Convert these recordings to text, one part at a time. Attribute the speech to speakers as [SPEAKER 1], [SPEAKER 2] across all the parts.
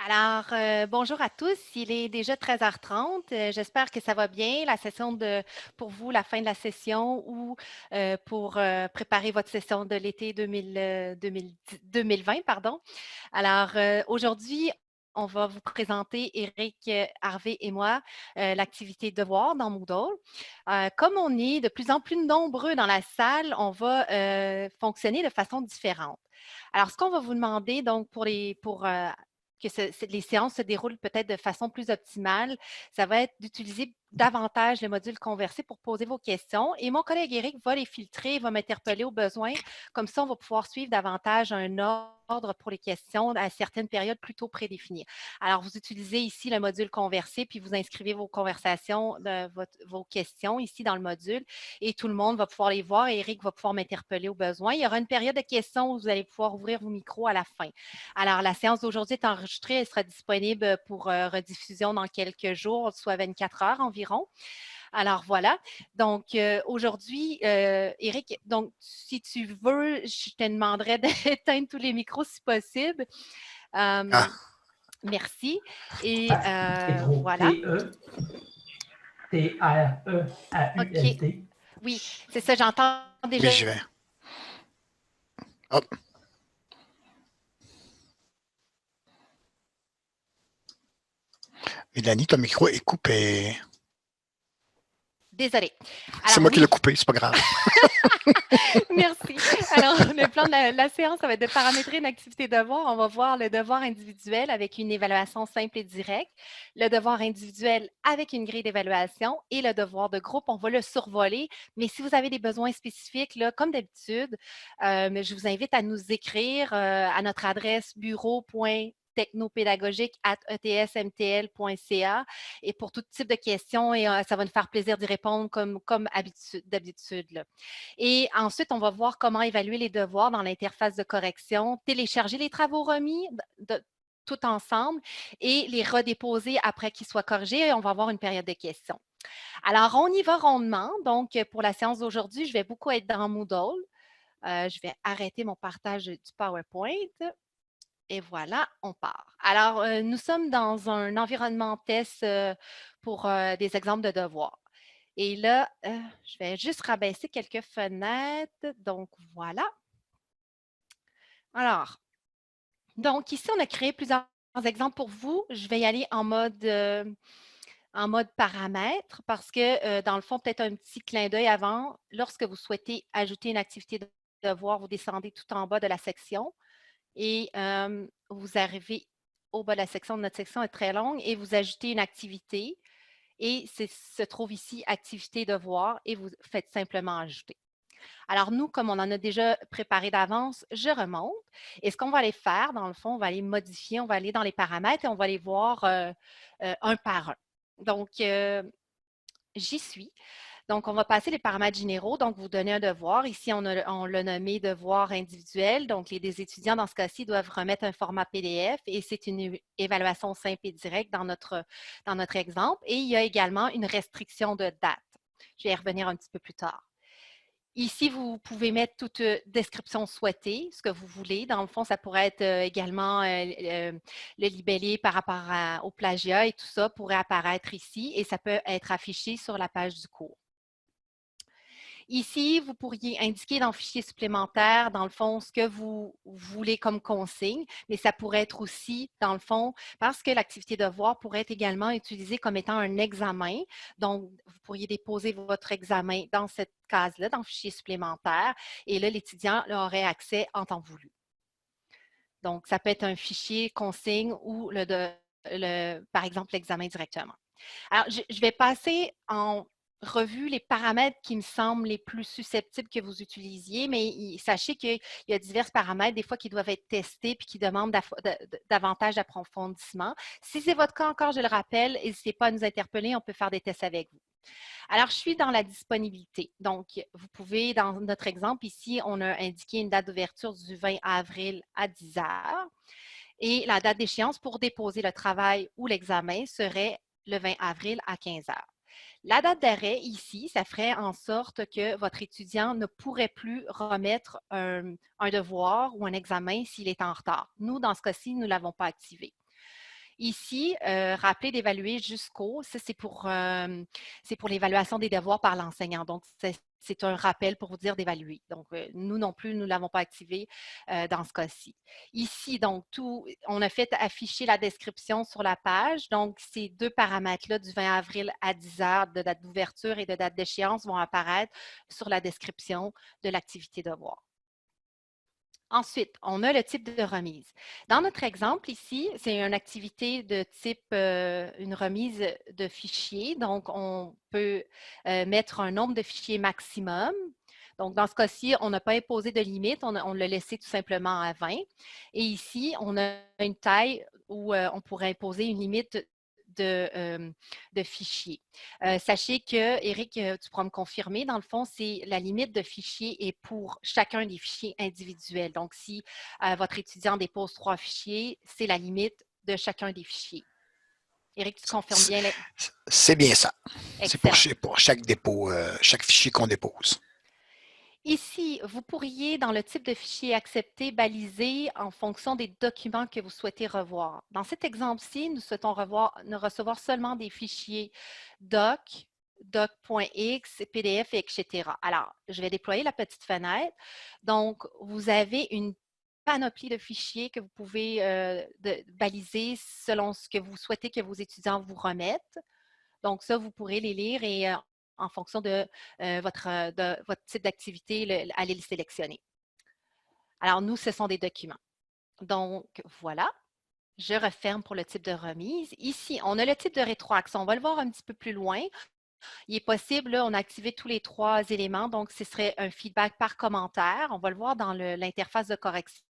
[SPEAKER 1] Alors, bonjour à tous. Il est déjà 13h30. J'espère que ça va bien, la session pour vous, la fin de la session ou pour préparer votre session de l'été 2020, pardon. Alors, aujourd'hui, on va vous présenter, Éric, Harvey et moi, l'activité devoir dans Moodle. Comme on est de plus en plus nombreux dans la salle, on va fonctionner de façon différente. Alors, ce qu'on va vous demander, donc, pour que les séances se déroulent peut-être de façon plus optimale, ça va être d'utiliser davantage le module conversé pour poser vos questions. Et mon collègue Éric va les filtrer, va m'interpeller au besoin. Comme ça, on va pouvoir suivre davantage un ordre pour les questions à certaines périodes plutôt prédéfinies. Alors, vous utilisez ici le module conversé, puis vous inscrivez vos conversations, vos questions ici dans le module, et tout le monde va pouvoir les voir et Éric va pouvoir m'interpeller au besoin. Il y aura une période de questions où vous allez pouvoir ouvrir vos micros à la fin. Alors, la séance d'aujourd'hui est enregistrée, elle sera disponible pour rediffusion dans quelques jours, soit 24 heures environ. Alors voilà. Donc aujourd'hui, Éric, donc si tu veux, je te demanderais d'éteindre tous les micros si possible.
[SPEAKER 2] Ah,
[SPEAKER 1] Merci. Et
[SPEAKER 3] Ah, c'est trop
[SPEAKER 1] voilà. OK.
[SPEAKER 3] T-E-T-R-E-A-U-L-T.
[SPEAKER 1] Oui, c'est ça, j'entends
[SPEAKER 2] oui,
[SPEAKER 1] déjà.
[SPEAKER 2] j'y vais. Hop. Mélanie, ton micro est coupé.
[SPEAKER 1] Désolée.
[SPEAKER 2] C'est
[SPEAKER 1] Alors
[SPEAKER 2] moi qui l'ai
[SPEAKER 1] oui,
[SPEAKER 2] coupé, c'est pas grave.
[SPEAKER 1] merci. Alors, le plan de la séance, ça va être de paramétrer une activité devoir. On va voir le devoir individuel avec une évaluation simple et directe, le devoir individuel avec une grille d'évaluation et le devoir de groupe, on va le survoler. Mais si vous avez des besoins spécifiques, là, comme d'habitude, je vous invite à nous écrire à notre adresse bureau.technopédagogique@etsmtl.ca et pour tout type de questions, et ça va nous faire plaisir d'y répondre comme d'habitude. Et ensuite, on va voir comment évaluer les devoirs dans l'interface de correction, télécharger les travaux remis tout ensemble et les redéposer après qu'ils soient corrigés. Et on va avoir une période de questions. Alors, on y va rondement. Donc, pour la séance d'aujourd'hui, je vais beaucoup être dans Moodle. Je vais arrêter mon partage du PowerPoint. Et voilà, on part. Alors, nous sommes dans un environnement test pour des exemples de devoirs. Et là, je vais juste rabaisser quelques fenêtres. Donc, voilà. Alors, donc ici, on a créé plusieurs exemples pour vous. Je vais y aller en mode paramètres parce que, dans le fond, peut-être un petit clin d'œil avant. Lorsque vous souhaitez ajouter une activité de devoir, vous descendez tout en bas de la section et vous arrivez au bas de la section. Notre section est très longue et vous ajoutez une activité et se trouve ici activité devoir et vous faites simplement ajouter. Alors nous, comme on en a déjà préparé d'avance, je remonte et ce qu'on va aller faire, dans le fond, on va aller modifier, on va aller dans les paramètres et on va les voir un par un. Donc, j'y suis. Donc, on va passer les paramètres généraux. Donc, vous donnez un devoir. Ici, on l'a nommé devoir individuel. Donc, les étudiants, dans ce cas-ci, doivent remettre un format PDF et c'est une évaluation simple et directe dans notre exemple. Et il y a également une restriction de date. Je vais y revenir un petit peu plus tard. Ici, vous pouvez mettre toute description souhaitée, ce que vous voulez. Dans le fond, ça pourrait être également le libellé par rapport au plagiat et tout ça pourrait apparaître ici et ça peut être affiché sur la page du cours. Ici, vous pourriez indiquer dans le fichier supplémentaire, dans le fond, ce que vous voulez comme consigne, mais ça pourrait être aussi, dans le fond, parce que l'activité devoir pourrait être également utilisée comme étant un examen. Donc, vous pourriez déposer votre examen dans cette case-là, dans le fichier supplémentaire, et là, l'étudiant aurait accès en temps voulu. Donc, ça peut être un fichier consigne ou, par exemple, l'examen directement. Alors, je vais passer en revue les paramètres qui me semblent les plus susceptibles que vous utilisiez, mais sachez qu'il y a divers paramètres, des fois, qui doivent être testés puis qui demandent davantage d'approfondissement. Si c'est votre cas encore, je le rappelle, n'hésitez pas à nous interpeller, on peut faire des tests avec vous. Alors, je suis dans la disponibilité. Donc, vous pouvez, dans notre exemple ici, on a indiqué une date d'ouverture du 20 avril à 10 heures. Et la date d'échéance pour déposer le travail ou l'examen serait le 20 avril à 15 heures. La date d'arrêt ici, ça ferait en sorte que votre étudiant ne pourrait plus remettre un devoir ou un examen s'il est en retard. Nous, dans ce cas-ci, nous ne l'avons pas activé. Ici, rappeler d'évaluer jusqu'au, ça c'est pour l'évaluation des devoirs par l'enseignant. Donc, c'est un rappel pour vous dire d'évaluer. Donc, nous non plus, nous ne l'avons pas activé dans ce cas-ci. Ici, donc, on a fait afficher la description sur la page. Donc, ces deux paramètres-là du 20 avril à 10 heures de date d'ouverture et de date d'échéance vont apparaître sur la description de l'activité devoir. Ensuite, on a le type de remise. Dans notre exemple ici, c'est une activité de type une remise de fichiers. Donc, on peut mettre un nombre de fichiers maximum. Donc, dans ce cas-ci, on n'a pas imposé de limite, on l'a laissé tout simplement à 20. Et ici, on a une taille où on pourrait imposer une limite de fichiers. Sachez que, Éric, tu pourras me confirmer, dans le fond, c'est la limite de fichiers est pour chacun des fichiers individuels. Donc, si votre étudiant dépose 3 fichiers, c'est la limite de chacun des fichiers. Éric, tu confirmes bien?
[SPEAKER 2] C'est bien ça. C'est
[SPEAKER 1] Excellent.
[SPEAKER 2] pour chaque dépôt, chaque fichier qu'on dépose.
[SPEAKER 1] Ici, vous pourriez, dans le type de fichier accepté, baliser en fonction des documents que vous souhaitez revoir. Dans cet exemple-ci, nous souhaitons recevoir seulement des fichiers doc, doc.x, PDF, etc. Alors, je vais déployer la petite fenêtre. Donc, vous avez une panoplie de fichiers que vous pouvez baliser selon ce que vous souhaitez que vos étudiants vous remettent. Donc, ça, vous pourrez les lire et en fonction de votre type d'activité, allez le sélectionner. Alors, nous, ce sont des documents. Donc, voilà. Je referme pour le type de remise. Ici, on a le type de rétroaction. On va le voir un petit peu plus loin. Il est possible, là, on a activé tous les 3 éléments, donc ce serait un feedback par commentaire. On va le voir dans l'interface de correction.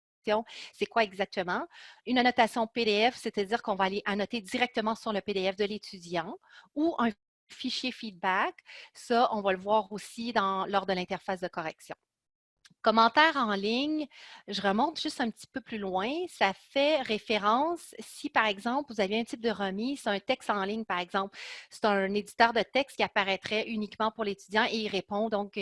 [SPEAKER 1] C'est quoi exactement? Une annotation PDF, c'est-à-dire qu'on va aller annoter directement sur le PDF de l'étudiant ou un fichier feedback. Ça, on va le voir aussi lors de l'interface de correction. Commentaires en ligne, je remonte juste un petit peu plus loin. Ça fait référence si, par exemple, vous avez un type de remise, c'est un texte en ligne, par exemple. C'est un éditeur de texte qui apparaîtrait uniquement pour l'étudiant et il répond donc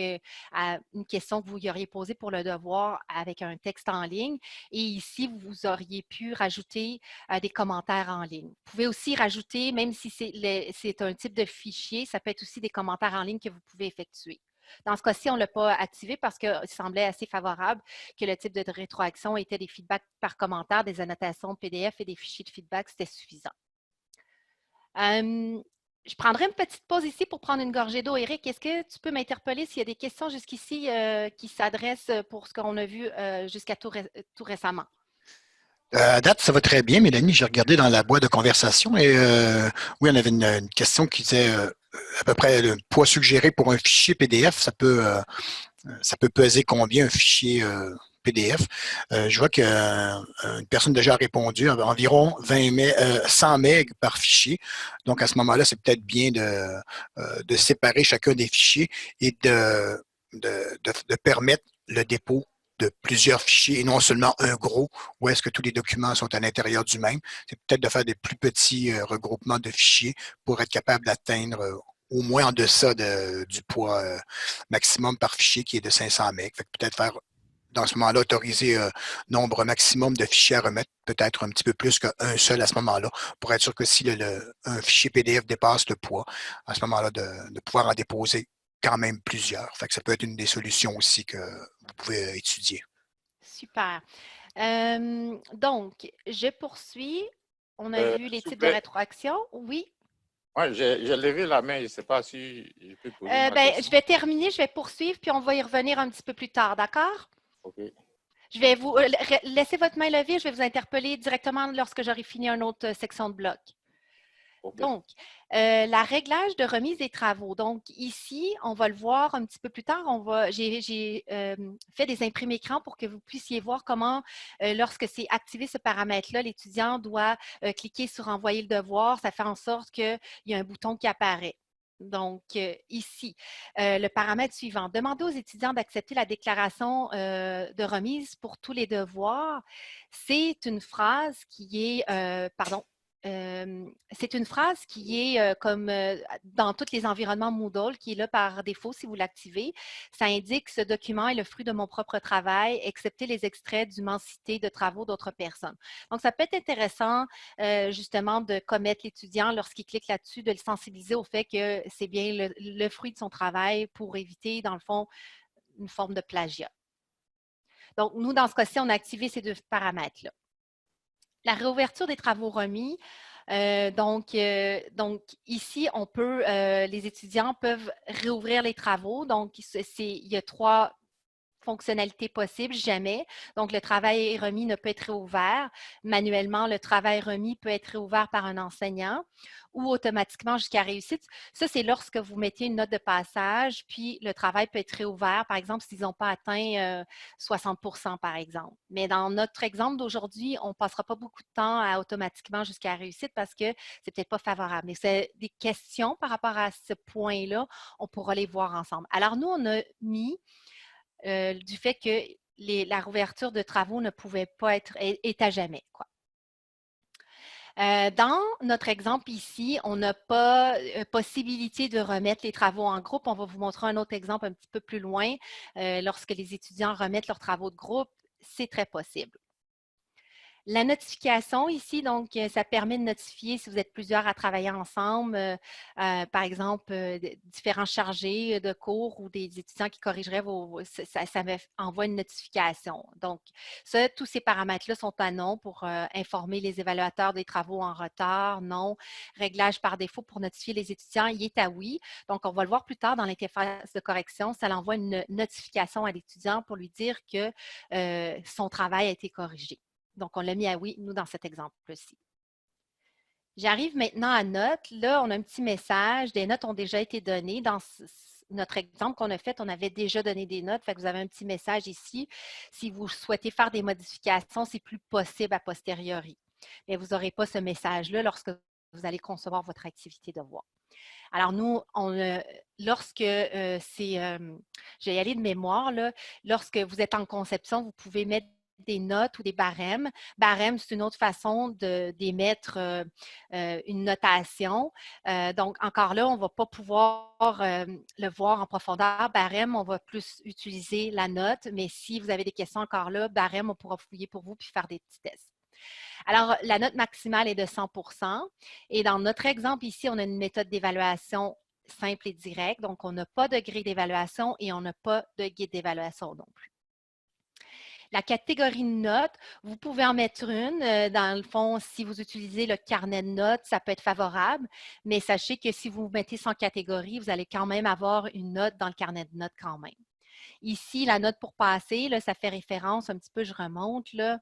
[SPEAKER 1] à une question que vous lui auriez posée pour le devoir avec un texte en ligne. Et ici, vous auriez pu rajouter des commentaires en ligne. Vous pouvez aussi rajouter, même si c'est un type de fichier, ça peut être aussi des commentaires en ligne que vous pouvez effectuer. Dans ce cas-ci, on ne l'a pas activé parce qu'il semblait assez favorable que le type de rétroaction était des feedbacks par commentaire, des annotations PDF et des fichiers de feedback, c'était suffisant. Je prendrai une petite pause ici pour prendre une gorgée d'eau. Éric, est-ce que tu peux m'interpeller s'il y a des questions jusqu'ici qui s'adressent pour ce qu'on a vu jusqu'à tout récemment?
[SPEAKER 2] À date, ça va très bien, Mélanie. J'ai regardé dans la boîte de conversation et oui, on avait une question qui disait à peu près le poids suggéré pour un fichier PDF. Ça peut peser combien un fichier PDF? Je vois qu'une personne déjà a répondu environ 100 MB par fichier. Donc, à ce moment-là, c'est peut-être bien de séparer chacun des fichiers et de permettre le dépôt de plusieurs fichiers et non seulement un gros où est-ce que tous les documents sont à l'intérieur du même. C'est peut-être de faire des plus petits regroupements de fichiers pour être capable d'atteindre au moins en deçà du poids maximum par fichier qui est de 500 MB. Peut-être faire dans ce moment-là, autoriser un nombre maximum de fichiers à remettre, peut-être un petit peu plus qu'un seul à ce moment-là, pour être sûr que si un fichier PDF dépasse le poids, à ce moment-là, de pouvoir en déposer quand même plusieurs. Ça peut être une des solutions aussi que vous pouvez étudier.
[SPEAKER 1] Super. Donc, je poursuis. On a vu les
[SPEAKER 3] S'il vous
[SPEAKER 1] types de
[SPEAKER 3] plaît,
[SPEAKER 1] rétroaction. Oui.
[SPEAKER 3] moi, j'ai levé la main, je ne sais pas si je peux poser ma
[SPEAKER 1] Je
[SPEAKER 3] question.
[SPEAKER 1] vais terminer, je vais poursuivre, puis on va y revenir un petit peu plus tard, d'accord?
[SPEAKER 3] OK.
[SPEAKER 1] Je vais vous laisser votre main levée, je vais vous interpeller directement lorsque j'aurai fini une autre section de bloc.
[SPEAKER 3] OK.
[SPEAKER 1] Donc, la réglage de remise des travaux. Donc, ici, on va le voir un petit peu plus tard. J'ai fait des imprimés écran pour que vous puissiez voir comment, lorsque c'est activé ce paramètre-là, l'étudiant doit cliquer sur envoyer le devoir. Ça fait en sorte qu'il y a un bouton qui apparaît. Donc, ici, le paramètre suivant. Demander aux étudiants d'accepter la déclaration de remise pour tous les devoirs. C'est une phrase qui est, c'est une phrase qui est comme dans tous les environnements Moodle, qui est là par défaut si vous l'activez. Ça indique: ce document est le fruit de mon propre travail, excepté les extraits d'immensité de travaux d'autres personnes. Donc, ça peut être intéressant justement de commettre l'étudiant lorsqu'il clique là-dessus, de le sensibiliser au fait que c'est bien le fruit de son travail pour éviter, dans le fond, une forme de plagiat. Donc, nous, dans ce cas-ci, on a activé ces deux paramètres-là. La réouverture des travaux remis. Donc, ici, les étudiants peuvent réouvrir les travaux. Donc, il y a 3 fonctionnalités possibles, jamais. Donc, le travail remis ne peut être réouvert. Manuellement, le travail remis peut être réouvert par un enseignant ou automatiquement jusqu'à réussite. Ça, c'est lorsque vous mettez une note de passage, puis le travail peut être réouvert, par exemple, s'ils n'ont pas atteint 60 par exemple. Mais dans notre exemple d'aujourd'hui, on ne passera pas beaucoup de temps à automatiquement jusqu'à réussite parce que c'est peut-être pas favorable. Mais c'est des questions par rapport à ce point-là, on pourra les voir ensemble. Alors, nous, on a mis du fait que la réouverture de travaux ne pouvait pas être est à jamais, quoi. Dans notre exemple ici, on n'a pas possibilité de remettre les travaux en groupe. On va vous montrer un autre exemple un petit peu plus loin. Lorsque les étudiants remettent leurs travaux de groupe, c'est très possible. La notification ici, donc, ça permet de notifier si vous êtes plusieurs à travailler ensemble, par exemple, différents chargés de cours ou des étudiants qui corrigeraient ça envoie une notification. Donc, ça, tous ces paramètres-là sont à non pour informer les évaluateurs des travaux en retard, non. Réglage par défaut pour notifier les étudiants, il est à oui. Donc, on va le voir plus tard dans l'interface de correction, ça l'envoie une notification à l'étudiant pour lui dire que son travail a été corrigé. Donc, on l'a mis à oui, nous, dans cet exemple-ci. J'arrive maintenant à notes. Là, on a un petit message. Des notes ont déjà été données. Dans notre exemple qu'on a fait, on avait déjà donné des notes. Fait que vous avez un petit message ici. Si vous souhaitez faire des modifications, c'est plus possible a posteriori. Mais vous n'aurez pas ce message-là lorsque vous allez concevoir votre activité de devoir. Alors, nous, lorsque je vais y aller de mémoire, là, lorsque vous êtes en conception, vous pouvez mettre des notes ou des barèmes. Barème, c'est une autre façon d'émettre une notation. Donc, encore là, on ne va pas pouvoir le voir en profondeur. Barème, on va plus utiliser la note, mais si vous avez des questions encore là, barème, on pourra fouiller pour vous puis faire des petits tests. Alors, la note maximale est de 100 et dans notre exemple ici, on a une méthode d'évaluation simple et directe. Donc, on n'a pas de grille d'évaluation et on n'a pas de guide d'évaluation non plus. La catégorie de notes, vous pouvez en mettre une. Dans le fond, si vous utilisez le carnet de notes, ça peut être favorable, mais sachez que si vous mettez sans catégorie, vous allez quand même avoir une note dans le carnet de notes quand même. Ici, la note pour passer, là, ça fait référence un petit peu, je remonte, là,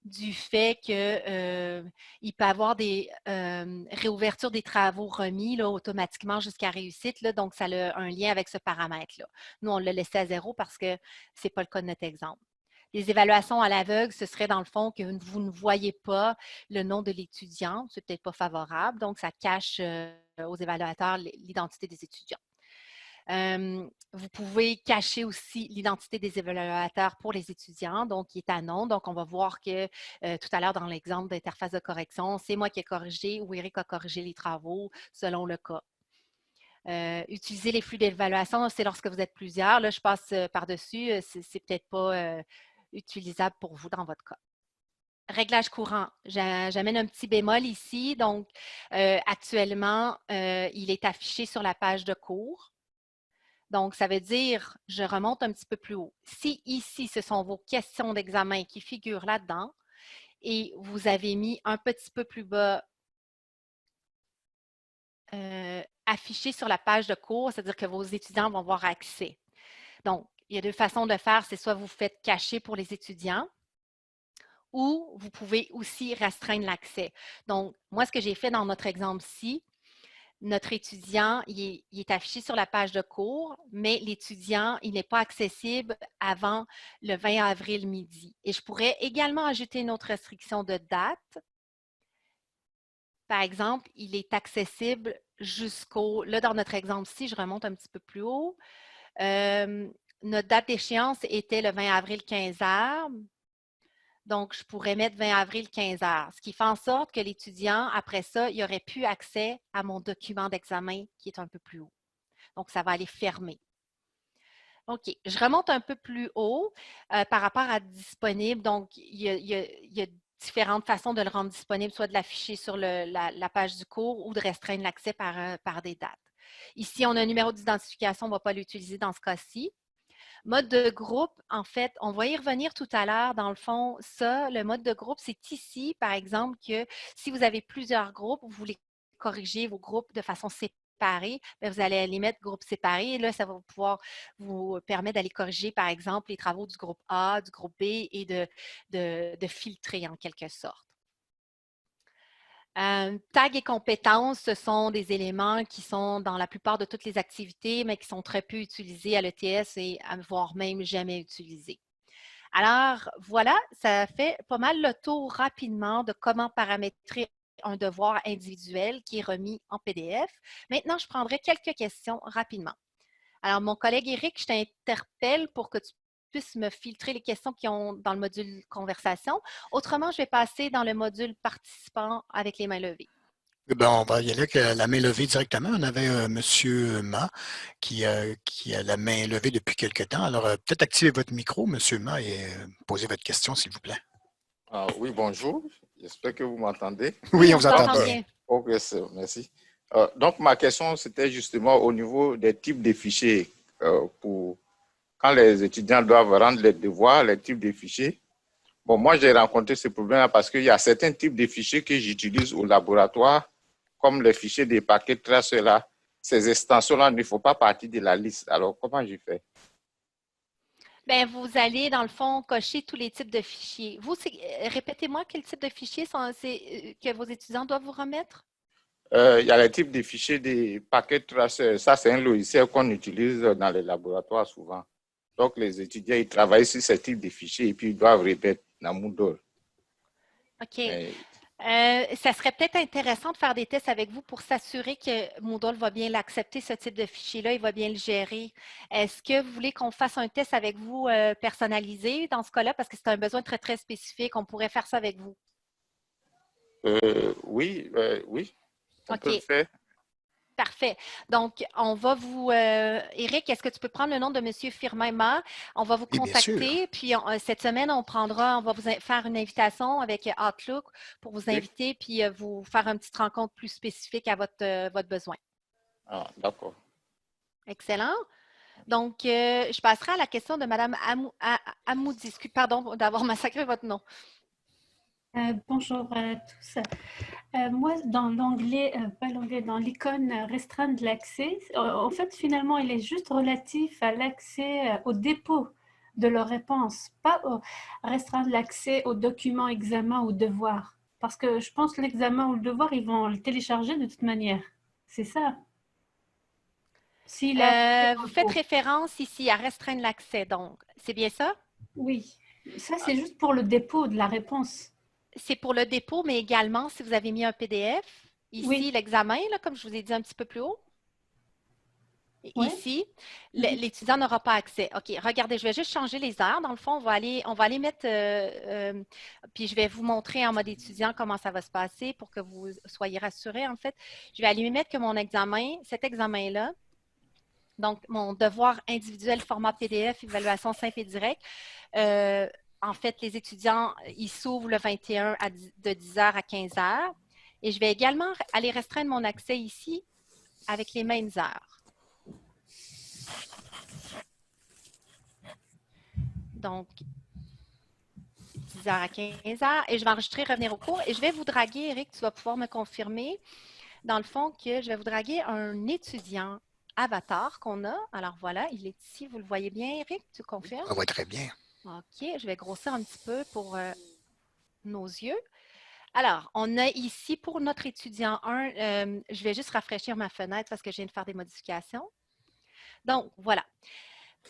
[SPEAKER 1] du fait qu'il peut y avoir des réouvertures des travaux remis là, automatiquement jusqu'à réussite. Là, donc, ça a un lien avec ce paramètre-là. Nous, on l'a laissé à 0 parce que ce n'est pas le cas de notre exemple. Les évaluations à l'aveugle, ce serait dans le fond que vous ne voyez pas le nom de l'étudiant. Ce n'est peut-être pas favorable. Donc, ça cache aux évaluateurs l'identité des étudiants. Vous pouvez cacher aussi l'identité des évaluateurs pour les étudiants, donc qui est à non. Donc, on va voir que tout à l'heure, dans l'exemple d'interface de correction, c'est moi qui ai corrigé ou Eric a corrigé les travaux selon le cas. Utiliser les flux d'évaluation, c'est lorsque vous êtes plusieurs. Là, je passe par-dessus. C'est peut-être pas utilisable pour vous dans votre cas. Réglage courant, j'amène un petit bémol ici. Donc, actuellement, il est affiché sur la page de cours. Donc, ça veut dire, je remonte un petit peu plus haut. Si ici, ce sont vos questions d'examen qui figurent là-dedans et vous avez mis un petit peu plus bas affiché sur la page de cours, c'est-à-dire que vos étudiants vont avoir accès. Donc, il y a deux façons de faire. C'est soit vous faites cacher pour les étudiants ou vous pouvez aussi restreindre l'accès. Donc, moi, ce que j'ai fait dans notre exemple-ci, notre étudiant, il est affiché sur la page de cours, mais l'étudiant, il n'est pas accessible avant le 20 avril midi. Et je pourrais également ajouter une autre restriction de date. Par exemple, il est accessible là, dans notre exemple-ci, je remonte un petit peu plus haut. Notre date d'échéance était le 20 avril 15 heures. Donc, je pourrais mettre 20 avril, 15 heures, ce qui fait en sorte que l'étudiant, après ça, il aurait plus accès à mon document d'examen qui est un peu plus haut. Donc, ça va aller fermer. OK. Je remonte un peu plus haut par rapport à disponible. Donc, il y a différentes façons de le rendre disponible, soit de l'afficher sur la page du cours ou de restreindre l'accès par des dates. Ici, on a un numéro d'identification, on ne va pas l'utiliser dans ce cas-ci. Mode de groupe, en fait, on va y revenir tout à l'heure. Dans le fond, ça, le mode de groupe, c'est ici, par exemple, que si vous avez plusieurs groupes, vous voulez corriger vos groupes de façon séparée, bien, vous allez les mettre groupes séparés. Et là, ça va pouvoir vous permettre d'aller corriger, par exemple, les travaux du groupe A, du groupe B et de filtrer en quelque sorte. Tags et compétences, ce sont des éléments qui sont dans la plupart de toutes les activités, mais qui sont très peu utilisés à l'ETS et voire même jamais utilisés. Alors, voilà, ça fait pas mal le tour rapidement de comment paramétrer un devoir individuel qui est remis en PDF. Maintenant, je prendrai quelques questions rapidement. Alors, mon collègue Éric, je t'interpelle pour que tu puisses me filtrer les questions qui ont dans le module conversation. Autrement, je vais passer dans le module participant avec les mains levées.
[SPEAKER 2] On va y aller avec la main levée directement. On avait M. Ma qui a la main levée depuis quelque temps. Alors, peut-être activez votre micro, M. Ma, et posez votre question, s'il vous plaît.
[SPEAKER 3] Oui, bonjour. J'espère que vous m'entendez.
[SPEAKER 2] Oui, on
[SPEAKER 1] on
[SPEAKER 2] vous entend
[SPEAKER 1] t'entend
[SPEAKER 2] bien.
[SPEAKER 1] bien.
[SPEAKER 3] Ok, merci. Donc, ma question, c'était justement au niveau des types de fichiers pour quand les étudiants doivent rendre les devoirs, les types de fichiers. Bon, moi, j'ai rencontré ce problème parce qu'il y a certains types de fichiers que j'utilise au laboratoire, comme les fichiers des paquets tracés là. Ces extensions-là ne font pas partie de la liste. Alors, comment je fais?
[SPEAKER 1] Bien, vous allez, dans le fond, cocher tous les types de fichiers. Vous, répétez-moi quel type de fichiers que vos étudiants doivent vous remettre?
[SPEAKER 3] Il y a les types de fichiers des paquets tracés. Ça, c'est un logiciel qu'on utilise dans les laboratoires souvent. Donc, les étudiants, ils travaillent sur ce type de fichiers et puis ils doivent répéter dans Moodle.
[SPEAKER 1] OK. Ça serait peut-être intéressant de faire des tests avec vous pour s'assurer que Moodle va bien l'accepter, ce type de fichier-là, il va bien le gérer. Est-ce que vous voulez qu'on fasse un test avec vous personnalisé dans ce cas-là? Parce que c'est un besoin très, très spécifique. On pourrait faire ça avec vous.
[SPEAKER 3] Oui, oui, on peut le
[SPEAKER 1] OK.
[SPEAKER 3] faire.
[SPEAKER 1] Parfait. Donc, on va vous, Éric, est-ce que tu peux prendre le nom de M. Firmin Ma? On va vous
[SPEAKER 2] Oui, bien sûr.
[SPEAKER 1] contacter, puis cette semaine, on va vous faire une invitation avec Outlook pour vous
[SPEAKER 3] Oui.
[SPEAKER 1] inviter, puis vous faire une petite rencontre plus spécifique à votre besoin.
[SPEAKER 3] Ah, d'accord.
[SPEAKER 1] Excellent. Donc, je passerai à la question de Mme Amoudi. Pardon d'avoir massacré votre nom.
[SPEAKER 4] Bonjour à tous. Moi, dans l'onglet, pas l'onglet, dans l'icône restreindre l'accès, en fait, finalement, il est juste relatif à l'accès au dépôt de leurs réponses, pas restreindre l'accès aux documents, examens ou devoirs. Parce que je pense que l'examen ou le devoir, ils vont le télécharger de toute manière. C'est ça. S'il a...
[SPEAKER 1] Vous faites référence ici à restreindre l'accès, donc, c'est bien ça?
[SPEAKER 4] Oui, ça, c'est juste pour le dépôt de la réponse.
[SPEAKER 1] C'est pour le dépôt, mais également si vous avez mis un PDF. Ici,
[SPEAKER 4] Oui,
[SPEAKER 1] l'examen, comme je vous ai dit un petit peu plus haut.
[SPEAKER 4] oui.
[SPEAKER 1] Ici, l'étudiant n'aura pas accès. OK, regardez, je vais juste changer les heures. Dans le fond, on va aller mettre, puis je vais vous montrer en mode étudiant comment ça va se passer pour que vous soyez rassurés, en fait. Je vais aller mettre que mon examen, cet examen-là, donc mon devoir individuel format PDF, évaluation simple et directe, en fait, les étudiants, ils s'ouvrent le 21 de 10h à 15h. Et je vais également aller restreindre mon accès ici avec les mêmes heures. Donc, 10h à 15h. Et je vais enregistrer, revenir au cours. Et je vais vous draguer, Eric, tu vas pouvoir me confirmer, dans le fond, que je vais vous draguer un étudiant avatar qu'on a. Alors voilà, il est ici. Vous le voyez bien, Eric? Tu confirmes?
[SPEAKER 2] On voit très bien.
[SPEAKER 1] OK, je vais grossir un petit peu pour nos yeux. Alors, on a ici pour notre étudiant 1, je vais juste rafraîchir ma fenêtre parce que je viens de faire des modifications. Donc, voilà.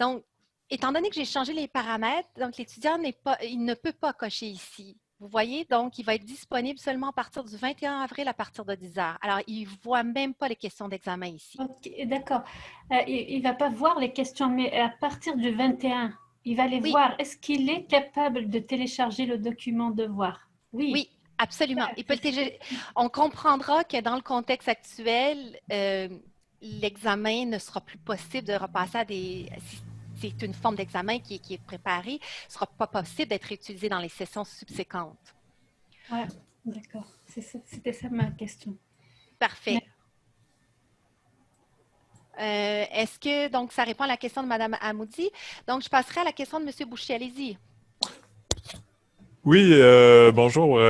[SPEAKER 1] Donc, étant donné que j'ai changé les paramètres, donc l'étudiant il ne peut pas cocher ici. Vous voyez, donc, il va être disponible seulement à partir du 21 avril à partir de 10h. Alors, il ne voit même pas les questions d'examen ici.
[SPEAKER 4] Ok, d'accord. Il ne va pas voir les questions, mais à partir du 21. Il va les
[SPEAKER 1] Oui,
[SPEAKER 4] voir. Est-ce qu'il est capable de télécharger le document devoir? Oui.
[SPEAKER 1] oui, absolument.
[SPEAKER 4] Ah,
[SPEAKER 1] Il peut le On comprendra que dans le contexte actuel, l'examen ne sera plus possible de repasser à des. Si c'est une forme d'examen qui est préparée, ce ne sera pas possible d'être utilisé dans les sessions subséquentes.
[SPEAKER 4] ouais, d'accord. C'était ça ma question.
[SPEAKER 1] Parfait. Est-ce que donc ça répond à la question de Mme Hamoudi? Donc, je passerai à la question de M. Boucher. Allez-y.
[SPEAKER 5] Oui, bonjour.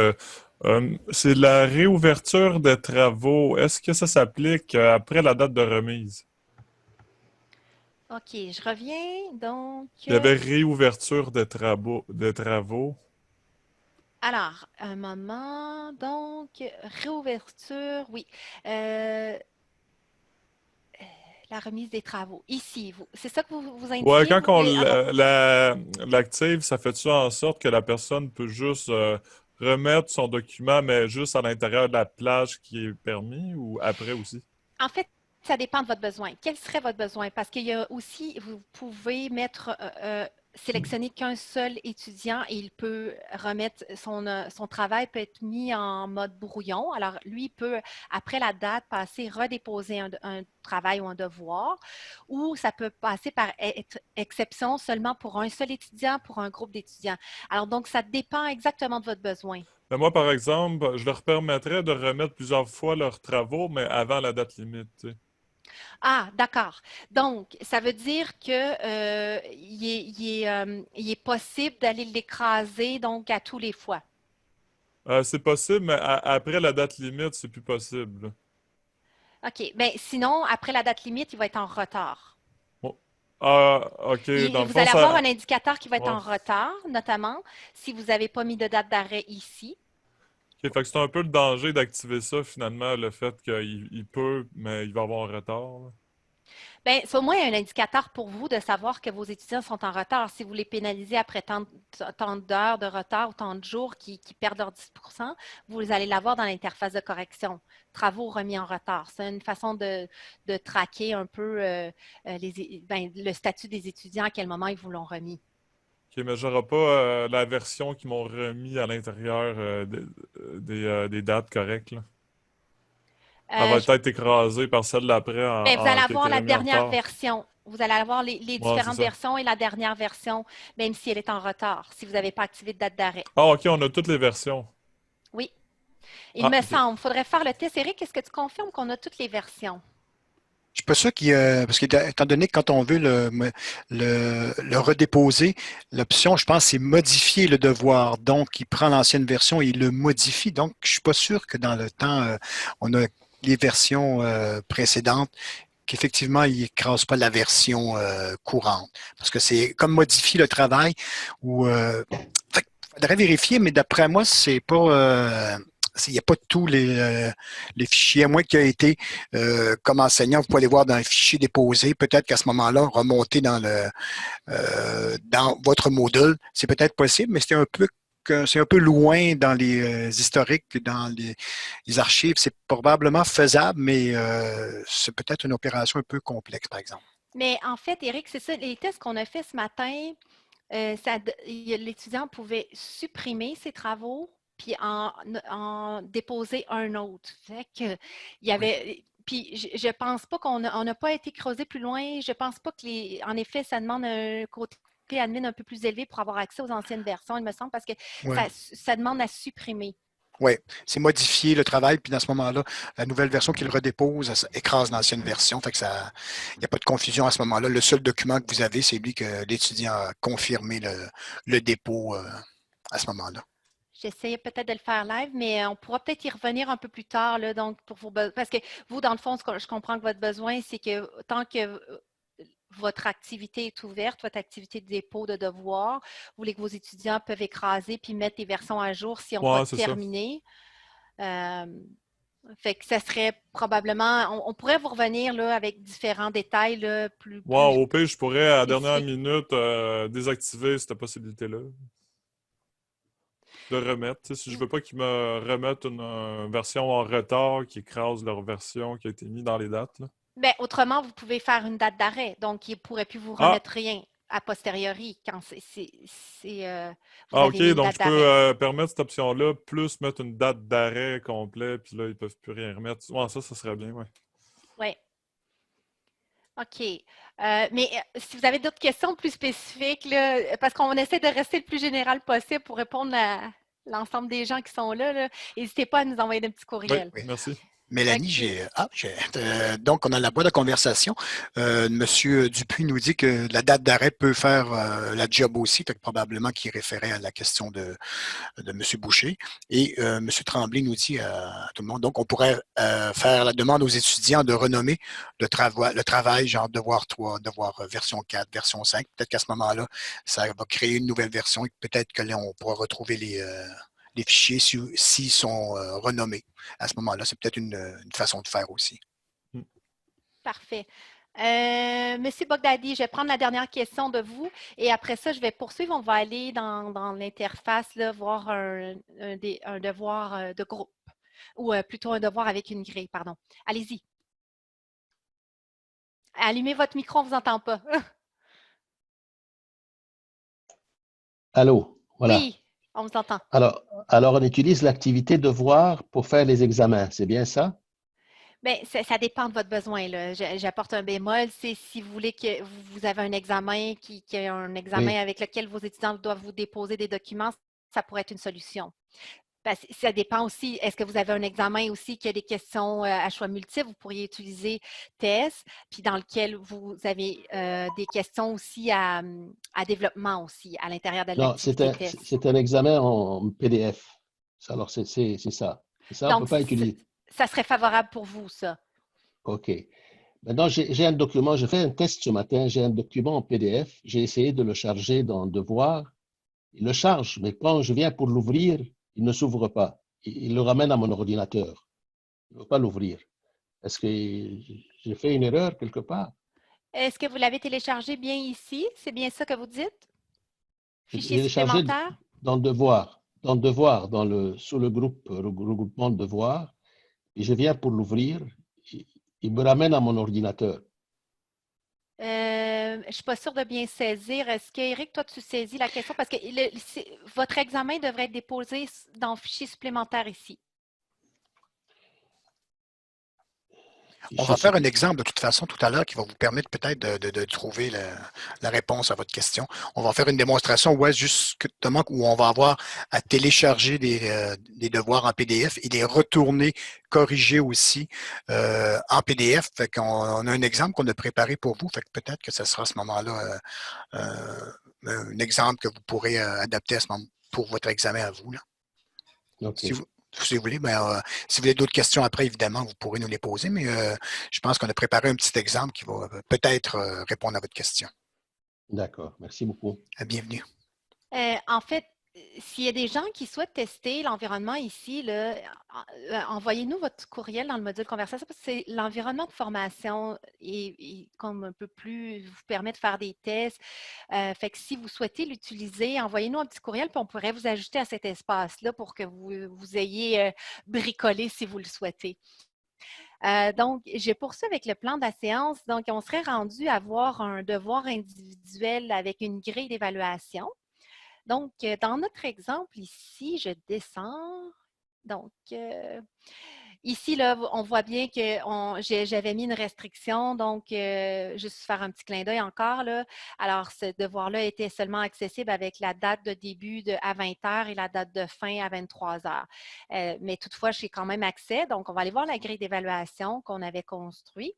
[SPEAKER 5] C'est la réouverture des travaux. Est-ce que ça s'applique après la date de remise?
[SPEAKER 1] OK, je reviens. Donc,
[SPEAKER 5] Il y avait réouverture des travaux.
[SPEAKER 1] alors, un moment. Donc, réouverture, oui. Euh, la remise des travaux. Ici, c'est ça que vous
[SPEAKER 5] Ouais,
[SPEAKER 1] indiquez?
[SPEAKER 5] quand on
[SPEAKER 1] Alors,
[SPEAKER 5] l'active, ça fait-tu en sorte que la personne peut juste remettre son document, mais juste à l'intérieur de la plage qui est permis ou après aussi?
[SPEAKER 1] en fait, ça dépend de votre besoin. Quel serait votre besoin? Parce qu'il y a aussi, vous pouvez sélectionner qu'un seul étudiant et il peut remettre son travail peut être mis en mode brouillon. Alors, lui peut, après la date, redéposer un travail ou un devoir, ou ça peut passer par être exception seulement pour un seul étudiant, pour un groupe d'étudiants. Alors, donc, ça dépend exactement de votre besoin.
[SPEAKER 5] Mais moi, par exemple, je leur permettrais de remettre plusieurs fois leurs travaux, mais avant la date limite, tu sais.
[SPEAKER 1] Ah, d'accord. Donc, ça veut dire que il est possible d'aller l'écraser donc à tous les fois.
[SPEAKER 5] C'est possible, mais après la date limite, c'est plus possible, là.
[SPEAKER 1] OK. Ben, sinon, après la date limite, il va être en retard.
[SPEAKER 5] Bon. Ah, OK. Dans le
[SPEAKER 1] Vous
[SPEAKER 5] fond,
[SPEAKER 1] allez avoir
[SPEAKER 5] ça.
[SPEAKER 1] un indicateur qui va être
[SPEAKER 5] Ouais.
[SPEAKER 1] en retard, notamment si vous n'avez pas mis de date d'arrêt ici.
[SPEAKER 5] OK, fait que c'est un peu le danger d'activer ça, finalement, le fait qu'il peut, mais il va avoir un retard, là.
[SPEAKER 1] Bien, c'est au moins un indicateur pour vous de savoir que vos étudiants sont en retard. Si vous les pénalisez après tant d'heures de retard ou tant de jours qui perdent leur 10 vous allez l'avoir dans l'interface de correction. Travaux remis en retard. C'est une façon de traquer un peu le statut des étudiants, à quel moment ils vous l'ont remis.
[SPEAKER 5] OK, mais j'aurai pas la version qu'ils m'ont remis à l'intérieur des dates correctes, là. Elle va
[SPEAKER 1] Euh, je-
[SPEAKER 5] être écrasée par celle d'après
[SPEAKER 1] ben, vous allez
[SPEAKER 5] qui a été
[SPEAKER 1] avoir la
[SPEAKER 5] remis en
[SPEAKER 1] dernière
[SPEAKER 5] retard.
[SPEAKER 1] version. Vous allez avoir les
[SPEAKER 5] Ouais, c'est
[SPEAKER 1] différentes
[SPEAKER 5] ça.
[SPEAKER 1] versions et la dernière version, même si elle est en retard, si vous n'avez pas activé de date d'arrêt.
[SPEAKER 5] Ah, OK, on a toutes les versions.
[SPEAKER 1] Oui. Il
[SPEAKER 5] Ah,
[SPEAKER 1] me
[SPEAKER 5] OK.
[SPEAKER 1] semble. Il faudrait faire le test. Eric, est-ce que tu confirmes qu'on a toutes les versions?
[SPEAKER 2] Je suis pas sûr parce que étant donné que quand on veut le redéposer, l'option, je pense, c'est modifier le devoir. Donc, il prend l'ancienne version et il le modifie. Donc, je suis pas sûr que dans le temps, on a les versions précédentes, qu'effectivement, il écrase pas la version courante. Parce que c'est comme modifier le travail ou fait qu'il faudrait vérifier, mais d'après moi, c'est pas il n'y a pas tous les fichiers, à moins qu'il y ait été, comme enseignant, vous pouvez aller voir dans un fichier déposé, peut-être qu'à ce moment-là, remonter dans votre module, c'est peut-être possible, mais c'est un peu loin dans les historiques, dans les archives. C'est probablement faisable, mais c'est peut-être une opération un peu complexe, par exemple.
[SPEAKER 1] Mais en fait, Eric, c'est ça. Les tests qu'on a fait ce matin, l'étudiant pouvait supprimer ses travaux puis en déposer un autre. Fait que, il y
[SPEAKER 2] Oui.
[SPEAKER 1] avait. Puis je pense pas qu'on n'a pas été creusé plus loin. Je pense pas que en effet, ça demande un côté admin un peu plus élevé pour avoir accès aux anciennes versions, il me semble, parce que
[SPEAKER 2] Ouais.
[SPEAKER 1] ça demande à supprimer.
[SPEAKER 2] Oui, c'est modifier le travail, puis dans ce moment-là, la nouvelle version qu'il redépose, ça écrase l'ancienne version. Fait que il n'y a pas de confusion à ce moment-là. Le seul document que vous avez, c'est lui que l'étudiant a confirmé le dépôt à ce moment-là.
[SPEAKER 1] J'essayais peut-être de le faire live, mais on pourra peut-être y revenir un peu plus tard, là, donc pour parce que vous, dans le fond, je comprends que votre besoin, c'est que tant que votre activité est ouverte, votre activité de dépôt de devoirs, vous voulez que vos étudiants peuvent écraser puis mettre les versions à jour s'ils n'ont pas
[SPEAKER 5] Ouais, c'est ça.
[SPEAKER 1] terminé. Euh, Fait que ça serait probablement, on pourrait vous revenir là, avec différents détails là,
[SPEAKER 5] Ouais, au pire, je pourrais, à la dernière
[SPEAKER 1] spécifiques.
[SPEAKER 5] minute, désactiver cette possibilité-là de remettre. Tu sais, si je veux pas qu'ils me remettent une version en retard qui écrase leur version qui a été mise dans les dates, là.
[SPEAKER 1] Ben, autrement, vous pouvez faire une date d'arrêt, donc il ne pourrait plus vous
[SPEAKER 5] Ah!
[SPEAKER 1] remettre rien. a posteriori, quand vous
[SPEAKER 5] Ah,
[SPEAKER 1] avez
[SPEAKER 5] OK,
[SPEAKER 1] mis une
[SPEAKER 5] donc
[SPEAKER 1] date
[SPEAKER 5] je peux
[SPEAKER 1] d'arrêt.
[SPEAKER 5] permettre cette option-là, plus mettre une date d'arrêt complet, puis là, ils peuvent plus rien remettre. Ouais, ça serait bien, ouais.
[SPEAKER 1] Oui. OK. Mais si vous avez d'autres questions plus spécifiques, là, parce qu'on essaie de rester le plus général possible pour répondre à l'ensemble des gens qui sont là, n'hésitez pas à nous envoyer des petits
[SPEAKER 5] Oui,
[SPEAKER 1] courriels.
[SPEAKER 2] Oui.
[SPEAKER 5] merci.
[SPEAKER 2] Mélanie,
[SPEAKER 1] OK.
[SPEAKER 2] donc on a la boîte de conversation. Monsieur Dupuis nous dit que la date d'arrêt peut faire la job aussi, fait que probablement qu'il référait à la question de M. Boucher. Et M. Tremblay nous dit à tout le monde, donc on pourrait faire la demande aux étudiants de renommer le travail, genre devoir 3, devoir version 4, version 5. Peut-être qu'à ce moment-là, ça va créer une nouvelle version et peut-être que là, on pourra retrouver les fichiers s'ils sont renommés. À ce moment-là, c'est peut-être une façon de faire aussi.
[SPEAKER 5] Hmm.
[SPEAKER 1] Parfait. Monsieur Bogdadi, je vais prendre la dernière question de vous et après ça, je vais poursuivre. On va aller dans l'interface, voir un devoir de groupe ou plutôt un devoir avec une grille, pardon. Allez-y. Allumez votre micro, on ne vous entend pas.
[SPEAKER 6] Allô, voilà.
[SPEAKER 1] Oui, on vous entend.
[SPEAKER 6] Alors, on utilise l'activité devoir pour faire les examens, c'est bien ça?
[SPEAKER 1] Bien, ça dépend de votre besoin, là. J'apporte un bémol. C'est si vous voulez que vous avez un examen qui est un examen
[SPEAKER 6] Oui.
[SPEAKER 1] avec lequel vos étudiants doivent vous déposer des documents, ça pourrait être une solution. Parce que ça dépend aussi, est-ce que vous avez un examen aussi qui a des questions à choix multiples? Vous pourriez utiliser TESS, puis dans lequel vous avez des questions aussi à développement aussi à l'intérieur de
[SPEAKER 6] Non,
[SPEAKER 1] l'activité TESS.
[SPEAKER 6] c'est un examen en PDF. Alors, c'est ça. C'est ça, on ne peut
[SPEAKER 1] Donc,
[SPEAKER 6] pas utiliser.
[SPEAKER 1] ça serait favorable pour vous, ça.
[SPEAKER 6] OK. Maintenant, j'ai un document, j'ai fait un test ce matin, j'ai un document en PDF, j'ai essayé de le charger dans Devoir. Il le charge, mais quand je viens pour l'ouvrir, il ne s'ouvre pas. Il le ramène à mon ordinateur. Il ne veut pas l'ouvrir. Est-ce que j'ai fait une erreur quelque part?
[SPEAKER 1] Est-ce que vous l'avez téléchargé bien ici? C'est bien ça que vous dites? Fichier
[SPEAKER 6] J'ai chargé
[SPEAKER 1] supplémentaire?
[SPEAKER 6] sous le groupe regroupement de devoirs, et je viens pour l'ouvrir, il me ramène à mon ordinateur.
[SPEAKER 1] Je ne suis pas sûre de bien saisir. Est-ce que, Eric, toi, tu saisis la question? Parce que votre examen devrait être déposé dans le fichier supplémentaire ici.
[SPEAKER 2] On va faire un exemple de toute façon tout à l'heure qui va vous permettre peut-être de trouver la réponse à votre question. On va faire une démonstration où justement où on va avoir à télécharger des devoirs en PDF et les retourner corriger aussi en PDF. Fait qu'on a un exemple qu'on a préparé pour vous. Fait que peut-être que ce sera à ce moment-là un exemple que vous pourrez adapter à ce moment pour votre examen à vous. Là.
[SPEAKER 6] OK,
[SPEAKER 2] Si vous voulez, si vous avez d'autres questions après, évidemment, vous pourrez nous les poser, mais je pense qu'on a préparé un petit exemple qui va peut-être répondre à votre question.
[SPEAKER 6] d'accord. Merci beaucoup.
[SPEAKER 2] Bienvenue.
[SPEAKER 1] En fait, s'il y a des gens qui souhaitent tester l'environnement ici, là, envoyez-nous votre courriel dans le module conversation parce que c'est l'environnement de formation et comme un peu plus vous permet de faire des tests. Fait que si vous souhaitez l'utiliser, envoyez-nous un petit courriel puis on pourrait vous ajouter à cet espace-là pour que vous ayez bricolé si vous le souhaitez. Donc, je poursuis avec le plan de la séance. Donc, on serait rendu à avoir un devoir individuel avec une grille d'évaluation. Donc, dans notre exemple ici, je descends. Donc, ici, là, on voit bien que j'avais mis une restriction. Donc, juste faire un petit clin d'œil encore. Là. Alors, ce devoir-là était seulement accessible avec la date de début à 20 heures et la date de fin à 23 heures. Mais toutefois, j'ai quand même accès. Donc, on va aller voir la grille d'évaluation qu'on avait construite.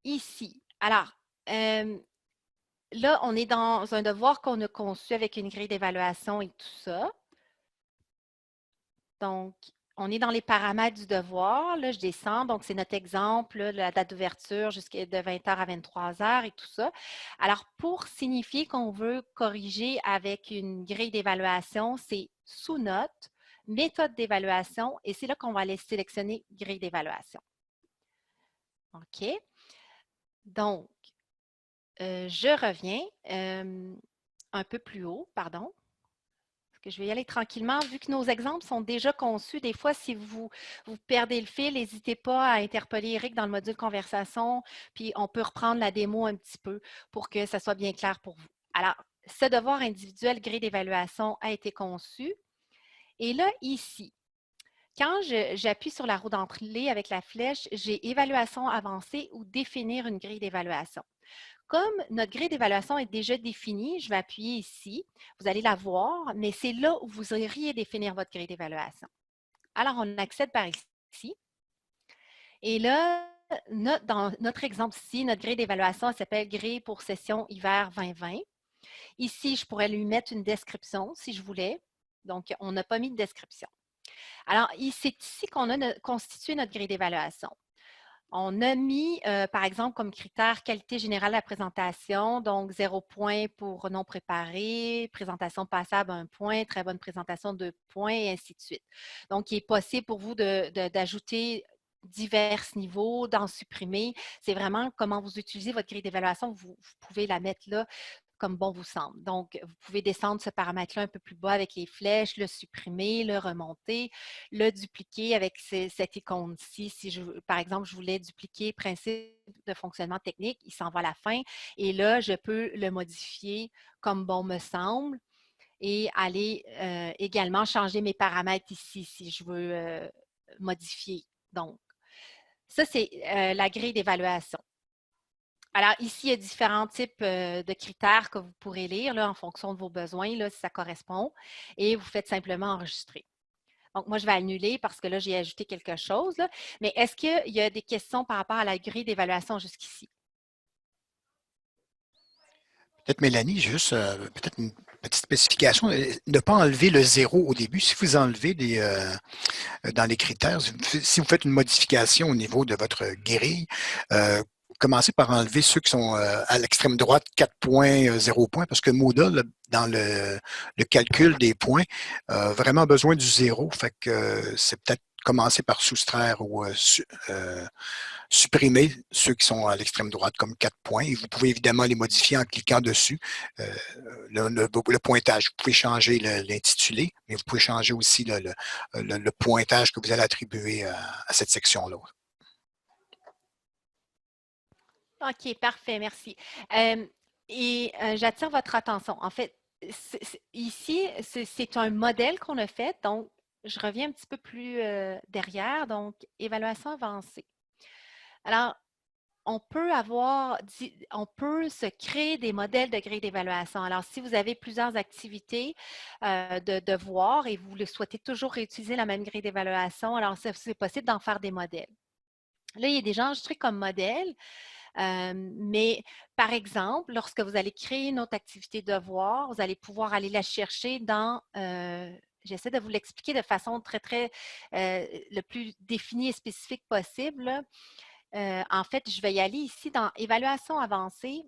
[SPEAKER 1] Ici. Alors, là, on est dans un devoir qu'on a conçu avec une grille d'évaluation et tout ça. Donc, on est dans les paramètres du devoir. Là, je descends. Donc, c'est notre exemple, là, la date d'ouverture jusqu'à de 20 heures à 23 heures et tout ça. Alors, pour signifier qu'on veut corriger avec une grille d'évaluation, c'est sous note, méthode d'évaluation, et c'est là qu'on va aller sélectionner grille d'évaluation. OK. Donc, je reviens un peu plus haut, pardon. que je vais y aller tranquillement. Vu que nos exemples sont déjà conçus, des fois, si vous perdez le fil, n'hésitez pas à interpeller Eric dans le module conversation, puis on peut reprendre la démo un petit peu pour que ça soit bien clair pour vous. Alors, ce devoir individuel grille d'évaluation a été conçu. Et là, ici, quand j'appuie sur la roue d'entrée avec la flèche, j'ai évaluation avancée ou définir une grille d'évaluation. Comme notre grille d'évaluation est déjà définie, je vais appuyer ici. Vous allez la voir, mais c'est là où vous iriez définir votre grille d'évaluation. Alors, on accède par ici. Et là, dans notre exemple ici, notre grille d'évaluation s'appelle grille pour session hiver 2020. Ici, je pourrais lui mettre une description si je voulais. Donc, on n'a pas mis de description. Alors, c'est ici qu'on a constitué notre grille d'évaluation. On a mis, par exemple, comme critère qualité générale de la présentation, donc 0 point pour non préparé, présentation passable 1 point, très bonne présentation 2 points, et ainsi de suite. Donc, il est possible pour vous d'ajouter divers niveaux, d'en supprimer. C'est vraiment comment vous utilisez votre grille d'évaluation. Vous pouvez la mettre là comme bon vous semble. Donc, vous pouvez descendre ce paramètre-là un peu plus bas avec les flèches, le supprimer, le remonter, le dupliquer avec cette icône-ci. Si, par exemple, je voulais dupliquer principe de fonctionnement technique, il s'en va à la fin. Et là, je peux le modifier comme bon me semble et aller également changer mes paramètres ici si je veux modifier. Donc, ça, c'est la grille d'évaluation. Alors, ici, il y a différents types de critères que vous pourrez lire là, en fonction de vos besoins, là, si ça correspond, et vous faites simplement enregistrer. Donc, moi, je vais annuler parce que là, j'ai ajouté quelque chose. Là. Mais est-ce qu'il y a des questions par rapport à la grille d'évaluation jusqu'ici?
[SPEAKER 2] Peut-être Mélanie, juste peut-être une petite spécification. Ne pas enlever le 0 au début. Si vous enlevez dans les critères, si vous faites une modification au niveau de votre grille, commencez par enlever ceux qui sont à l'extrême droite, 4 points, 0 points, parce que Moodle, dans le calcul des points, a vraiment besoin du 0. Fait que c'est peut-être commencer par soustraire ou supprimer ceux qui sont à l'extrême droite comme 4 points. Et vous pouvez évidemment les modifier en cliquant dessus. Le pointage, vous pouvez changer l'intitulé, mais vous pouvez changer aussi le pointage que vous allez attribuer à cette section-là.
[SPEAKER 1] OK, parfait, merci. J'attire votre attention. En fait, ici, c'est un modèle qu'on a fait. Donc, je reviens un petit peu plus derrière. Donc, évaluation avancée. Alors, on peut se créer des modèles de grille d'évaluation. Alors, si vous avez plusieurs activités de devoirs et vous le souhaitez toujours réutiliser la même grille d'évaluation, alors c'est possible d'en faire des modèles. Là, il est déjà enregistré comme modèle. Mais par exemple, lorsque vous allez créer une autre activité de devoir, vous allez pouvoir aller la chercher dans, j'essaie de vous l'expliquer de façon très, le plus définie et spécifique possible. En fait, je vais y aller ici dans évaluation avancée.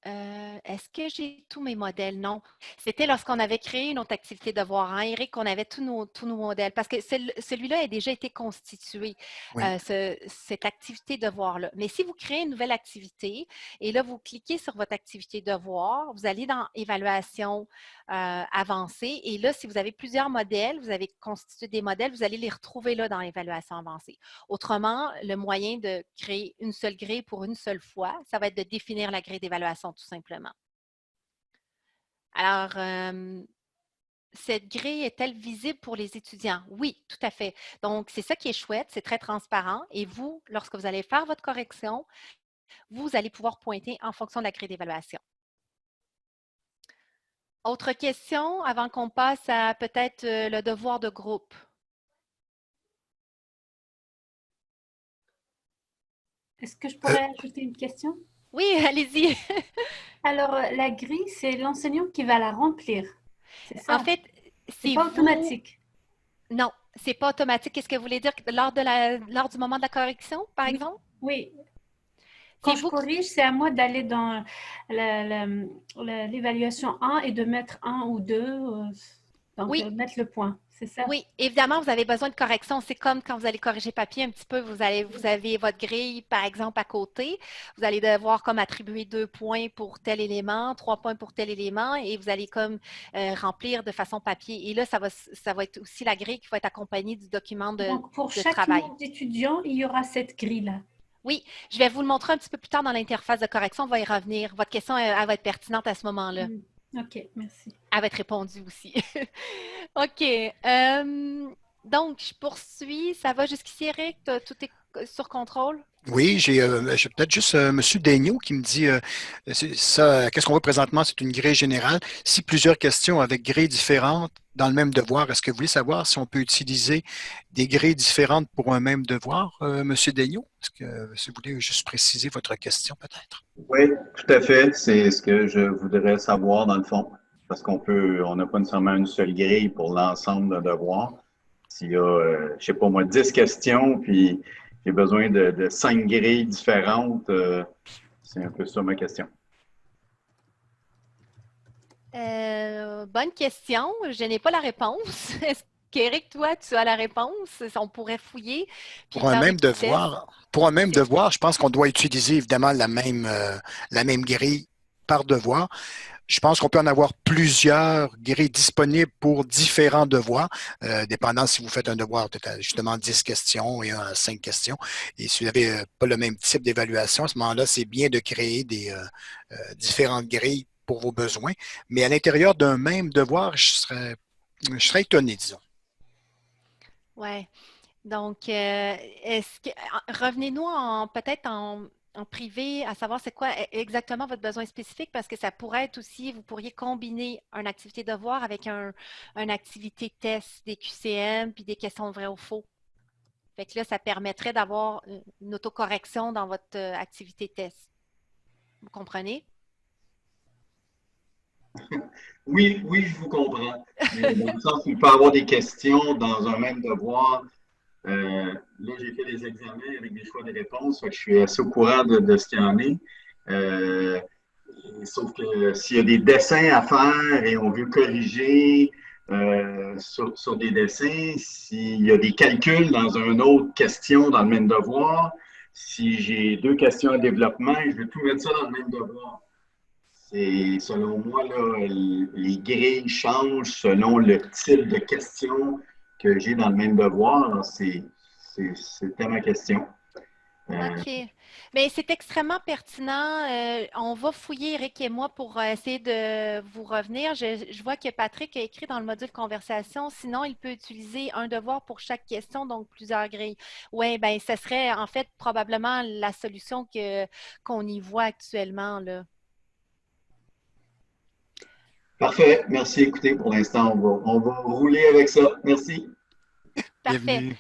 [SPEAKER 1] Est-ce que j'ai tous mes modèles? Non. C'était lorsqu'on avait créé une autre activité de devoir. Hein, Eric, on avait tous nos modèles parce que celui-là a déjà été constitué,
[SPEAKER 2] Oui.
[SPEAKER 1] cette activité de devoir-là. Mais si vous créez une nouvelle activité et là, vous cliquez sur votre activité de devoir, vous allez dans évaluation avancée et là, si vous avez plusieurs modèles, vous avez constitué des modèles, vous allez les retrouver là dans évaluation avancée. Autrement, le moyen de créer une seule grille pour une seule fois, ça va être de définir la grille d'évaluation tout simplement. Alors, cette grille est-elle visible pour les étudiants? Oui, tout à fait. Donc, c'est ça qui est chouette, c'est très transparent. Et vous, lorsque vous allez faire votre correction, vous allez pouvoir pointer en fonction de la grille d'évaluation. Autre question avant qu'on passe à peut-être le devoir de groupe?
[SPEAKER 4] Est-ce que je pourrais ajouter une question?
[SPEAKER 1] Oui, allez-y.
[SPEAKER 4] Alors, la grille, c'est l'enseignant qui va la remplir. C'est ça?
[SPEAKER 1] En fait,
[SPEAKER 4] C'est
[SPEAKER 1] c'est
[SPEAKER 4] pas
[SPEAKER 1] vous.
[SPEAKER 4] automatique.
[SPEAKER 1] Non, c'est pas automatique. Qu'est-ce que vous voulez dire lors du moment de la correction, par
[SPEAKER 4] Oui,
[SPEAKER 1] exemple?
[SPEAKER 4] oui. Quand
[SPEAKER 1] C'est
[SPEAKER 4] je
[SPEAKER 1] vous qui.
[SPEAKER 4] corrige, c'est à moi d'aller dans l'évaluation 1 et de mettre 1 ou 2. Donc,
[SPEAKER 1] Oui,
[SPEAKER 4] mettre le point, c'est ça?
[SPEAKER 1] oui, évidemment, vous avez besoin de correction. C'est comme quand vous allez corriger papier un petit peu, vous avez votre grille, par exemple, à côté. Vous allez devoir comme attribuer 2 points pour tel élément, 3 points pour tel élément, et vous allez comme remplir de façon papier. Et là, ça va être aussi la grille qui va être accompagnée du document
[SPEAKER 4] Donc, pour
[SPEAKER 1] de
[SPEAKER 4] chaque
[SPEAKER 1] travail.
[SPEAKER 4] nombre d'étudiants, il y aura cette grille-là.
[SPEAKER 1] Oui, je vais vous le montrer un petit peu plus tard dans l'interface de correction. On va y revenir. Votre question, elle va être pertinente à ce moment-là.
[SPEAKER 4] OK, merci.
[SPEAKER 1] Elle va être répondue aussi. OK. Donc, je poursuis. Ça va jusqu'ici, Eric? Tout est sur contrôle?
[SPEAKER 2] Oui, j'ai peut-être juste M. Daigneault qui me dit ça, qu'est-ce qu'on voit présentement, c'est une grille générale. Si plusieurs questions avec grilles différentes dans le même devoir, est-ce que vous voulez savoir si on peut utiliser des grilles différentes pour un même devoir, M. Daigneault? Est-ce que si vous voulez juste préciser votre question, peut-être?
[SPEAKER 7] Oui, tout à fait. C'est ce que je voudrais savoir dans le fond. Parce on n'a pas nécessairement une seule grille pour l'ensemble d'un devoir. S'il y a, je sais pas moi, 10 questions, puis j'ai besoin de 5 grilles différentes, c'est un peu ça ma question.
[SPEAKER 1] Bonne question. Je n'ai pas la réponse. Est-ce qu'Éric, toi, tu as la réponse? On pourrait fouiller puis
[SPEAKER 2] Pour un
[SPEAKER 1] faire des
[SPEAKER 2] même
[SPEAKER 1] petits tests.
[SPEAKER 2] devoir, je pense qu'on doit utiliser évidemment la même grille par devoir. Je pense qu'on peut en avoir plusieurs grilles disponibles pour différents devoirs, dépendant si vous faites un devoir justement 10 questions et un à 5 questions. Et si vous n'avez pas le même type d'évaluation, à ce moment-là, c'est bien de créer des différentes grilles pour vos besoins. Mais à l'intérieur d'un même devoir, je serais étonné, disons.
[SPEAKER 1] Ouais. Donc, revenez-nous peut-être en privé à savoir c'est quoi exactement votre besoin spécifique parce que ça pourrait être aussi, vous pourriez combiner une activité devoir avec une activité test des QCM puis des questions de vrai ou faux. Fait que là, ça permettrait d'avoir une autocorrection dans votre activité test. Vous comprenez?
[SPEAKER 7] Oui, oui, je vous comprends. Mais dans le sens où il peut y avoir des questions dans un même devoir. Là, j'ai fait des examens avec des choix de réponse, fait que je suis assez au courant de ce qu'il y en est. Sauf que s'il y a des dessins à faire et on veut corriger sur des dessins, s'il y a des calculs dans une autre question dans le même devoir, si j'ai 2 questions à développement, je vais tout mettre ça dans le même devoir. C'est, selon moi, là, les grilles changent selon le type de question que j'ai dans le même devoir. C'était ma question.
[SPEAKER 1] OK. Mais c'est extrêmement pertinent. On va fouiller, Eric et moi, pour essayer de vous revenir. Je vois que Patrick a écrit dans le module conversation. Sinon, il peut utiliser un devoir pour chaque question, donc plusieurs grilles. Oui, ben, ce serait en fait probablement la solution qu'on y voit actuellement, là.
[SPEAKER 7] Parfait. Merci. Écoutez, pour l'instant, on va rouler avec ça. Merci.
[SPEAKER 1] Parfait.
[SPEAKER 2] Bienvenue.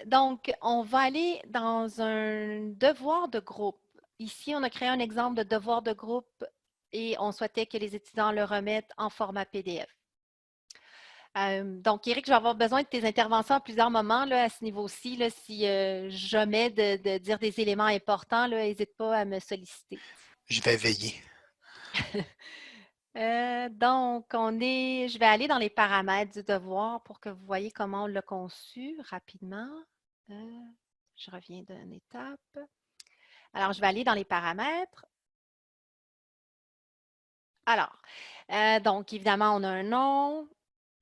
[SPEAKER 1] Donc, on va aller dans un devoir de groupe. Ici, on a créé un exemple de devoir de groupe et on souhaitait que les étudiants le remettent en format PDF. Donc, Éric, je vais avoir besoin de tes interventions à plusieurs moments là, à ce niveau-ci. Là, si jamais de dire des éléments importants, n'hésite pas à me solliciter.
[SPEAKER 2] Je vais veiller.
[SPEAKER 1] Donc, je vais aller dans les paramètres du devoir pour que vous voyez comment on l'a conçu rapidement. Je reviens d'une étape. Alors, je vais aller dans les paramètres. Alors, donc, évidemment, on a un nom.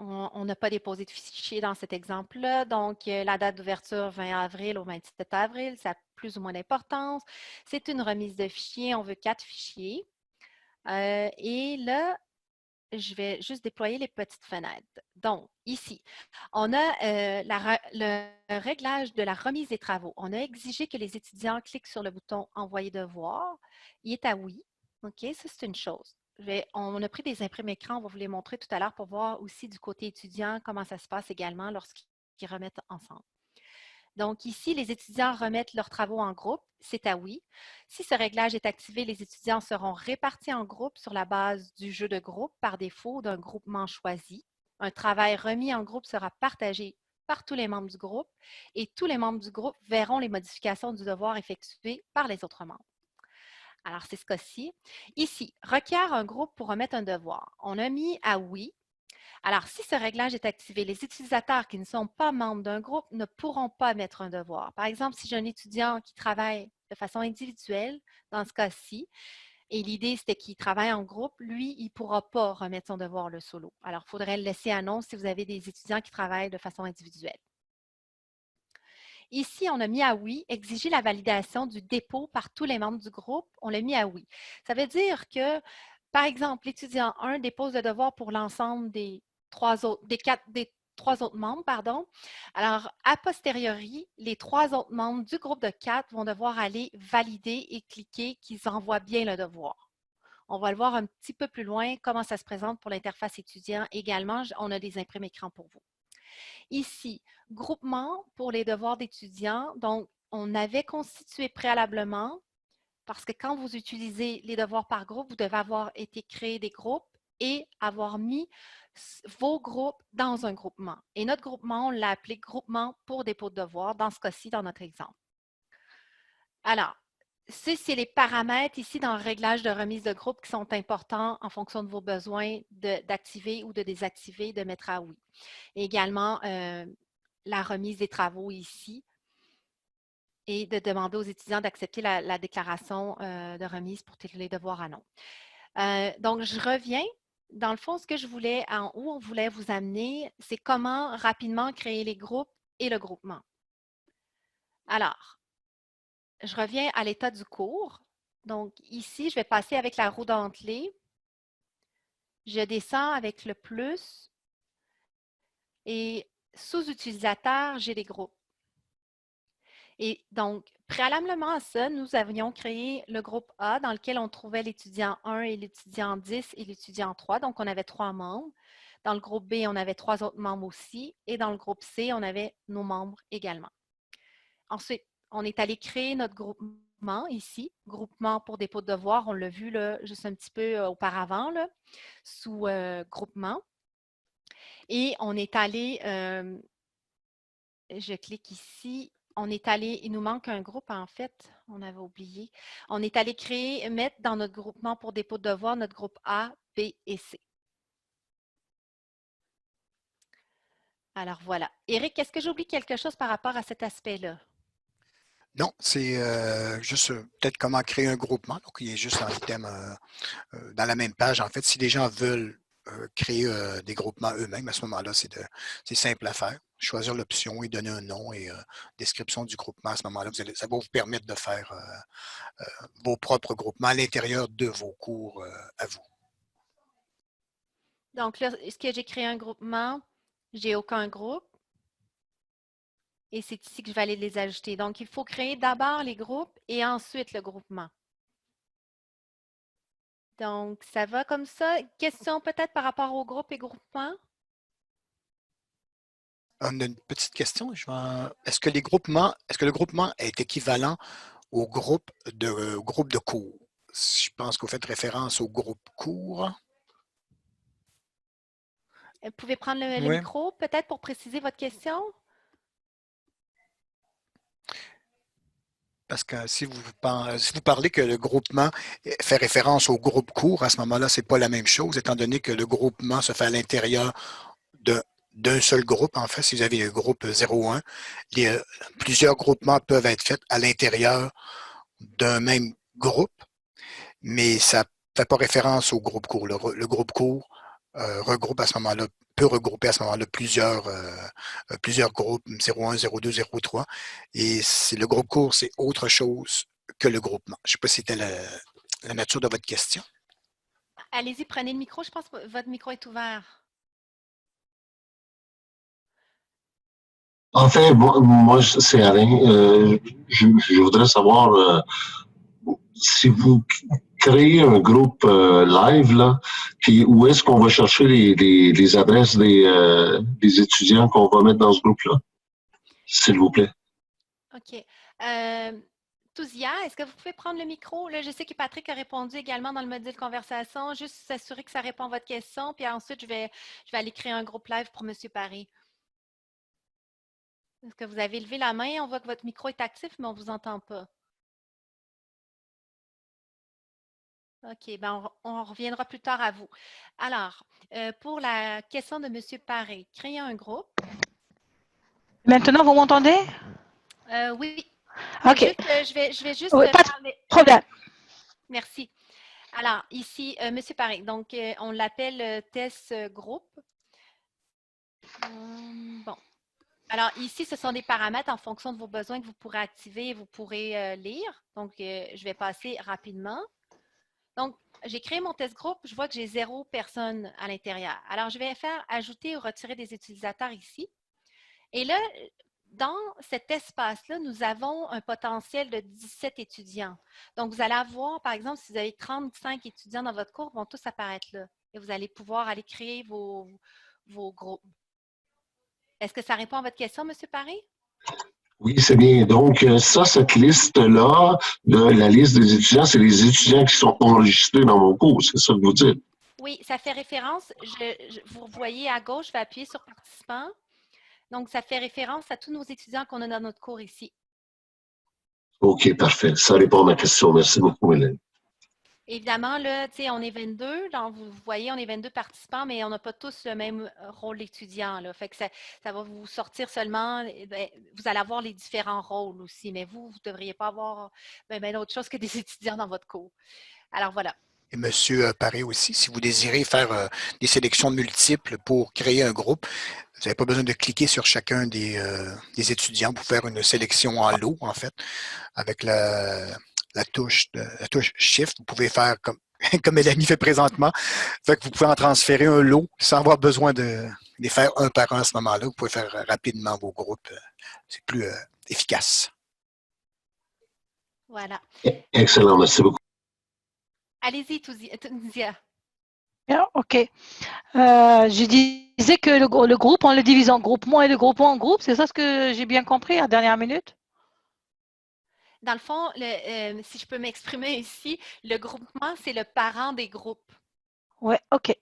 [SPEAKER 1] On n'a pas déposé de fichier dans cet exemple-là. Donc, la date d'ouverture, 20 avril au 27 avril, ça a plus ou moins d'importance. C'est une remise de fichier. On veut 4 fichiers. Et là, je vais juste déployer les petites fenêtres. Donc, ici, on a le réglage de la remise des travaux. On a exigé que les étudiants cliquent sur le bouton « Envoyer devoir ». Il est à oui. OK, ça, c'est une chose. On a pris des imprimes écran, on va vous les montrer tout à l'heure pour voir aussi du côté étudiant comment ça se passe également lorsqu'ils remettent ensemble. Donc ici, les étudiants remettent leurs travaux en groupe, c'est à oui. Si ce réglage est activé, les étudiants seront répartis en groupe sur la base du jeu de groupe par défaut d'un groupement choisi. Un travail remis en groupe sera partagé par tous les membres du groupe et tous les membres du groupe verront les modifications du devoir effectuées par les autres membres. Alors, c'est ce cas-ci. Ici, requiert un groupe pour remettre un devoir. On a mis à oui. Alors, si ce réglage est activé, les utilisateurs qui ne sont pas membres d'un groupe ne pourront pas mettre un devoir. Par exemple, si j'ai un étudiant qui travaille de façon individuelle, dans ce cas-ci, et l'idée, c'était qu'il travaille en groupe, lui, il ne pourra pas remettre son devoir le solo. Alors, il faudrait le laisser à non si vous avez des étudiants qui travaillent de façon individuelle. Ici, on a mis à oui, exiger la validation du dépôt par tous les membres du groupe, on l'a mis à oui. Ça veut dire que, par exemple, l'étudiant 1 dépose le devoir pour l'ensemble des trois autres membres, pardon. Alors, a posteriori, les 3 autres membres du groupe de 4 vont devoir aller valider et cliquer qu'ils envoient bien le devoir. On va le voir un petit peu plus loin, comment ça se présente pour l'interface étudiant. Également, on a des imprimes écran pour vous. Ici, groupement pour les devoirs d'étudiants. Donc, on avait constitué préalablement, parce que quand vous utilisez les devoirs par groupe, vous devez avoir été créé des groupes et avoir mis vos groupes dans un groupement. Et notre groupement, on l'a appelé groupement pour dépôt de devoirs, dans ce cas-ci, dans notre exemple. Alors, c'est les paramètres ici dans le réglage de remise de groupe qui sont importants en fonction de vos besoins d'activer ou de désactiver, de mettre à oui. Et également, la remise des travaux ici et de demander aux étudiants d'accepter la déclaration de remise pour les devoirs à non. Donc, je reviens. Dans le fond, ce que je voulais, où on voulait vous amener, c'est comment rapidement créer les groupes et le groupement. Alors, je reviens à l'état du cours. Donc, ici, je vais passer avec la roue dentelée. Je descends avec le plus. Et sous utilisateur, j'ai les groupes. Et donc, préalablement à ça, nous avions créé le groupe A dans lequel on trouvait l'étudiant 1 et l'étudiant 10 et l'étudiant 3. Donc, on avait 3 membres. Dans le groupe B, on avait 3 autres membres aussi. Et dans le groupe C, on avait nos membres également. Ensuite, on est allé créer notre groupement ici, groupement pour dépôt de devoir. On l'a vu là, juste un petit peu auparavant, là, sous groupement. Et on est allé, je clique ici, on est allé, il nous manque un groupe en fait, on avait oublié. On est allé mettre dans notre groupement pour dépôt de devoir notre groupe A, B et C. Alors voilà. Éric, est-ce que j'oublie quelque chose par rapport à cet aspect-là?
[SPEAKER 2] Non, c'est juste peut-être comment créer un groupement. Donc, il est juste dans l'item, dans la même page. En fait, si les gens veulent créer des groupements eux-mêmes, à ce moment-là, c'est simple à faire. Choisir l'option et donner un nom et description du groupement. À ce moment-là, ça va vous permettre de faire vos propres groupements à l'intérieur de vos cours à vous.
[SPEAKER 1] Donc là, est-ce que j'ai créé un groupement? J'ai aucun groupe. Et c'est ici que je vais aller les ajouter. Donc, il faut créer d'abord les groupes et ensuite le groupement. Donc, ça va comme ça. Question peut-être par rapport aux groupes et groupements?
[SPEAKER 2] On a une petite question. Est-ce que le groupement est équivalent au groupe de cours? Je pense que vous faites référence au groupe cours.
[SPEAKER 1] Vous pouvez prendre le
[SPEAKER 2] Oui.
[SPEAKER 1] micro peut-être pour préciser votre question?
[SPEAKER 2] Parce que si vous parlez que le groupement fait référence au groupe court, à ce moment-là, ce n'est pas la même chose, étant donné que le groupement se fait à l'intérieur d'un seul groupe. En fait, si vous avez un groupe 0-1, plusieurs groupements peuvent être faits à l'intérieur d'un même groupe, mais ça ne fait pas référence au groupe court. Le groupe court regroupe à ce moment-là, peut regrouper à ce moment-là plusieurs groupes, 01, 02, 03. Et le groupe court, c'est autre chose que le groupement. Je ne sais pas si c'était la nature de votre question.
[SPEAKER 1] Allez-y, prenez le micro. Je pense que votre micro est ouvert.
[SPEAKER 8] En fait, moi c'est Alain. Je voudrais savoir si vous créez un groupe live, là, puis où est-ce qu'on va chercher les adresses des étudiants qu'on va mettre dans ce groupe-là, s'il vous plaît.
[SPEAKER 1] OK. Touzia, est-ce que vous pouvez prendre le micro? Là, je sais que Patrick a répondu également dans le module conversation. Juste s'assurer que ça répond à votre question. Puis ensuite, je vais aller créer un groupe live pour M. Paris. Est-ce que vous avez levé la main? On voit que votre micro est actif, mais on ne vous entend pas. OK, ben on reviendra plus tard à vous. Alors, Pour la question de M. Paré, créer un groupe.
[SPEAKER 9] Maintenant, vous m'entendez?
[SPEAKER 1] Oui.
[SPEAKER 9] OK.
[SPEAKER 1] Juste, je vais juste
[SPEAKER 9] Oui, pas de
[SPEAKER 1] parler.
[SPEAKER 9] problème.
[SPEAKER 1] Merci. Alors, ici, M. Paré, donc on l'appelle test groupe. Bon. Alors, ici, ce sont des paramètres en fonction de vos besoins que vous pourrez activer et vous pourrez lire. Donc, je vais passer rapidement. Donc, j'ai créé mon test groupe. Je vois que j'ai 0 personnes à l'intérieur. Alors, je vais faire ajouter ou retirer des utilisateurs ici. Et là, dans cet espace-là, nous avons un potentiel de 17 étudiants. Donc, vous allez avoir, par exemple, si vous avez 35 étudiants dans votre cours, ils vont tous apparaître là. Et vous allez pouvoir aller créer vos groupes. Est-ce que ça répond à votre question, M. Paré?
[SPEAKER 8] Oui, c'est bien. Donc, ça, cette liste-là, la liste des étudiants, c'est les étudiants qui sont enregistrés dans mon cours, c'est ça que vous dites?
[SPEAKER 1] Oui, ça fait référence. Vous voyez à gauche, je vais appuyer sur participants. Donc, ça fait référence à tous nos étudiants qu'on a dans notre cours ici.
[SPEAKER 8] OK, parfait. Ça répond à ma question. Merci beaucoup, Hélène.
[SPEAKER 1] Évidemment, là, tu sais, on est 22. Donc, vous voyez, on est 22 participants, mais on n'a pas tous le même rôle d'étudiant, là. Fait que ça va vous sortir seulement, vous allez avoir les différents rôles aussi, mais vous ne devriez pas avoir autre chose que des étudiants dans votre cours. Alors, voilà.
[SPEAKER 2] Et M. Paré aussi, si vous désirez faire des sélections multiples pour créer un groupe, vous n'avez pas besoin de cliquer sur chacun des étudiants pour faire une sélection en lot, en fait, avec la touche Shift. Vous pouvez faire comme Mélanie fait présentement. Fait que vous pouvez en transférer un lot sans avoir besoin de les faire un par un à ce moment-là. Vous pouvez faire rapidement vos groupes. C'est plus efficace.
[SPEAKER 1] Voilà.
[SPEAKER 8] Excellent, merci beaucoup.
[SPEAKER 1] Allez-y, Tunisia.
[SPEAKER 9] OK. Je disais que le groupe, on le divise en groupement et le groupement en groupe. C'est ça ce que j'ai bien compris à la dernière minute?
[SPEAKER 1] Dans le fond, si je peux m'exprimer ici, le groupement, c'est le parent des groupes.
[SPEAKER 9] Oui, OK.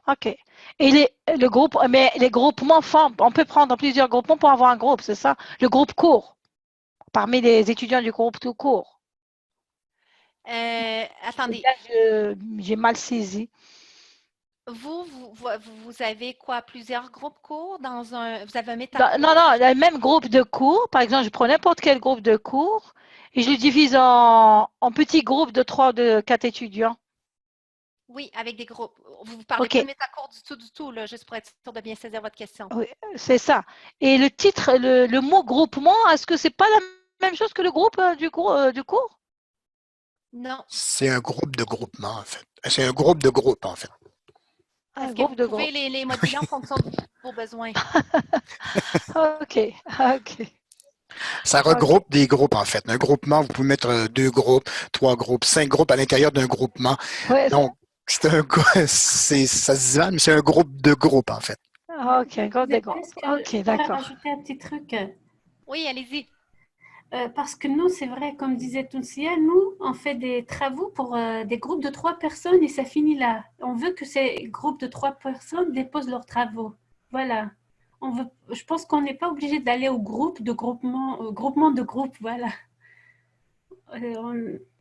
[SPEAKER 9] OK. Et le groupe, mais les groupements on peut prendre plusieurs groupements pour avoir un groupe, c'est ça? Le groupe court, parmi les étudiants du groupe tout court.
[SPEAKER 1] Attendez.
[SPEAKER 9] J'ai mal saisi.
[SPEAKER 1] Vous avez quoi? Plusieurs groupes courts dans un. Vous avez un
[SPEAKER 9] Non, le même groupe de cours. Par exemple, je prends n'importe quel groupe de cours et je le divise en petits groupes de 3 ou de 4 étudiants.
[SPEAKER 1] Oui, avec des groupes. Vous ne parlez pas de métacours du tout, là, juste pour être sûr de bien saisir votre question.
[SPEAKER 9] Oui, c'est ça. Et le titre, le mot groupement, est-ce que c'est pas la même chose que le groupe du cours?
[SPEAKER 1] Non.
[SPEAKER 2] C'est un groupe de groupement, en fait. C'est un groupe de groupes, en fait.
[SPEAKER 1] Est-ce que vous pouvez les moduler en fonction de vos besoins?
[SPEAKER 9] OK.
[SPEAKER 2] Ça regroupe des groupes, en fait. Un groupement, vous pouvez mettre 2 groupes, 3 groupes, 5 groupes à l'intérieur d'un groupement.
[SPEAKER 9] Ouais,
[SPEAKER 2] donc, ça se dit mal, mais c'est un groupe de groupes, en fait.
[SPEAKER 9] OK, un groupe de groupes. OK, d'accord.
[SPEAKER 4] Je rajouter un petit truc.
[SPEAKER 1] Oui, allez-y.
[SPEAKER 4] Parce que nous, c'est vrai, comme disait Tunisia, nous, on fait des travaux pour des groupes de 3 personnes et ça finit là. On veut que ces groupes de 3 personnes déposent leurs travaux. Voilà. Je pense qu'on n'est pas obligé d'aller au groupement de groupe, voilà.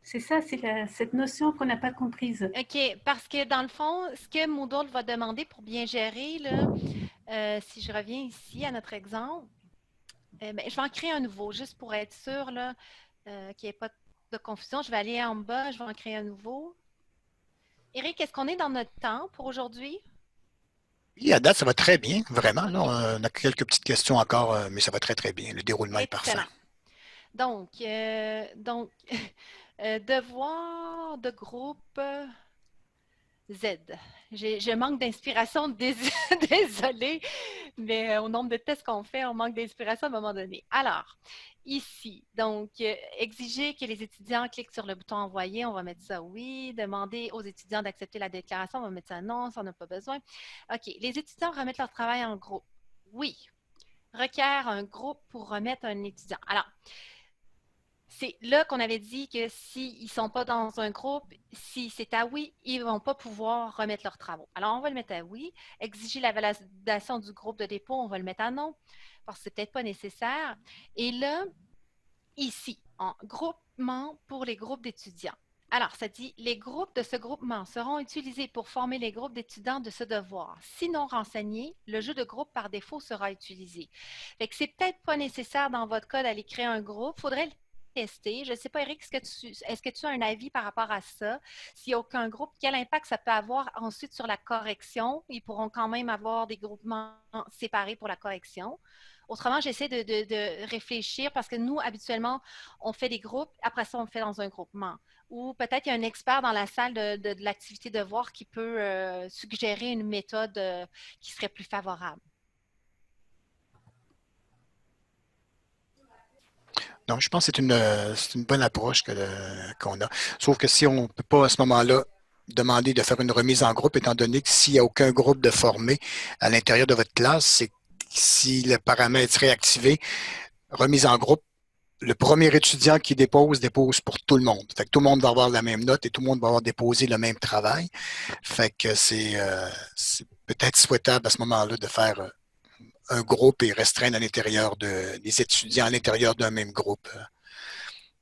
[SPEAKER 4] C'est ça, c'est cette notion qu'on n'a pas comprise.
[SPEAKER 1] OK, parce que dans le fond, ce que Moodle va demander pour bien gérer, là, si je reviens ici à notre exemple, je vais en créer un nouveau, juste pour être sûr qu'il n'y ait pas de confusion. Je vais aller en bas, je vais en créer un nouveau. Éric, est-ce qu'on est dans notre temps pour aujourd'hui?
[SPEAKER 2] Oui, à date, ça va très bien, vraiment. Là, on a quelques petites questions encore, mais ça va très, très bien. Le déroulement est parfait.
[SPEAKER 1] Donc, devoir de groupe Z. Je manque d'inspiration, désolée, mais au nombre de tests qu'on fait, on manque d'inspiration à un moment donné. Alors, ici, donc, exiger que les étudiants cliquent sur le bouton envoyer, on va mettre ça oui. Demander aux étudiants d'accepter la déclaration, on va mettre ça non, ça on n'a pas besoin. OK, les étudiants remettent leur travail en groupe. Oui. Requiert un groupe pour remettre un étudiant. Alors, c'est là qu'on avait dit que s'ils ne sont pas dans un groupe, si c'est à oui, ils ne vont pas pouvoir remettre leurs travaux. Alors, on va le mettre à oui. Exiger la validation du groupe de dépôt, on va le mettre à non, parce que ce n'est peut-être pas nécessaire. Et là, ici, en groupement pour les groupes d'étudiants. Alors, ça dit, les groupes de ce groupement seront utilisés pour former les groupes d'étudiants de ce devoir. Si non renseignés, le jeu de groupe par défaut sera utilisé. Fait que c'est peut-être pas nécessaire dans votre cas d'aller créer un groupe. Il faudrait le tester. Je ne sais pas, Eric, est-ce que tu as un avis par rapport à ça? S'il n'y a aucun groupe, quel impact ça peut avoir ensuite sur la correction? Ils pourront quand même avoir des groupements séparés pour la correction. Autrement, j'essaie de réfléchir parce que nous, habituellement, on fait des groupes, après ça, on le fait dans un groupement. Ou peut-être il y a un expert dans la salle de l'activité devoir qui peut suggérer une méthode qui serait plus favorable.
[SPEAKER 2] Donc, je pense que c'est une bonne approche qu'on a. Sauf que si on ne peut pas à ce moment-là demander de faire une remise en groupe, étant donné que s'il n'y a aucun groupe de formé à l'intérieur de votre classe, c'est si le paramètre serait activé, remise en groupe, le premier étudiant qui dépose pour tout le monde. Fait que tout le monde va avoir la même note et tout le monde va avoir déposé le même travail. Fait que c'est peut-être souhaitable à ce moment-là de faire un groupe et restreindre à l'intérieur des étudiants à l'intérieur d'un même groupe.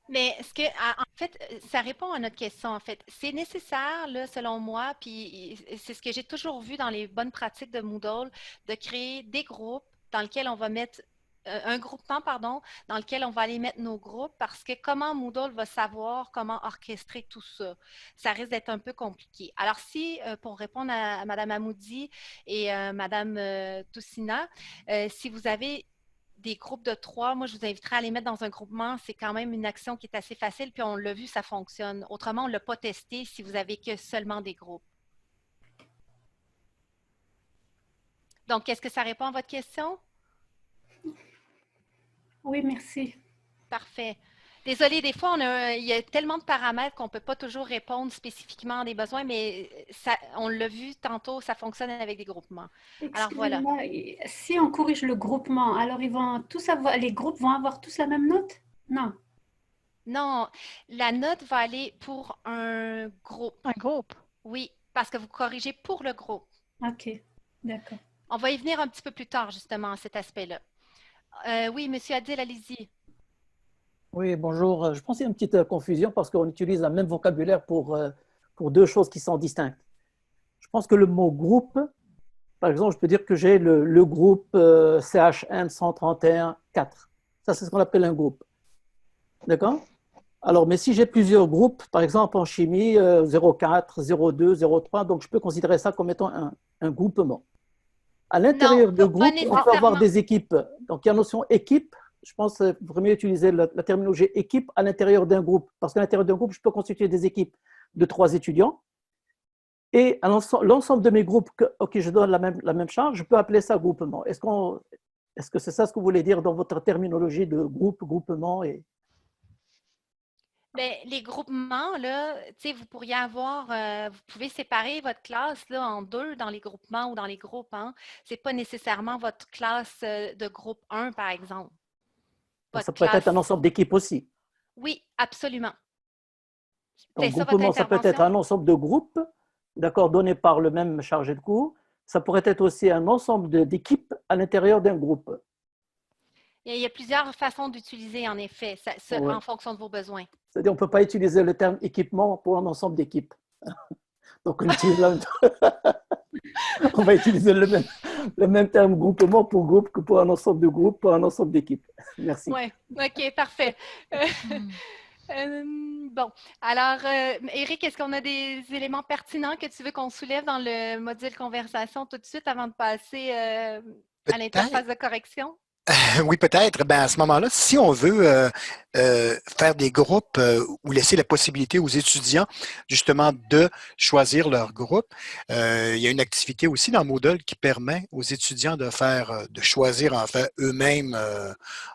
[SPEAKER 1] Mais en fait, ça répond à notre question, en fait. C'est nécessaire, là, selon moi, puis c'est ce que j'ai toujours vu dans les bonnes pratiques de Moodle, de créer des groupes dans lesquels on va mettre un groupement, pardon, dans lequel on va aller mettre nos groupes parce que comment Moodle va savoir comment orchestrer tout ça? Ça risque d'être un peu compliqué. Alors si, pour répondre à Mme Amoudi et Mme Toussina, si vous avez des groupes de 3, moi, je vous inviterais à les mettre dans un groupement. C'est quand même une action qui est assez facile, puis on l'a vu, ça fonctionne. Autrement, on ne l'a pas testé si vous avez que seulement des groupes. Donc, est-ce que ça répond à votre question?
[SPEAKER 4] Oui, merci.
[SPEAKER 1] Parfait. Désolée, des fois, il y a tellement de paramètres qu'on ne peut pas toujours répondre spécifiquement à des besoins, mais on l'a vu tantôt, ça fonctionne avec des groupements. Alors voilà.
[SPEAKER 4] Si on corrige le groupement, alors les groupes vont avoir tous la même note? Non.
[SPEAKER 1] Non, la note va aller pour un groupe.
[SPEAKER 9] Un groupe?
[SPEAKER 1] Oui, parce que vous corrigez pour le groupe.
[SPEAKER 4] OK, d'accord.
[SPEAKER 1] On va y venir un petit peu plus tard, justement, à cet aspect-là. Oui, Monsieur Adil, allez-y.
[SPEAKER 10] Oui, bonjour. Je pense qu'il y a une petite confusion parce qu'on utilise le même vocabulaire pour deux choses qui sont distinctes. Je pense que le mot groupe, par exemple, je peux dire que j'ai le groupe CHM 131-4. Ça, c'est ce qu'on appelle un groupe. D'accord? Alors, mais si j'ai plusieurs groupes, par exemple en chimie, 04, 02, 03, donc je peux considérer ça comme étant un groupement. À l'intérieur de groupe, on peut avoir des équipes. Donc, il y a la notion équipe. Je pense qu'il vaudrait mieux utiliser la terminologie équipe à l'intérieur d'un groupe. Parce qu'à l'intérieur d'un groupe, je peux constituer des équipes de 3 étudiants. Et l'ensemble de mes groupes auxquels je donne la même charge, je peux appeler ça groupement. Est-ce que c'est ça ce que vous voulez dire dans votre terminologie de groupe, groupement
[SPEAKER 1] Bien, les groupements, là, vous pourriez avoir, vous pouvez séparer votre classe là, en 2 dans les groupements ou dans les groupes. Hein. Ce n'est pas nécessairement votre classe de groupe 1, par exemple.
[SPEAKER 10] Ça peut être un ensemble d'équipes aussi.
[SPEAKER 1] Oui, absolument.
[SPEAKER 10] Donc, groupement, ça peut être un ensemble de groupes, d'accord, donnés par le même chargé de cours. Ça pourrait être aussi un ensemble d'équipes à l'intérieur d'un groupe.
[SPEAKER 1] Il y a plusieurs façons d'utiliser, en effet, en fonction de vos besoins.
[SPEAKER 10] C'est-à-dire qu'on ne peut pas utiliser le terme équipement pour un ensemble d'équipes. Donc, on va utiliser le même terme groupement pour groupe que pour un ensemble de groupes, pour un ensemble d'équipes. Merci.
[SPEAKER 1] Oui, OK, parfait. Bon, alors, Eric, est-ce qu'on a des éléments pertinents que tu veux qu'on soulève dans le module conversation tout de suite avant de passer à l'interface de correction?
[SPEAKER 2] Oui, peut-être. Ben, à ce moment-là, si on veut faire des groupes ou laisser la possibilité aux étudiants justement de choisir leur groupe, il y a une activité aussi dans Moodle qui permet aux étudiants de choisir en fait eux-mêmes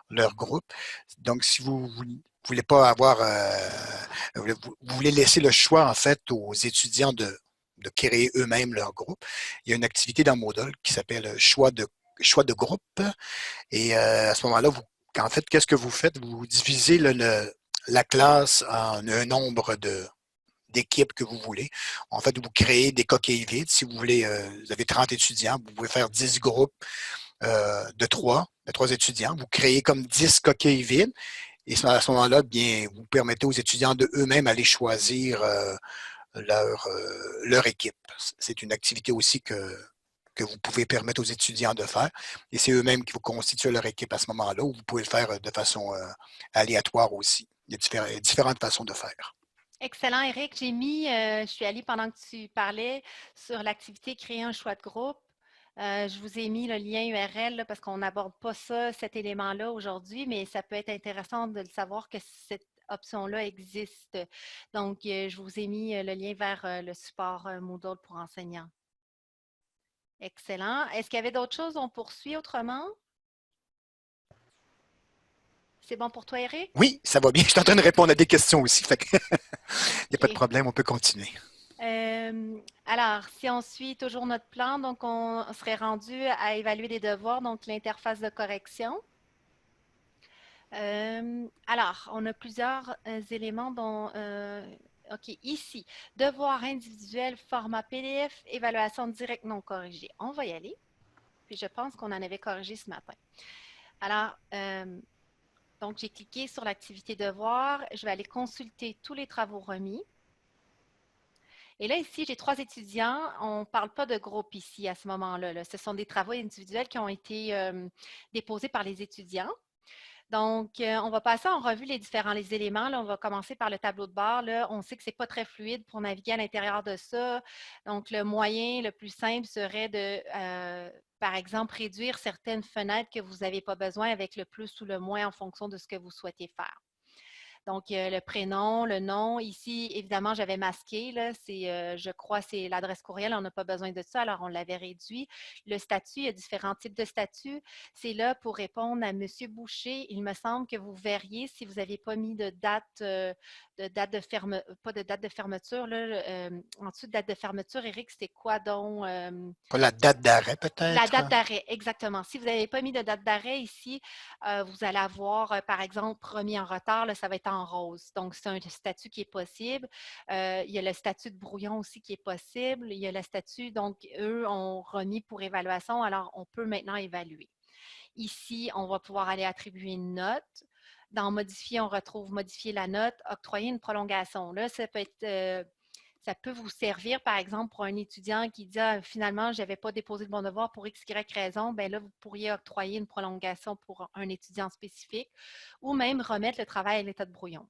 [SPEAKER 2] leur groupe. Donc, si vous voulez pas avoir, vous voulez laisser le choix en fait aux étudiants de créer eux-mêmes leur groupe, il y a une activité dans Moodle qui s'appelle choix de groupe. Et à ce moment-là, en fait, qu'est-ce que vous faites? Vous divisez la classe en un nombre d'équipes que vous voulez. En fait, vous créez des coquilles vides. Si vous voulez, vous avez 30 étudiants, vous pouvez faire 10 groupes de 3 étudiants. Vous créez comme 10 coquilles vides. Et à ce moment-là, bien, vous permettez aux étudiants de eux-mêmes aller choisir leur équipe. C'est une activité aussi que vous pouvez permettre aux étudiants de faire. Et c'est eux-mêmes qui vous constituent leur équipe à ce moment-là, ou vous pouvez le faire de façon aléatoire aussi. Il y a différentes façons de faire.
[SPEAKER 1] Excellent, Eric. J'ai mis, je suis allée pendant que tu parlais sur l'activité Créer un choix de groupe. Je vous ai mis le lien URL là, parce qu'on n'aborde pas ça, cet élément-là aujourd'hui, mais ça peut être intéressant de le savoir que cette option-là existe. Donc, je vous ai mis le lien vers le support Moodle pour enseignants. Excellent. Est-ce qu'il y avait d'autres choses? On poursuit autrement? C'est bon pour toi, Eric?
[SPEAKER 2] Oui, ça va bien. Je suis en train de répondre à des questions aussi. Fait que il n'y a pas de problème, on peut continuer.
[SPEAKER 1] Alors, si on suit toujours notre plan, donc on serait rendu à évaluer des devoirs, donc l'interface de correction. Alors, on a plusieurs éléments dont, OK, ici, devoir individuel, format PDF, évaluation directe non corrigée. On va y aller. Puis je pense qu'on en avait corrigé ce matin. Alors, donc j'ai cliqué sur l'activité devoir. Je vais aller consulter tous les travaux remis. Et là, ici, j'ai 3 étudiants. On ne parle pas de groupe ici à ce moment-là. Là. Ce sont des travaux individuels qui ont été déposés par les étudiants. Donc, on va passer en revue les différents éléments. Là, on va commencer par le tableau de bord. Là, on sait que ce n'est pas très fluide pour naviguer à l'intérieur de ça. Donc, le moyen le plus simple serait de, par exemple, réduire certaines fenêtres que vous n'avez pas besoin avec le plus ou le moins en fonction de ce que vous souhaitez faire. Donc, le prénom, le nom. Ici, évidemment, j'avais masqué. Là, je crois c'est l'adresse courriel. On n'a pas besoin de ça, alors on l'avait réduit. Le statut, il y a différents types de statuts. C'est là pour répondre à M. Boucher. Il me semble que vous verriez si vous n'aviez pas mis de date de fermeture, pas de date de fermeture. Là, en dessous de date de fermeture, Eric, c'était quoi donc?
[SPEAKER 2] Pas la date d'arrêt, peut-être?
[SPEAKER 1] La date d'arrêt, exactement. Si vous n'avez pas mis de date d'arrêt ici, vous allez avoir, par exemple, remis en retard, là, ça va être en rose. Donc, c'est un statut qui est possible. Il y a le statut de brouillon aussi qui est possible. Il y a le statut, donc, eux ont remis pour évaluation, alors on peut maintenant évaluer. Ici, on va pouvoir aller attribuer une note. Dans modifier, on retrouve modifier la note, octroyer une prolongation. Là, ça peut être ça peut vous servir, par exemple, pour un étudiant qui dit finalement, je n'avais pas déposé le bon devoir pour X, Y raison. Bien là, vous pourriez octroyer une prolongation pour un étudiant spécifique ou même remettre le travail à l'état de brouillon.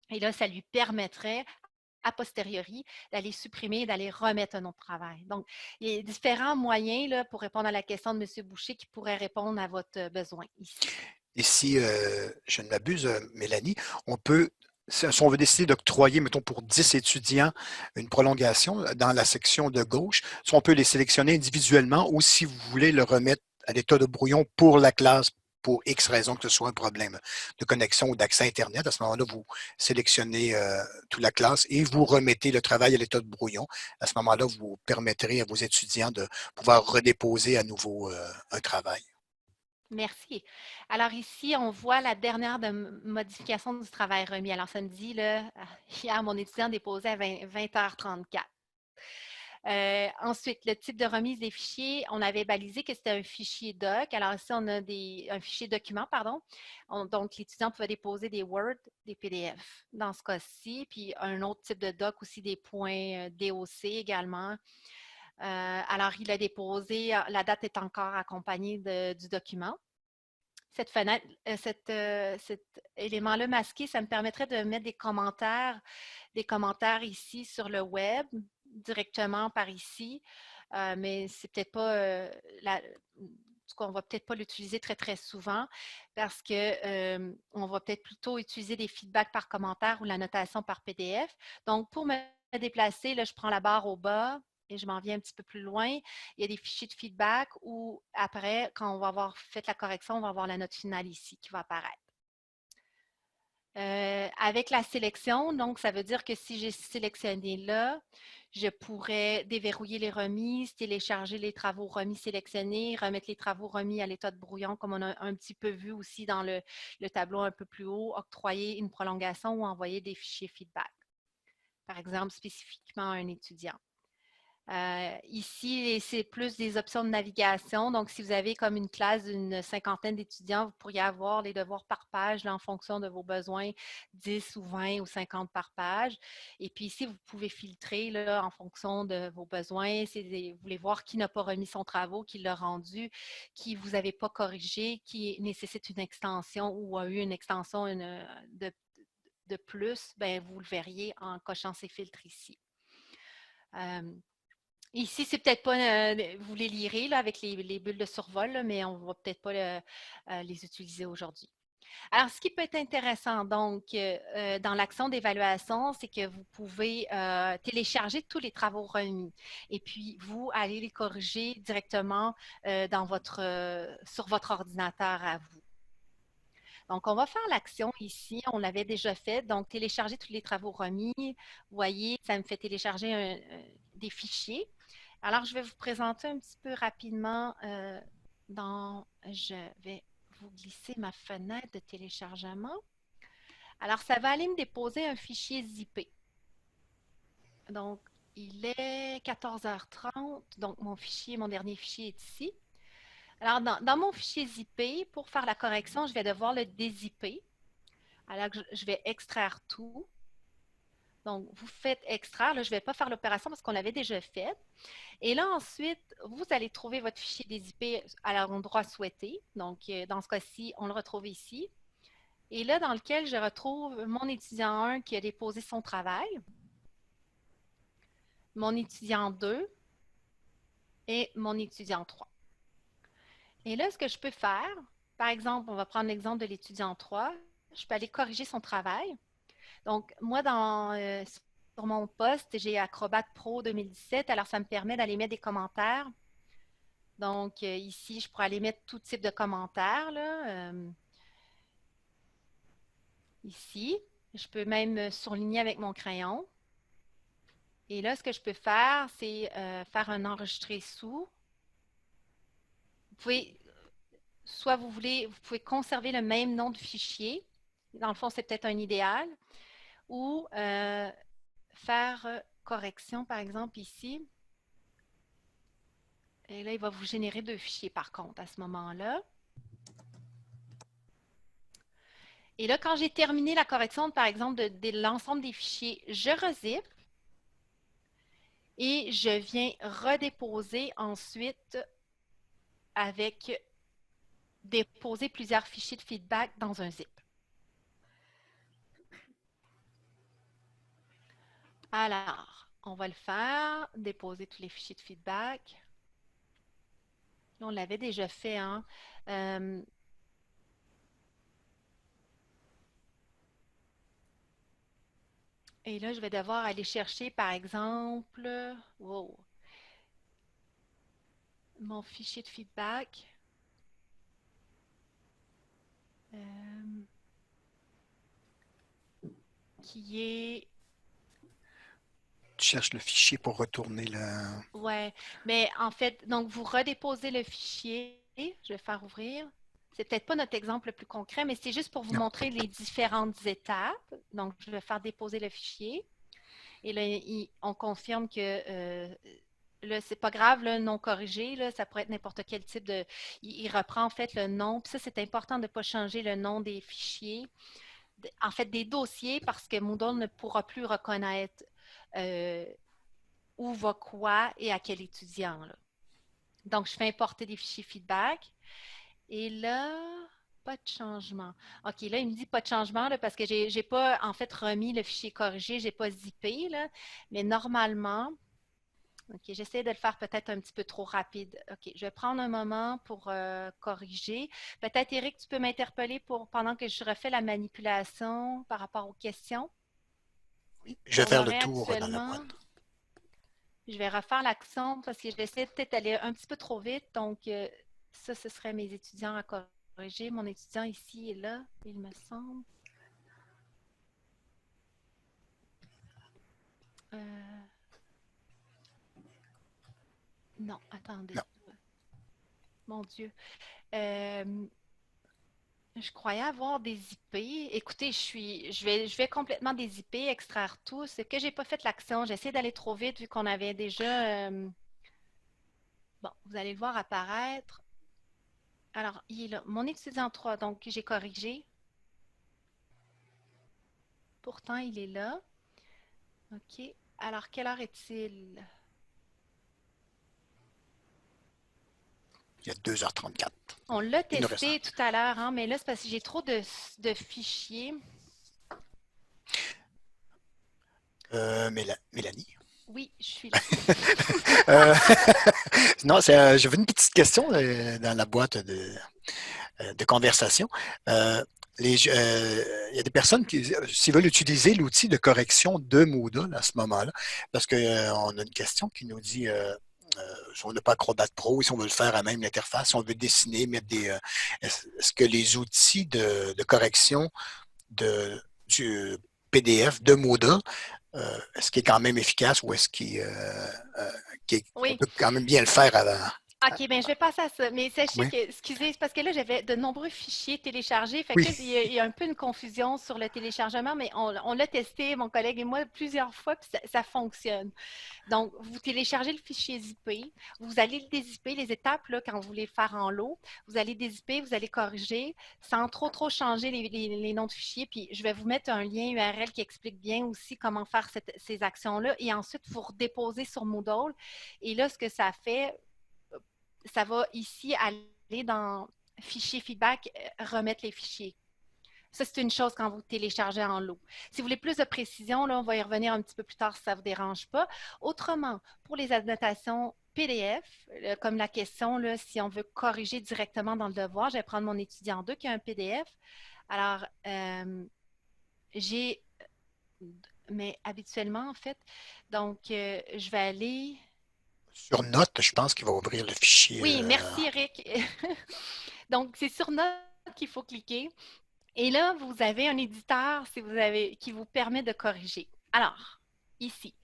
[SPEAKER 1] Et là, ça lui permettrait, a posteriori, d'aller supprimer et d'aller remettre un autre travail. Donc, il y a différents moyens là, pour répondre à la question de M. Boucher qui pourraient répondre à votre besoin ici.
[SPEAKER 2] Et si je ne m'abuse, Mélanie, on peut, si on veut décider d'octroyer, mettons, pour 10 étudiants, une prolongation dans la section de gauche, si on peut les sélectionner individuellement ou si vous voulez le remettre à l'état de brouillon pour la classe, pour X raison que ce soit un problème de connexion ou d'accès Internet, à ce moment-là, vous sélectionnez toute la classe et vous remettez le travail à l'état de brouillon. À ce moment-là, vous permettrez à vos étudiants de pouvoir redéposer à nouveau un travail.
[SPEAKER 1] Merci. Alors ici, on voit la dernière modification du travail remis. Alors, ça me dit, là, hier, mon étudiant déposait à 20h34. Ensuite, le type de remise des fichiers, on avait balisé que c'était un fichier doc. Alors ici, on a un fichier document, pardon. Donc, l'étudiant pouvait déposer des Word, des PDF dans ce cas-ci, puis un autre type de doc aussi, des points DOC également. Alors, il a déposé, la date est encore accompagnée du document. Cette fenêtre, cet élément-là masqué, ça me permettrait de mettre des commentaires ici sur le web, directement par ici, mais c'est peut-être pas, on va peut-être pas l'utiliser très, très souvent parce que on va peut-être plutôt utiliser des feedbacks par commentaire ou la notation par PDF. Donc, pour me déplacer, là, je prends la barre au bas, et je m'en viens un petit peu plus loin. Il y a des fichiers de feedback où après, quand on va avoir fait la correction, on va avoir la note finale ici qui va apparaître. Avec la sélection, donc ça veut dire que si j'ai sélectionné là, je pourrais déverrouiller les remises, télécharger les travaux remis sélectionnés, remettre les travaux remis à l'état de brouillon, comme on a un petit peu vu aussi dans le tableau un peu plus haut, octroyer une prolongation ou envoyer des fichiers feedback, par exemple spécifiquement à un étudiant. Ici, c'est plus des options de navigation. Donc, si vous avez comme une classe d'une cinquantaine d'étudiants, vous pourriez avoir les devoirs par page là, en fonction de vos besoins, 10 ou 20 ou 50 par page. Et puis ici, vous pouvez filtrer là, en fonction de vos besoins. Vous voulez voir qui n'a pas remis son travail, qui l'a rendu, qui vous avez pas corrigé, qui nécessite une extension ou a eu une extension de plus, ben, vous le verriez en cochant ces filtres ici. Ici, c'est peut-être pas, vous les lirez là, avec les bulles de survol, là, mais on ne va peut-être pas les utiliser aujourd'hui. Alors, ce qui peut être intéressant, donc, dans l'action d'évaluation, c'est que vous pouvez télécharger tous les travaux remis et puis vous allez les corriger directement sur votre ordinateur à vous. Donc, on va faire l'action ici. On l'avait déjà fait. Donc, télécharger tous les travaux remis. Vous voyez, ça me fait télécharger des fichiers. Alors, je vais vous présenter un petit peu rapidement je vais vous glisser ma fenêtre de téléchargement. Alors, ça va aller me déposer un fichier zippé. Donc, il est 14h30. Donc, mon dernier fichier est ici. Alors, dans mon fichier zippé, pour faire la correction, je vais devoir le dézipper. Alors, je vais extraire tout. Donc, vous faites extraire. Là, je ne vais pas faire l'opération parce qu'on l'avait déjà faite. Et là, ensuite, vous allez trouver votre fichier dézippé à l'endroit souhaité. Donc, dans ce cas-ci, on le retrouve ici. Et là, dans lequel je retrouve mon étudiant 1 qui a déposé son travail, mon étudiant 2 et mon étudiant 3. Et là, ce que je peux faire, par exemple, on va prendre l'exemple de l'étudiant 3, je peux aller corriger son travail. Donc, moi, sur mon poste, j'ai Acrobat Pro 2017, alors ça me permet d'aller mettre des commentaires. Donc, ici, je pourrais aller mettre tout type de commentaires. Là, ici, je peux même surligner avec mon crayon. Et là, ce que je peux faire, c'est faire un enregistrer sous. Vous pouvez, soit vous pouvez conserver le même nom de fichier. Dans le fond, c'est peut-être un idéal. Ou faire correction, par exemple, ici. Et là, il va vous générer 2 fichiers, par contre, à ce moment-là. Et là, quand j'ai terminé la correction, par exemple, de l'ensemble des fichiers, je rezip et je viens redéposer ensuite déposer plusieurs fichiers de feedback dans un zip. Alors, on va le faire, déposer tous les fichiers de feedback. Là, on l'avait déjà fait, hein? Et là, je vais devoir aller chercher, par exemple, mon fichier de feedback. Qui est...
[SPEAKER 2] Tu cherches le fichier pour retourner le...
[SPEAKER 1] Ouais, mais en fait, donc vous redéposez le fichier. Je vais faire ouvrir. C'est peut-être pas notre exemple le plus concret, mais c'est juste pour vous montrer les différentes étapes. Donc, je vais faire déposer le fichier. Et là, on confirme que là, c'est pas grave, le non corrigé, là, ça pourrait être n'importe quel type de... Il reprend en fait le nom. Puis ça, c'est important de ne pas changer le nom des fichiers. En fait, des dossiers, parce que Moodle ne pourra plus reconnaître où va quoi et à quel étudiant. Là. Donc, je fais importer des fichiers feedback. Et là, pas de changement. OK, là, il me dit pas de changement là, parce que je n'ai pas, en fait, remis le fichier corrigé, je n'ai pas zippé. Là, mais normalement, OK, j'essaie de le faire peut-être un petit peu trop rapide. OK, je vais prendre un moment pour corriger. Peut-être, Éric, tu peux m'interpeller pendant que je refais la manipulation par rapport aux questions.
[SPEAKER 2] Oui, je vais faire le tour dans la boîte.
[SPEAKER 1] Je vais refaire l'action parce que j'essaie peut-être d'aller un petit peu trop vite. Donc, ça, ce serait mes étudiants à corriger. Mon étudiant ici est là, il me semble. Non, attendez.
[SPEAKER 2] Non.
[SPEAKER 1] Mon Dieu. Je croyais avoir des IP. Écoutez, je vais complètement des IP, extraire tout. C'est que j'ai pas fait l'action. J'ai essayé d'aller trop vite vu qu'on avait déjà. Bon, vous allez le voir apparaître. Alors, il est là. Mon étudiant 3, donc j'ai corrigé. Pourtant, il est là. OK. Alors, quelle heure est-il?
[SPEAKER 2] Il y a 2h34.
[SPEAKER 1] On l'a
[SPEAKER 2] Il nous reste
[SPEAKER 1] testé tout à l'heure, hein, mais là, c'est parce que j'ai trop de fichiers.
[SPEAKER 2] Mélanie?
[SPEAKER 1] Oui, je suis là.
[SPEAKER 2] Euh, non, j'avais une petite question dans la boîte de conversation. Il y a des personnes qui, s'ils veulent utiliser l'outil de correction de Moodle à ce moment-là, parce qu'on a une question qui nous dit si on n'a pas Acrobat Pro, si on veut le faire à même l'interface, si on veut dessiner, mettre est-ce que les outils de correction du PDF de Moodle, est-ce qu'il est quand même efficace ou est-ce qu'on
[SPEAKER 1] Oui.
[SPEAKER 2] peut quand même bien le faire avant?
[SPEAKER 1] OK, bien, je vais passer à ça. Mais sachez
[SPEAKER 2] Oui.
[SPEAKER 1] que, excusez, c'est parce que là, j'avais de nombreux fichiers téléchargés. Fait que
[SPEAKER 2] Oui.
[SPEAKER 1] là, il y a un peu une confusion sur le téléchargement, mais on l'a testé, mon collègue et moi, plusieurs fois, puis ça fonctionne. Donc, vous téléchargez le fichier zippé, vous allez le dézipper, les étapes, là, quand vous voulez le faire en lot, vous allez dézipper, vous allez corriger, sans trop changer les noms de fichiers. Puis, je vais vous mettre un lien URL qui explique bien aussi comment faire ces actions-là. Et ensuite, vous redéposez sur Moodle. Et là, ce que ça fait, ça va ici aller dans fichier feedback, remettre les fichiers. Ça, c'est une chose quand vous téléchargez en lot. Si vous voulez plus de précision, là, on va y revenir un petit peu plus tard si ça ne vous dérange pas. Autrement, pour les annotations PDF, comme la question, là, si on veut corriger directement dans le devoir, je vais prendre mon étudiant 2 qui a un PDF. Alors, mais habituellement, en fait, donc, je vais aller...
[SPEAKER 2] Sur Note, je pense qu'il va ouvrir le fichier.
[SPEAKER 1] Oui, merci Eric. Donc, c'est sur Note qu'il faut cliquer. Et là, vous avez un éditeur qui vous permet de corriger. Alors, ici,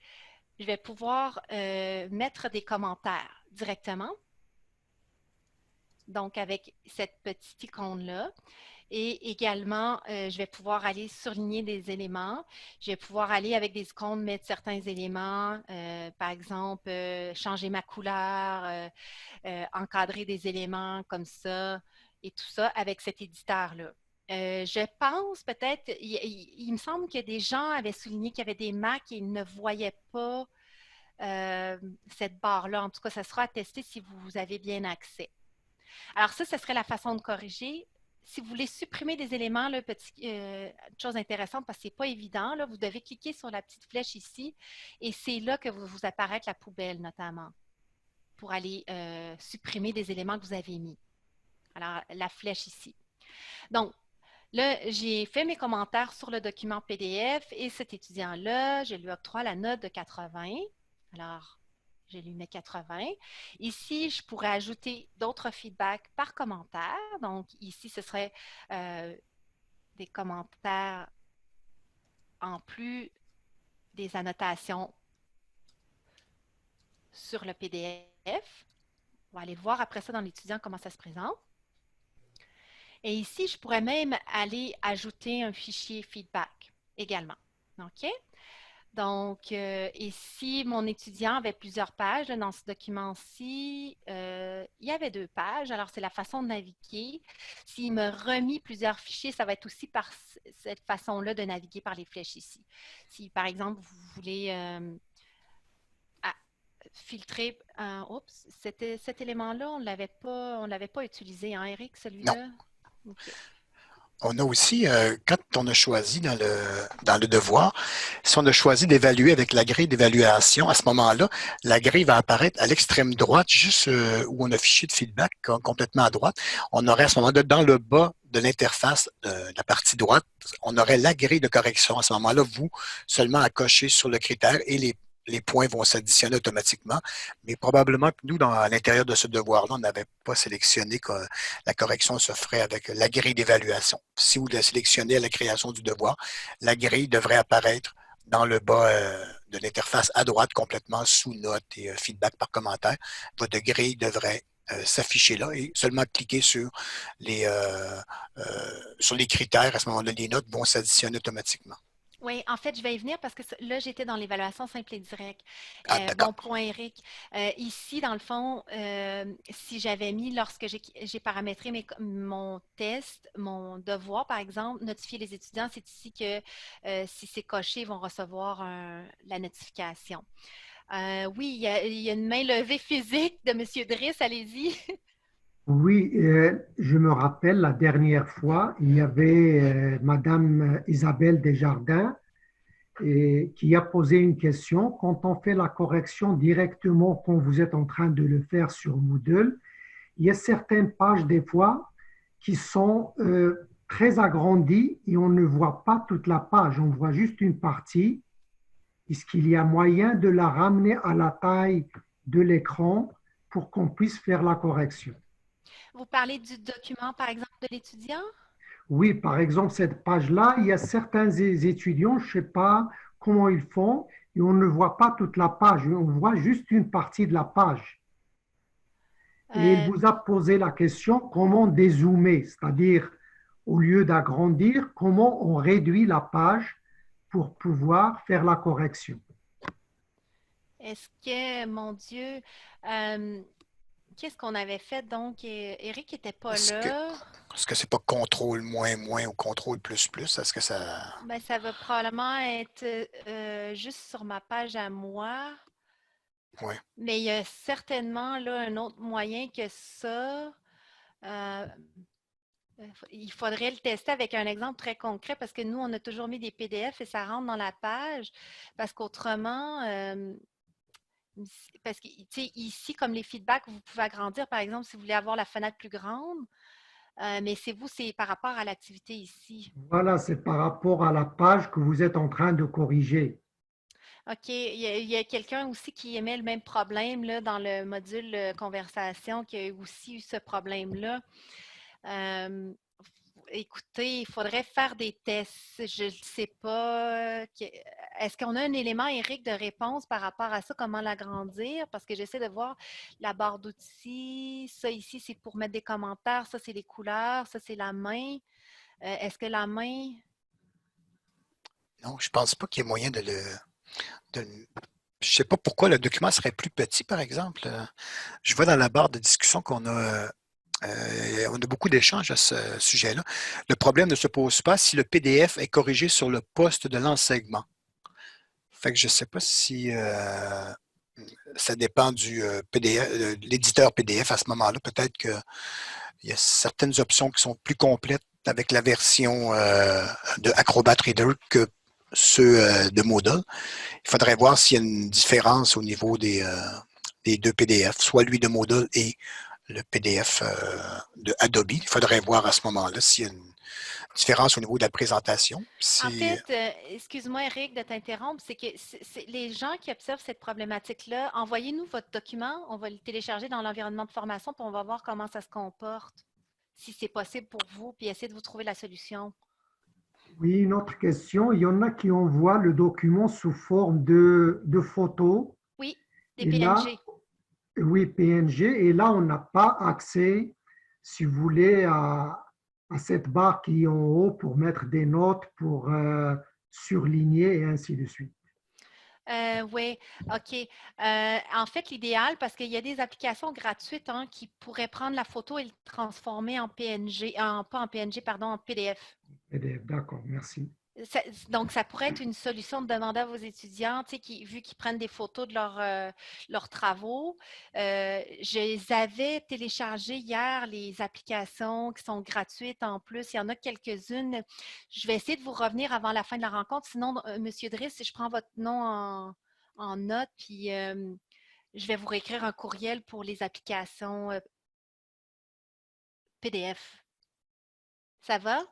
[SPEAKER 1] je vais pouvoir mettre des commentaires directement. Donc, avec cette petite icône-là. Et également, je vais pouvoir aller surligner des éléments. Je vais pouvoir aller avec des icônes mettre certains éléments. Par exemple, changer ma couleur, encadrer des éléments comme ça et tout ça avec cet éditeur-là. Je pense peut-être, il me semble que des gens avaient souligné qu'il y avait des Macs et ils ne voyaient pas cette barre-là. En tout cas, ça sera à tester si vous avez bien accès. Alors ça, ce serait la façon de corriger. Si vous voulez supprimer des éléments, là, chose intéressante parce que ce n'est pas évident, là, vous devez cliquer sur la petite flèche ici et c'est là que vous apparaître la poubelle notamment pour aller supprimer des éléments que vous avez mis. Alors, la flèche ici. Donc, là, j'ai fait mes commentaires sur le document PDF et cet étudiant-là, je lui octroie la note de 80. Alors, je lui mets 80. Ici, je pourrais ajouter d'autres feedbacks par commentaire. Donc, ici, ce serait des commentaires en plus des annotations sur le PDF. On va aller voir après ça dans l'étudiant comment ça se présente. Et ici, je pourrais même aller ajouter un fichier feedback également. OK? Donc, ici, mon étudiant avait plusieurs pages. Là, dans ce document-ci, il y avait 2 pages. Alors, c'est la façon de naviguer. S'il me remis plusieurs fichiers, ça va être aussi par cette façon-là de naviguer par les flèches ici. Si, par exemple, vous voulez filtrer, oups, cet élément-là, on ne l'avait pas utilisé, hein, Eric, celui-là?
[SPEAKER 2] Non.
[SPEAKER 1] Okay.
[SPEAKER 2] On a aussi, quand on a choisi dans le devoir, si on a choisi d'évaluer avec la grille d'évaluation, à ce moment-là, la grille va apparaître à l'extrême droite, juste où on a fichier de feedback, complètement à droite. On aurait à ce moment-là, dans le bas de l'interface de la partie droite, on aurait la grille de correction. À ce moment-là, vous, seulement à cocher sur le critère et les points vont s'additionner automatiquement, mais probablement que nous, à l'intérieur de ce devoir-là, on n'avait pas sélectionné que la correction se ferait avec la grille d'évaluation. Si vous la sélectionnez à la création du devoir, la grille devrait apparaître dans le bas de l'interface à droite, complètement sous note et feedback par commentaire. Votre grille devrait s'afficher là et seulement cliquer sur les critères. À ce moment-là, les notes vont s'additionner automatiquement.
[SPEAKER 1] Oui, en fait, je vais y venir parce que là, j'étais dans l'évaluation simple et directe.
[SPEAKER 2] Ah, d'accord.
[SPEAKER 1] Bon point, Eric. Ici, dans le fond, si j'avais mis, lorsque j'ai paramétré mon test, mon devoir, par exemple, notifier les étudiants, c'est ici que si c'est coché, ils vont recevoir la notification. Oui, il y a une main levée physique de M. Driss, allez-y.
[SPEAKER 11] Oui, je me rappelle la dernière fois, il y avait Madame Isabelle Desjardins qui a posé une question. Quand on fait la correction directement quand vous êtes en train de le faire sur Moodle, il y a certaines pages des fois qui sont très agrandies et on ne voit pas toute la page, on voit juste une partie. Est-ce qu'il y a moyen de la ramener à la taille de l'écran pour qu'on puisse faire la correction?
[SPEAKER 1] Vous parlez du document, par exemple, de l'étudiant?
[SPEAKER 11] Oui, par exemple, cette page-là, il y a certains étudiants, je ne sais pas comment ils font, et on ne voit pas toute la page, on voit juste une partie de la page. Et il vous a posé la question comment dézoomer, c'est-à-dire au lieu d'agrandir, comment on réduit la page pour pouvoir faire la correction.
[SPEAKER 1] Est-ce que, mon Dieu, qu'est-ce qu'on avait fait donc? Eric n'était pas là.
[SPEAKER 2] Est-ce que c'est pas contrôle moins moins ou contrôle plus plus? Est-ce que ça.
[SPEAKER 1] Ben, ça va probablement être juste sur ma page à moi.
[SPEAKER 2] Oui.
[SPEAKER 1] Mais il y a certainement là un autre moyen que ça. Il faudrait le tester avec un exemple très concret parce que nous, on a toujours mis des PDF et ça rentre dans la page. Parce qu'autrement, parce que ici, comme les feedbacks, vous pouvez agrandir, par exemple, si vous voulez avoir la fenêtre plus grande. Mais c'est par rapport à l'activité ici.
[SPEAKER 11] Voilà, c'est par rapport à la page que vous êtes en train de corriger.
[SPEAKER 1] OK. Il y a quelqu'un aussi qui émet le même problème là, dans le module conversation qui a aussi eu ce problème-là. Écoutez, il faudrait faire des tests. Je ne sais pas. Est-ce qu'on a un élément, Eric, de réponse par rapport à ça? Comment l'agrandir? Parce que j'essaie de voir la barre d'outils. Ça ici, c'est pour mettre des commentaires. Ça, c'est les couleurs. Ça, c'est la main. Est-ce que la main...
[SPEAKER 2] Non, je ne pense pas qu'il y ait moyen je ne sais pas pourquoi le document serait plus petit, par exemple. Je vois dans la barre de discussion qu'on a, on a beaucoup d'échanges à ce sujet-là. Le problème ne se pose pas si le PDF est corrigé sur le poste de l'enseignement. Fait que je ne sais pas si ça dépend du PDF, l'éditeur PDF à ce moment-là. Peut-être qu'il y a certaines options qui sont plus complètes avec la version de Acrobat Reader que ceux de Moodle. Il faudrait voir s'il y a une différence au niveau des deux PDF, soit lui de Moodle et le PDF de Adobe. Il faudrait voir à ce moment-là s'il y a une différence au niveau de la présentation.
[SPEAKER 1] En fait, excuse-moi Eric de t'interrompre, c'est que les gens qui observent cette problématique-là, envoyez-nous votre document, on va le télécharger dans l'environnement de formation, puis on va voir comment ça se comporte, si c'est possible pour vous, puis essayez de vous trouver la solution.
[SPEAKER 11] Oui, une autre question. Il y en a qui envoient le document sous forme de photos.
[SPEAKER 1] Oui, des
[SPEAKER 11] Et
[SPEAKER 1] PNG.
[SPEAKER 11] là, oui, PNG. Et là, on n'a pas accès, si vous voulez, à cette barre qui est en haut pour mettre des notes, pour surligner et ainsi de suite.
[SPEAKER 1] Oui, OK. En fait, l'idéal, parce qu'il y a des applications gratuites hein, qui pourraient prendre la photo et le transformer en PNG, pas en PNG, pardon, en PDF.
[SPEAKER 11] PDF, d'accord, merci.
[SPEAKER 1] Donc, ça pourrait être une solution de demander à vos étudiants, tu sais, vu qu'ils prennent des photos de leurs travaux. Je les avais téléchargées hier, les applications qui sont gratuites en plus. Il y en a quelques-unes. Je vais essayer de vous revenir avant la fin de la rencontre. Sinon, M. Driss, si je prends votre nom en note, puis je vais vous réécrire un courriel pour les applications PDF. Ça va?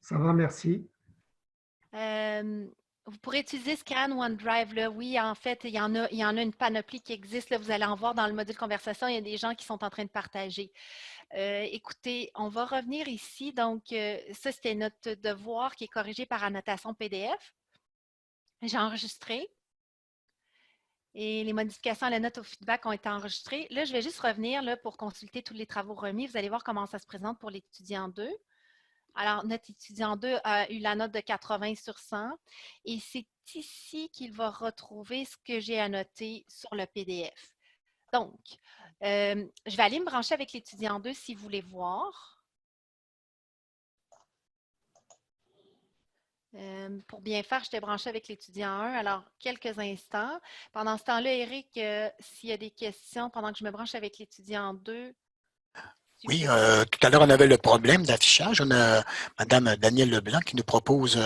[SPEAKER 11] Ça va, merci.
[SPEAKER 1] Vous pourrez utiliser Scan OneDrive. Là. Oui, en fait, il y en a une panoplie qui existe. Là. Vous allez en voir dans le module conversation. Il y a des gens qui sont en train de partager. Écoutez, on va revenir ici. Donc, ça, c'était notre devoir qui est corrigé par annotation PDF. J'ai enregistré. Et les modifications à la note au feedback ont été enregistrées. Là, je vais juste revenir là, pour consulter tous les travaux remis. Vous allez voir comment ça se présente pour l'étudiant 2. Alors, notre étudiant 2 a eu la note de 80 sur 100. Et c'est ici qu'il va retrouver ce que j'ai annoté sur le PDF. Donc, je vais aller me brancher avec l'étudiant 2 si vous voulez voir. Pour bien faire, j'étais branchée avec l'étudiant 1. Alors, quelques instants. Pendant ce temps-là, Eric, s'il y a des questions pendant que je me branche avec l'étudiant 2.
[SPEAKER 2] Oui, tout à l'heure, on avait le problème d'affichage. On a Mme Danielle Leblanc qui nous propose,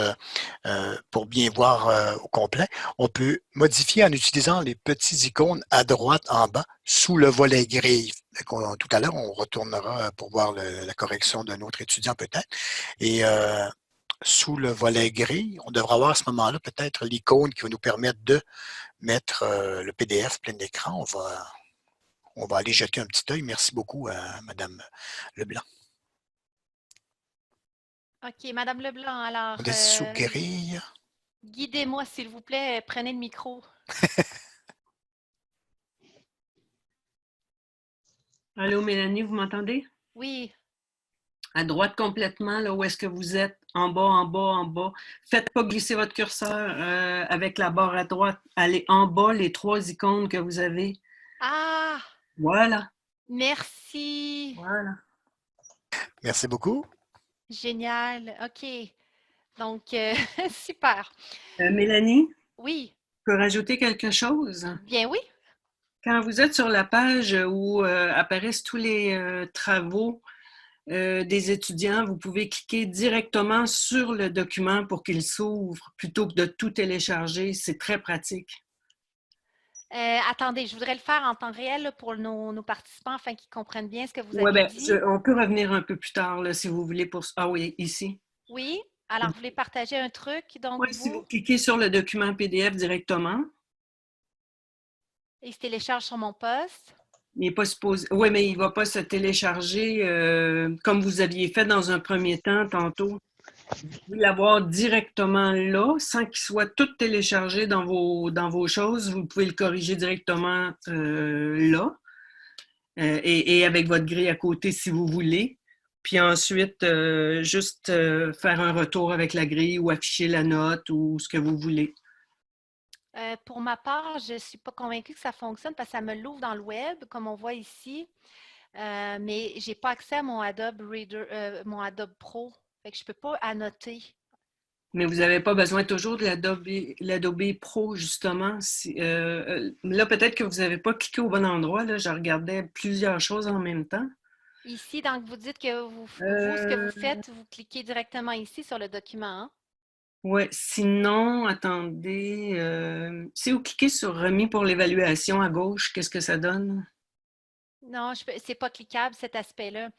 [SPEAKER 2] pour bien voir au complet, on peut modifier en utilisant les petits icônes à droite en bas sous le volet grille. Tout à l'heure, on retournera pour voir la correction d'un autre étudiant peut-être. Et sous le volet gris, on devra avoir à ce moment-là peut-être l'icône qui va nous permettre de mettre le PDF plein d'écran. On va aller jeter un petit œil. Merci beaucoup à Mme Leblanc.
[SPEAKER 1] OK, Mme Leblanc, alors,
[SPEAKER 2] On est sous grille.
[SPEAKER 1] guidez-moi, s'il vous plaît. Prenez le micro.
[SPEAKER 12] Allô, Mélanie, vous m'entendez?
[SPEAKER 1] Oui.
[SPEAKER 12] À droite complètement, là où est-ce que vous êtes, en bas, en bas, en bas. Faites pas glisser votre curseur avec la barre à droite. Allez en bas, les 3 icônes que vous avez.
[SPEAKER 1] Ah!
[SPEAKER 12] Voilà.
[SPEAKER 1] Merci.
[SPEAKER 12] Voilà.
[SPEAKER 2] Merci beaucoup.
[SPEAKER 1] Génial. OK. Donc, super.
[SPEAKER 12] Mélanie?
[SPEAKER 1] Oui.
[SPEAKER 12] Je peux rajouter quelque chose?
[SPEAKER 1] Bien oui.
[SPEAKER 12] Quand vous êtes sur la page où apparaissent tous les travaux des étudiants, vous pouvez cliquer directement sur le document pour qu'il s'ouvre plutôt que de tout télécharger. C'est très pratique.
[SPEAKER 1] Attendez, je voudrais le faire en temps réel là, pour nos participants afin qu'ils comprennent bien ce que vous
[SPEAKER 12] Oui,
[SPEAKER 1] avez
[SPEAKER 12] bien,
[SPEAKER 1] dit.
[SPEAKER 12] on peut revenir un peu plus tard là, si vous voulez. Ah oui, ici.
[SPEAKER 1] Oui. Alors, vous voulez partager un truc? Donc,
[SPEAKER 12] Oui, si vous cliquez sur le document PDF directement.
[SPEAKER 1] Il se télécharge sur mon poste.
[SPEAKER 12] Il n'est pas supposé. Oui, mais il ne va pas se télécharger comme vous aviez fait dans un premier temps tantôt. Vous pouvez l'avoir directement là, sans qu'il soit tout téléchargé dans vos choses. Vous pouvez le corriger directement là. Et avec votre grille à côté si vous voulez. Puis ensuite, juste faire un retour avec la grille ou afficher la note ou ce que vous voulez.
[SPEAKER 1] Pour ma part, je ne suis pas convaincue que ça fonctionne parce que ça me l'ouvre dans le web, comme on voit ici. Mais je n'ai pas accès à mon Adobe Reader, mon Adobe Pro. Fait que je ne peux pas annoter.
[SPEAKER 12] Mais vous n'avez pas besoin toujours de l'Adobe Pro, justement. Là, peut-être que vous n'avez pas cliqué au bon endroit. Là. Je regardais plusieurs choses en même temps.
[SPEAKER 1] Ici, donc, vous dites que ce que vous faites, vous cliquez directement ici sur le document. Hein?
[SPEAKER 12] Oui, sinon, attendez. Si vous cliquez sur « Remis pour l'évaluation » à gauche, qu'est-ce que ça donne?
[SPEAKER 1] Non, ce n'est pas cliquable, cet aspect-là.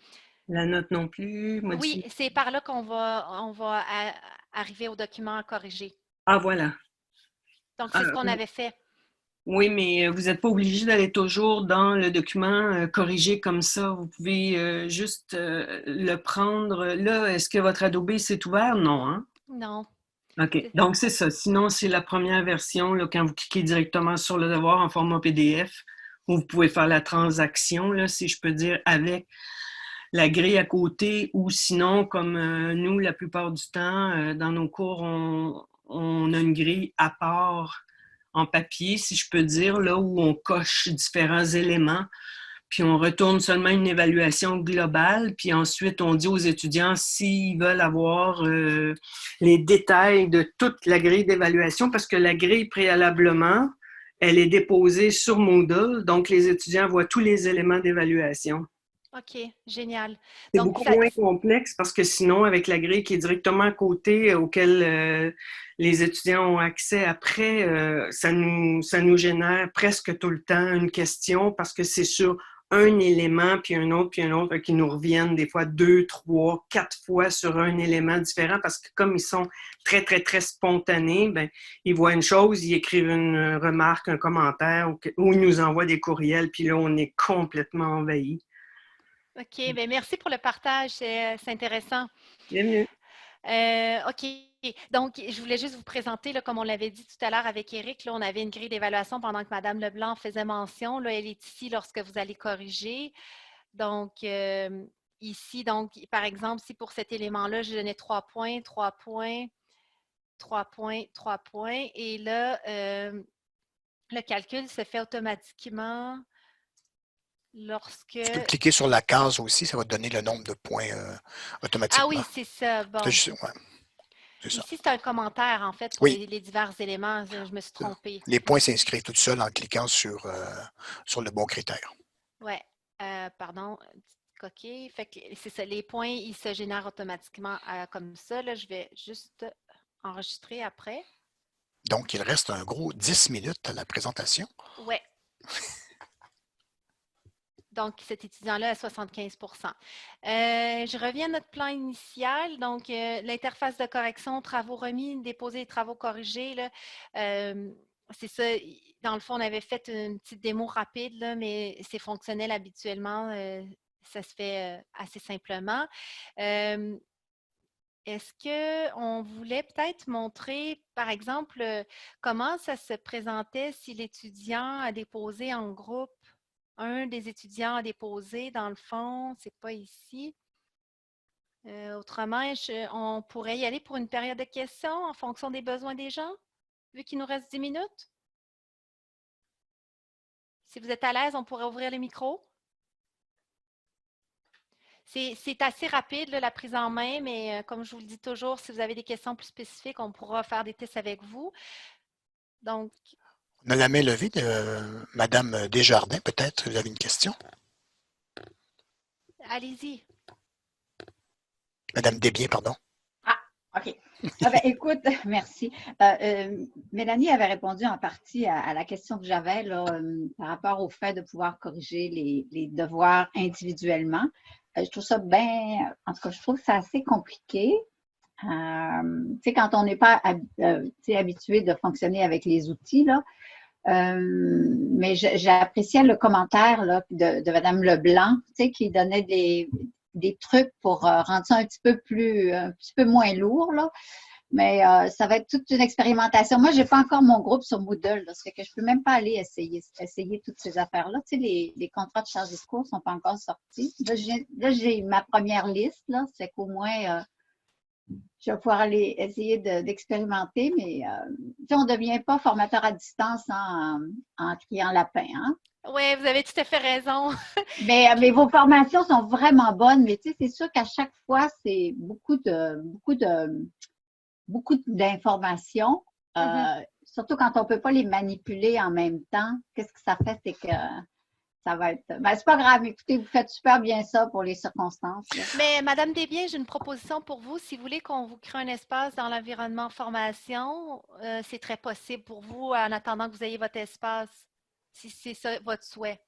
[SPEAKER 12] La note non plus.
[SPEAKER 1] Oui, c'est par là qu'on va arriver au document à corriger.
[SPEAKER 12] Ah, voilà.
[SPEAKER 1] Donc, c'est ce qu'on avait fait.
[SPEAKER 12] Oui, mais vous n'êtes pas obligé d'aller toujours dans le document corrigé comme ça. Vous pouvez juste le prendre. Là, est-ce que votre Adobe s'est ouvert? Non, hein?
[SPEAKER 1] Non.
[SPEAKER 12] OK. Donc, c'est ça. Sinon, c'est la première version, là, quand vous cliquez directement sur le devoir en format PDF, où vous pouvez faire la transaction, là, si je peux dire, avec la grille à côté, ou sinon, comme nous, la plupart du temps, dans nos cours, on a une grille à part en papier, si je peux dire, là où on coche différents éléments, puis on retourne seulement une évaluation globale, puis ensuite on dit aux étudiants s'ils veulent avoir les détails de toute la grille d'évaluation, parce que la grille préalablement, elle est déposée sur Moodle, donc les étudiants voient tous les éléments d'évaluation.
[SPEAKER 1] OK, génial.
[SPEAKER 12] C'est beaucoup moins complexe parce que sinon, avec la grille qui est directement à côté, auquel les étudiants ont accès après, ça nous génère presque tout le temps une question parce que c'est sur un élément, puis un autre, qui nous reviennent des fois 2, 3, 4 fois sur un élément différent parce que comme ils sont très, très, très spontanés, ben, ils voient une chose, ils écrivent une remarque, un commentaire ou ils nous envoient des courriels, puis là, on est complètement envahi.
[SPEAKER 1] OK, bien merci pour le partage, c'est intéressant.
[SPEAKER 12] Bienvenue.
[SPEAKER 1] OK. Donc, je voulais juste vous présenter, là, comme on l'avait dit tout à l'heure avec Éric, là, on avait une grille d'évaluation pendant que Mme Leblanc faisait mention. Là, elle est ici lorsque vous allez corriger. Donc, ici, donc, par exemple, si pour cet élément-là, je donnais 3 points, 3 points, 3 points, 3 points, et là, le calcul se fait automatiquement lorsque...
[SPEAKER 2] Tu peux cliquer sur la case aussi, ça va te donner le nombre de points automatiquement.
[SPEAKER 1] Ah oui, c'est ça. Bon.
[SPEAKER 2] Ouais, c'est ça.
[SPEAKER 1] Ici, c'est un commentaire, en fait, pour
[SPEAKER 2] Oui.
[SPEAKER 1] les divers éléments. Je me suis trompée.
[SPEAKER 2] Les points s'inscrivent tout seuls en cliquant sur le bon critère.
[SPEAKER 1] Oui. Pardon, coquille. Fait que c'est ça. Les points, ils se génèrent automatiquement comme ça. Là, je vais juste enregistrer après.
[SPEAKER 2] Donc, il reste un gros 10 minutes à la présentation.
[SPEAKER 1] Oui. Donc, cet étudiant-là à 75 Je reviens à notre plan initial. Donc, l'interface de correction, travaux remis, déposés et travaux corrigés. Là, c'est ça. Dans le fond, on avait fait une petite démo rapide, là, mais c'est fonctionnel habituellement. Ça se fait assez simplement. Est-ce qu'on voulait peut-être montrer, par exemple, comment ça se présentait si l'étudiant a déposé en groupe? Un des étudiants a déposé, dans le fond, c'est pas ici. Autrement, on pourrait y aller pour une période de questions en fonction des besoins des gens, vu qu'il nous reste 10 minutes. Si vous êtes à l'aise, on pourrait ouvrir les micros. C'est assez rapide, là, la prise en main, mais comme je vous le dis toujours, si vous avez des questions plus spécifiques, on pourra faire des tests avec vous. Donc,
[SPEAKER 2] on a la main levée de Mme Desjardins, peut-être, vous avez une question?
[SPEAKER 1] Allez-y.
[SPEAKER 2] Mme Desbiens, pardon.
[SPEAKER 13] Ah, OK. Ah ben, écoute, merci. Mélanie avait répondu en partie à la question que j'avais là, par rapport au fait de pouvoir corriger les devoirs individuellement. Je trouve ça bien, en tout cas, je trouve que c'est assez compliqué. Tu sais, quand on n'est pas habitué de fonctionner avec les outils, là, mais j'appréciais le commentaire là, de Mme Leblanc, tu sais, qui donnait des trucs pour rendre ça un petit peu moins lourd, là. Mais ça va être toute une expérimentation. Moi, je n'ai pas encore mon groupe sur Moodle, là, ça fait que je ne peux même pas aller essayer toutes ces affaires-là. Tu sais, les contrats de charge de cours ne sont pas encore sortis. Là, j'ai ma première liste, là, c'est qu'au moins, je vais pouvoir aller essayer d'expérimenter, mais on ne devient pas formateur à distance en criant lapin. Hein?
[SPEAKER 1] Oui, vous avez tout à fait raison.
[SPEAKER 13] mais vos formations sont vraiment bonnes, mais tu sais, c'est sûr qu'à chaque fois, c'est beaucoup d'informations, surtout quand on ne peut pas les manipuler en même temps. Qu'est-ce que ça fait? C'est que ça va être... Ben, c'est pas grave, écoutez, vous faites super bien ça pour les circonstances. Là.
[SPEAKER 1] Mais Madame Desbiens, j'ai une proposition pour vous. Si vous voulez qu'on vous crée un espace dans l'environnement formation, c'est très possible pour vous en attendant que vous ayez votre espace, si c'est ça votre souhait.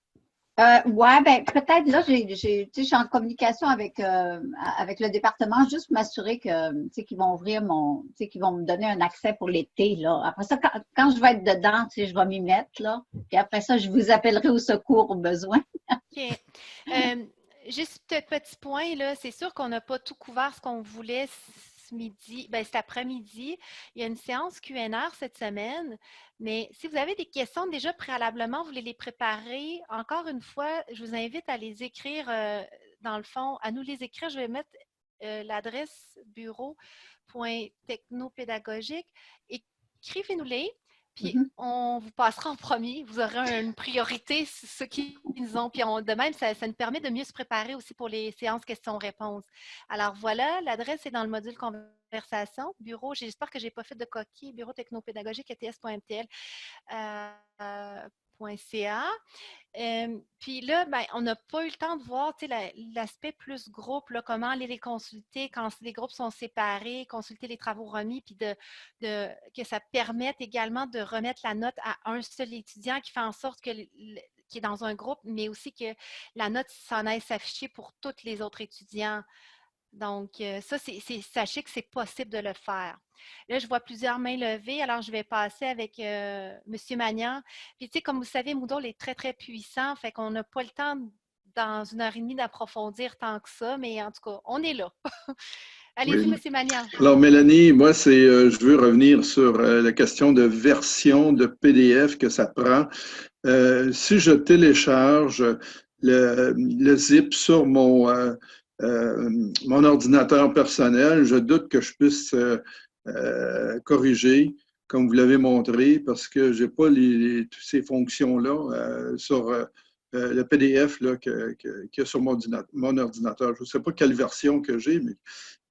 [SPEAKER 13] Oui, ben peut-être là, je suis en communication avec le département, juste pour m'assurer que qu'ils vont ouvrir qu'ils vont me donner un accès pour l'été. Là. Après ça, quand je vais être dedans, je vais m'y mettre, là. Puis après ça, je vous appellerai au secours au besoin.
[SPEAKER 1] OK. Juste petit point, là, c'est sûr qu'on n'a pas tout couvert ce qu'on voulait midi, cet après-midi. Il y a une séance QNR cette semaine, mais si vous avez des questions déjà préalablement, vous voulez les préparer, encore une fois, je vous invite à les écrire dans le fond, à nous les écrire. Je vais mettre l'adresse bureau.technopédagogique. Écrivez-nous-les. Puis, on vous passera en premier. Vous aurez une priorité, ceux qui nous ont. Puis, de même, ça nous permet de mieux se préparer aussi pour les séances questions-réponses. Alors, voilà, l'adresse est dans le module conversation. Bureau, j'espère que je n'ai pas fait de coquille. Bureau technopédagogique ets.mtl. .ca. Puis là, on n'a pas eu le temps de voir l'aspect plus groupe, là, comment aller les consulter quand les groupes sont séparés, consulter les travaux remis, puis que ça permette également de remettre la note à un seul étudiant qui fait en sorte qu'il est dans un groupe, mais aussi que la note s'en aille s'afficher pour tous les autres étudiants. Donc, ça, sachez que c'est possible de le faire. Là, je vois plusieurs mains levées, alors je vais passer avec M. Magnan. Puis, tu sais, comme vous savez, Moodle est très, très puissant, fait qu'on n'a pas le temps dans 1 heure et demie d'approfondir tant que ça, mais en tout cas, on est là. Allez-y,
[SPEAKER 14] Oui.
[SPEAKER 1] M. Magnan.
[SPEAKER 14] Alors, Mélanie, moi, je veux revenir sur la question de version de PDF que ça prend. Si je télécharge le zip sur mon ordinateur personnel, je doute que je puisse corriger, comme vous l'avez montré, parce que je n'ai pas toutes ces fonctions-là sur le PDF qu'il y a sur mon ordinateur. Je ne sais pas quelle version que j'ai, mais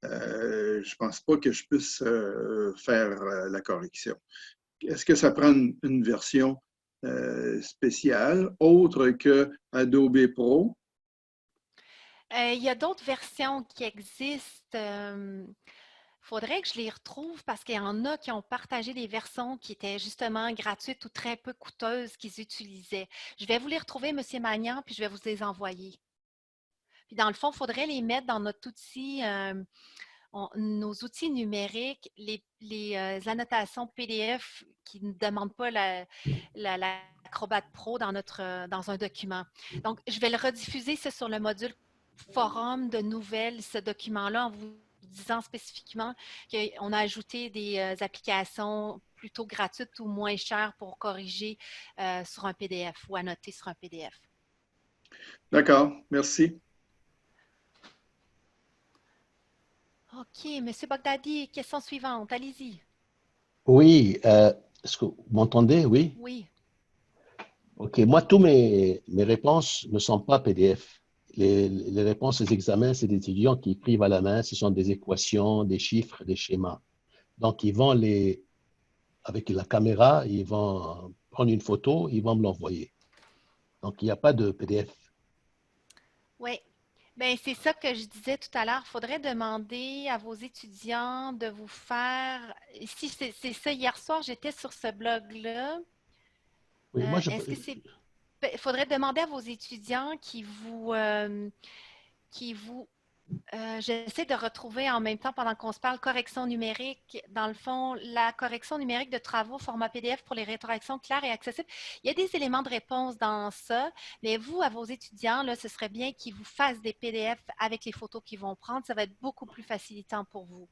[SPEAKER 14] je ne pense pas que je puisse faire la correction. Est-ce que ça prend une version spéciale autre que Adobe Pro?
[SPEAKER 1] Il y a d'autres versions qui existent. Faudrait que je les retrouve parce qu'il y en a qui ont partagé des versions qui étaient justement gratuites ou très peu coûteuses qu'ils utilisaient. Je vais vous les retrouver, M. Magnan, puis je vais vous les envoyer. Puis dans le fond, il faudrait les mettre dans notre outil, nos outils numériques, les annotations PDF qui ne demandent pas l'Acrobat Pro dans un document. Donc, je vais le rediffuser ça sur le module forum de nouvelles, ce document-là, en vous disant spécifiquement qu'on a ajouté des applications plutôt gratuites ou moins chères pour corriger sur un PDF ou annoter sur un PDF.
[SPEAKER 14] D'accord, merci.
[SPEAKER 1] OK, M. Bogdadi, question suivante, allez-y.
[SPEAKER 6] Oui, est-ce que vous m'entendez? Oui?
[SPEAKER 1] Oui.
[SPEAKER 6] OK, moi, toutes mes réponses ne sont pas PDF. Les réponses aux examens, c'est des étudiants qui écrivent à la main, ce sont des équations, des chiffres, des schémas. Donc, ils vont avec la caméra, ils vont prendre une photo, ils vont me l'envoyer. Donc, il n'y a pas de PDF.
[SPEAKER 1] Oui. Bien, c'est ça que je disais tout à l'heure. Il faudrait demander à vos étudiants de vous faire. Si c'est ça, hier soir, j'étais sur ce blog-là.
[SPEAKER 6] Oui, moi,
[SPEAKER 1] Est-ce que c'est. Il faudrait demander à vos étudiants j'essaie de retrouver en même temps, pendant qu'on se parle, correction numérique. Dans le fond, la correction numérique de travaux format PDF pour les rétroactions claires et accessibles. Il y a des éléments de réponse dans ça, mais vous, à vos étudiants, là, ce serait bien qu'ils vous fassent des PDF avec les photos qu'ils vont prendre. Ça va être beaucoup plus facilitant pour vous.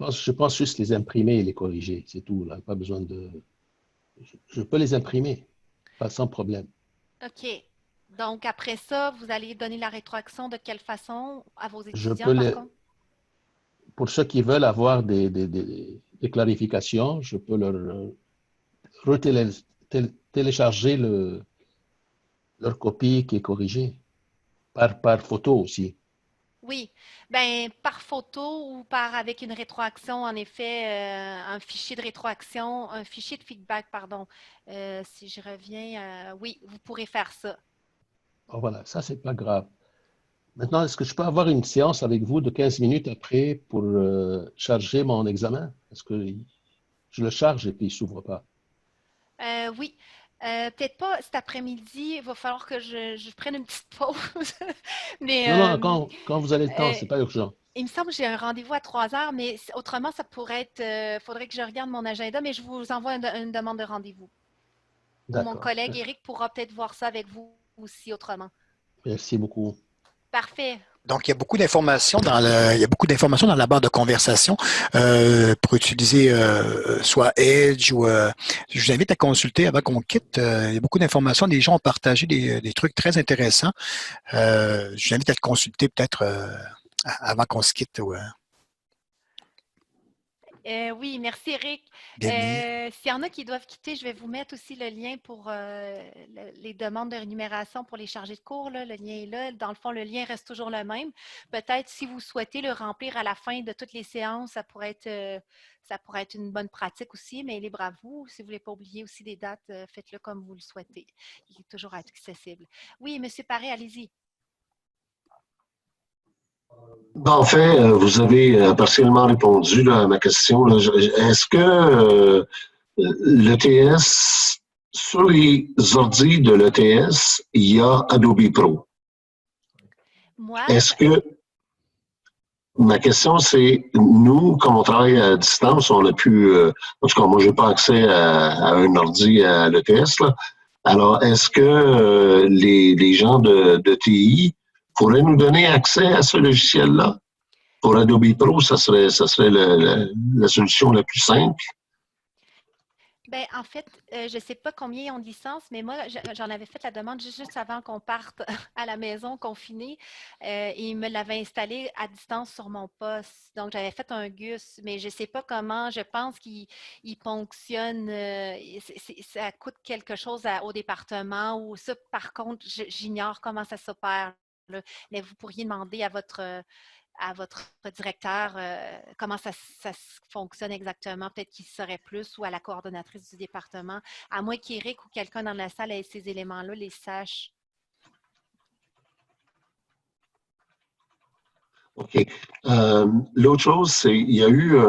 [SPEAKER 6] Je pense juste les imprimer et les corriger, c'est tout. Là. Pas besoin de... Je peux les imprimer, pas sans problème.
[SPEAKER 1] OK. Donc, après ça, vous allez donner la rétroaction de quelle façon à vos étudiants, par contre?
[SPEAKER 6] Pour ceux qui veulent avoir des clarifications, je peux leur télécharger leur copie qui est corrigée, par photo aussi.
[SPEAKER 1] Oui, bien, par photo ou avec une rétroaction, en effet, un fichier de rétroaction, un fichier de feedback, pardon. Si je reviens, oui, vous pourrez faire ça.
[SPEAKER 6] Oh, voilà, ça, c'est pas grave. Maintenant, est-ce que je peux avoir une séance avec vous de 15 minutes après pour charger mon examen? Est-ce que je le charge et puis il ne s'ouvre pas?
[SPEAKER 1] Oui. Peut-être pas cet après-midi, il va falloir que je prenne une petite pause. Mais,
[SPEAKER 6] non, quand vous avez le temps, ce n'est pas urgent.
[SPEAKER 1] Il me semble que j'ai un rendez-vous à 3 heures, mais autrement, ça pourrait être. Faudrait que je regarde mon agenda, mais je vous envoie une demande de rendez-vous. Mon collègue Éric pourra peut-être voir ça avec vous aussi autrement.
[SPEAKER 6] Merci beaucoup.
[SPEAKER 1] Parfait.
[SPEAKER 2] Donc, il y a beaucoup d'informations dans la barre de conversation pour utiliser soit Edge ou je vous invite à consulter avant qu'on quitte. Il y a beaucoup d'informations. Les gens ont partagé des trucs très intéressants. Je vous invite à le consulter peut-être avant qu'on se quitte.
[SPEAKER 1] Oui, merci Eric. S'il y en a qui doivent quitter, je vais vous mettre aussi le lien pour les demandes de rémunération pour les chargés de cours. Là. Le lien est là. Dans le fond, le lien reste toujours le même. Peut-être si vous souhaitez le remplir à la fin de toutes les séances, ça pourrait être une bonne pratique aussi, mais libre à vous. Si vous ne voulez pas oublier aussi des dates, faites-le comme vous le souhaitez. Il est toujours accessible. Oui, M. Paré, allez-y.
[SPEAKER 8] En fait, vous avez partiellement répondu là, à ma question. Est-ce que l'ETS, sur les ordi de l'ETS, il y a Adobe Pro? Est-ce que, ma question c'est, nous, quand on travaille à distance, on a pu, en tout cas, moi, je n'ai pas accès à un ordi à l'ETS. Alors, est-ce que les gens de TI pourraient nous donner accès à ce logiciel-là? Pour Adobe Pro, ça serait la solution la plus simple.
[SPEAKER 1] Ben, en fait, je ne sais pas combien ils ont de licence, mais moi, j'en avais fait la demande juste avant qu'on parte à la maison confinée. Et ils me l'avaient installé à distance sur mon poste. Donc, j'avais fait un GUS, mais je ne sais pas comment. Je pense qu'il ponctionne. Ça coûte quelque chose au département ou ça, par contre, j'ignore comment ça s'opère, là. Mais vous pourriez demander à votre directeur comment ça fonctionne exactement. Peut-être qu'il saurait plus ou à la coordonnatrice du département, à moins qu'Éric ou quelqu'un dans la salle ait ces éléments-là, les sache.
[SPEAKER 8] OK. L'autre chose, c'est il y a eu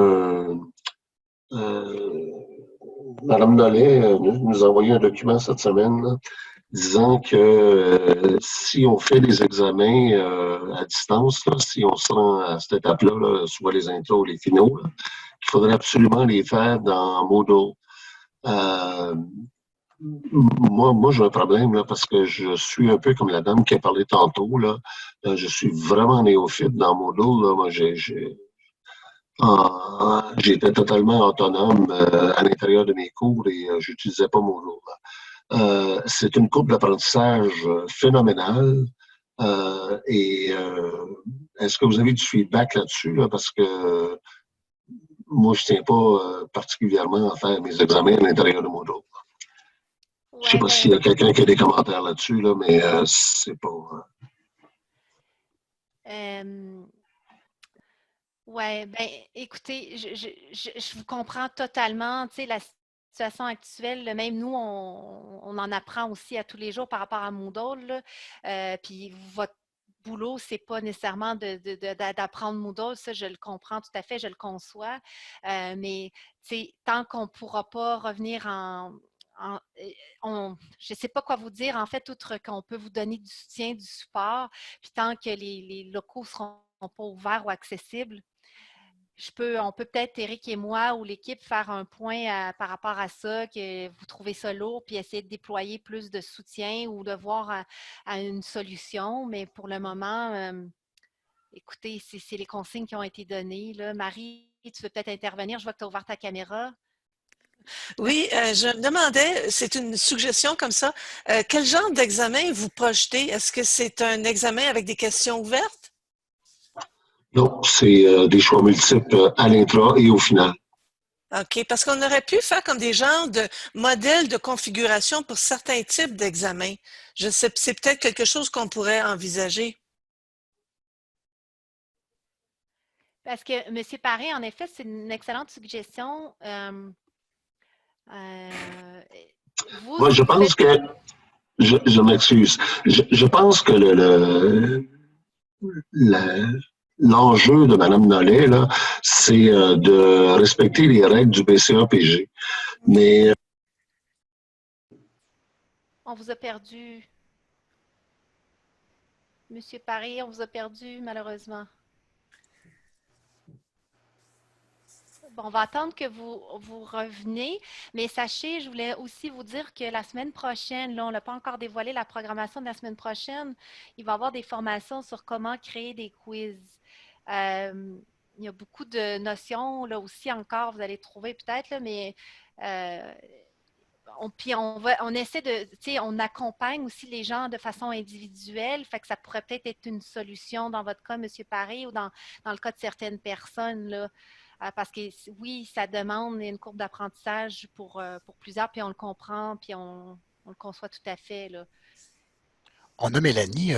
[SPEAKER 8] Mme Nollet nous a envoyé un document cette semaine là, disant que si on fait des examens à distance, là, si on se rend à cette étape-là, là, soit les intros ou les finaux, là, il faudrait absolument les faire dans Moodle. Moi j'ai un problème là, parce que je suis un peu comme la dame qui a parlé tantôt. Là. Je suis vraiment néophyte dans Moodle. Là. Moi, j'étais totalement autonome à l'intérieur de mes cours et j'utilisais pas Moodle. C'est une courbe d'apprentissage phénoménale. Est-ce que vous avez du feedback là-dessus? Là? Parce que moi, je ne tiens pas particulièrement à faire mes examens à l'intérieur de Moodle. Je ne sais pas s'il y a quelqu'un qui a des commentaires là-dessus, là, mais c'est pas...
[SPEAKER 1] Oui, bien, écoutez, je vous comprends totalement. Tu sais, la situation actuelle, même nous, on en apprend aussi à tous les jours par rapport à Moodle. Puis votre boulot, c'est pas nécessairement d'apprendre Moodle, ça, je le comprends tout à fait, je le conçois. Mais tu sais, tant qu'on ne pourra pas revenir je ne sais pas quoi vous dire, en fait, outre qu'on peut vous donner du soutien, du support, puis tant que les locaux ne seront pas ouverts ou accessibles, on peut peut-être, Éric et moi, ou l'équipe, faire un point par rapport à ça, que vous trouvez ça lourd, puis essayer de déployer plus de soutien ou de voir à une solution. Mais pour le moment, écoutez, c'est les consignes qui ont été données, là. Marie, tu veux peut-être intervenir? Je vois que tu as ouvert ta caméra.
[SPEAKER 15] Oui, je me demandais, c'est une suggestion comme ça, quel genre d'examen vous projetez? Est-ce que c'est un examen avec des questions ouvertes?
[SPEAKER 8] Non, c'est des choix multiples à l'intra et au final.
[SPEAKER 15] OK, parce qu'on aurait pu faire comme des genres de modèles de configuration pour certains types d'examens. Je sais, c'est peut-être quelque chose qu'on pourrait envisager.
[SPEAKER 1] Parce que, M. Paré, en effet, c'est une excellente suggestion.
[SPEAKER 8] Moi, je pense que... Je m'excuse. Je pense que l'enjeu de Mme Nollet, là, c'est de respecter les règles du BCAPG. Mais...
[SPEAKER 1] On vous a perdu. Monsieur Paré, on vous a perdu, malheureusement. Bon, on va attendre que vous reveniez, mais sachez, je voulais aussi vous dire que la semaine prochaine, là, on n'a pas encore dévoilé la programmation de la semaine prochaine, il va y avoir des formations sur comment créer des quiz. Il y a beaucoup de notions, là aussi encore, vous allez trouver peut-être, là, mais on essaie de, tu sais, on accompagne aussi les gens de façon individuelle, fait que ça pourrait peut-être être une solution dans votre cas, M. Paré, ou dans le cas de certaines personnes, là. Parce que oui, ça demande une courbe d'apprentissage pour plusieurs, puis on le comprend, puis on le conçoit tout à fait, là.
[SPEAKER 2] On a Mélanie,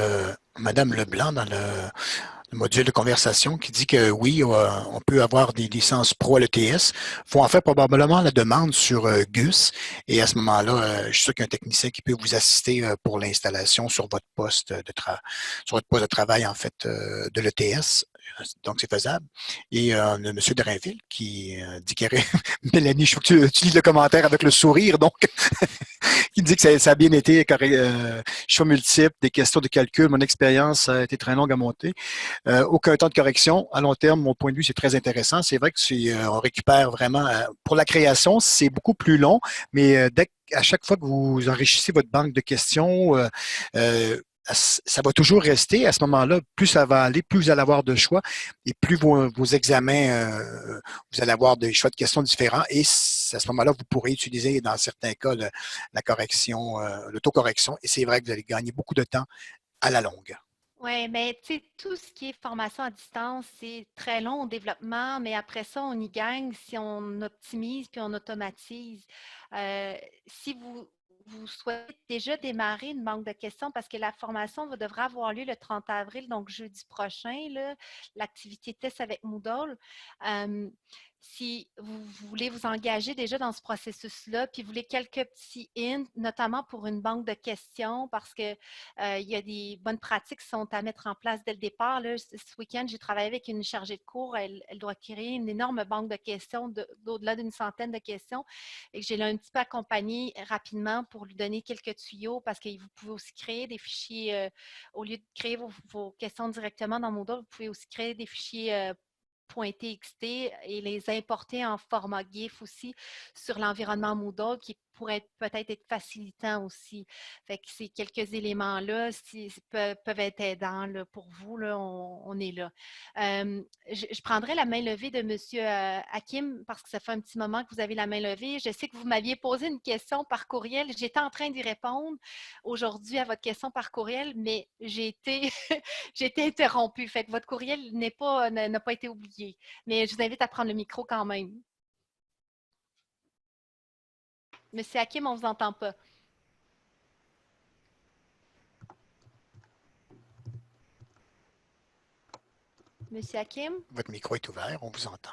[SPEAKER 2] Madame Leblanc, dans le module de conversation, qui dit que oui, on peut avoir des licences pro à l'ETS. Il faut en faire probablement la demande sur GUS. Et à ce moment-là, je suis sûr qu'il y a un technicien qui peut vous assister pour l'installation sur votre poste de travail, en fait, de l'ETS. Donc, c'est faisable. Et on a M. Derainville qui dit qu'il y aurait... Mélanie, je veux que tu lis le commentaire avec le sourire, donc... qui dit que ça a bien été, choix multiples, des questions de calcul, mon expérience a été très longue à monter. Aucun temps de correction. À long terme, mon point de vue, c'est très intéressant. C'est vrai que on récupère vraiment... pour la création, c'est beaucoup plus long, mais à chaque fois que vous enrichissez votre banque de questions, ça va toujours rester. À ce moment-là, plus ça va aller, plus vous allez avoir de choix et plus vos examens, vous allez avoir des choix de questions différents. Et à ce moment-là, vous pourrez utiliser, dans certains cas, la correction, l'autocorrection. Et c'est vrai que vous allez gagner beaucoup de temps à la longue.
[SPEAKER 1] Oui, mais tu sais, tout ce qui est formation à distance, c'est très long au développement, mais après ça, on y gagne si on optimise puis on automatise. Si vous souhaitez déjà démarrer une banque de questions, parce que la formation devra avoir lieu le 30 avril, donc jeudi prochain, l'activité test avec Moodle. Si vous voulez vous engager déjà dans ce processus-là, puis vous voulez quelques petits hints, notamment pour une banque de questions, parce qu'il y a des bonnes pratiques qui sont à mettre en place dès le départ. Là, ce week-end, j'ai travaillé avec une chargée de cours. Elle doit créer une énorme banque de questions, d'au-delà d'une centaine de questions. Et j'ai un petit peu accompagné rapidement pour lui donner quelques tuyaux, parce que vous pouvez aussi créer des fichiers, au lieu de créer vos questions directement dans Moodle, vous pouvez aussi créer des fichiers .txt et les importer en format GIF aussi sur l'environnement Moodle qui pourrait peut-être être facilitant aussi. Fait que ces quelques éléments-là peuvent être aidants là, pour vous. Là, on est là. Je prendrai la main levée de M. Hakim parce que ça fait un petit moment que vous avez la main levée. Je sais que vous m'aviez posé une question par courriel. J'étais en train d'y répondre aujourd'hui à votre question par courriel, mais j'ai été, j'ai été interrompue. Fait que votre courriel n'a pas été oublié. Mais je vous invite à prendre le micro quand même. Monsieur Hakim, on ne vous entend pas. Monsieur Hakim?
[SPEAKER 2] Votre micro est ouvert, on vous entend.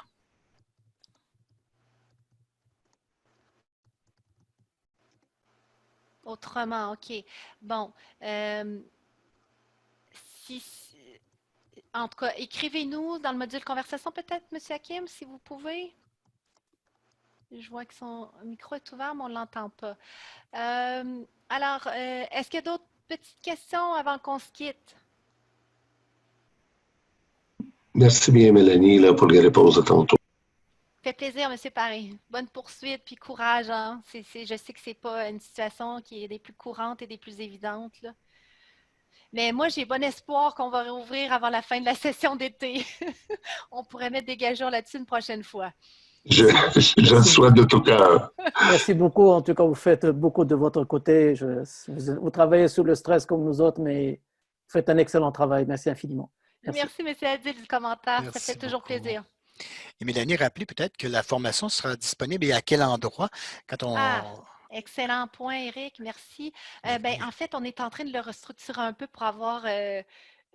[SPEAKER 1] Autrement, OK. Bon. En tout cas, écrivez-nous dans le module conversation peut-être, Monsieur Hakim, si vous pouvez. Je vois que son micro est ouvert, mais on ne l'entend pas. Alors, est-ce qu'il y a d'autres petites questions avant qu'on se quitte?
[SPEAKER 8] Merci bien, Mélanie, là, pour les réponses de tantôt.
[SPEAKER 1] Ça fait plaisir, M. Paré. Bonne poursuite, puis courage. Hein? Je sais que ce n'est pas une situation qui est des plus courantes et des plus évidentes, là. Mais moi, j'ai bon espoir qu'on va rouvrir avant la fin de la session d'été. On pourrait mettre des gageures là-dessus une prochaine fois.
[SPEAKER 8] Je le souhaite de tout cœur.
[SPEAKER 10] Merci beaucoup. En tout cas, vous faites beaucoup de votre côté. Vous travaillez sous le stress comme nous autres, mais vous faites un excellent travail. Merci infiniment.
[SPEAKER 1] Merci M. Adil, du commentaire.
[SPEAKER 2] Merci
[SPEAKER 1] ça fait toujours
[SPEAKER 2] beaucoup.
[SPEAKER 1] plaisir.
[SPEAKER 2] Et Mélanie, rappelez peut-être que la formation sera disponible et à quel endroit quand on...
[SPEAKER 1] Excellent point, Eric. Merci. En fait, on est en train de le restructurer un peu pour avoir...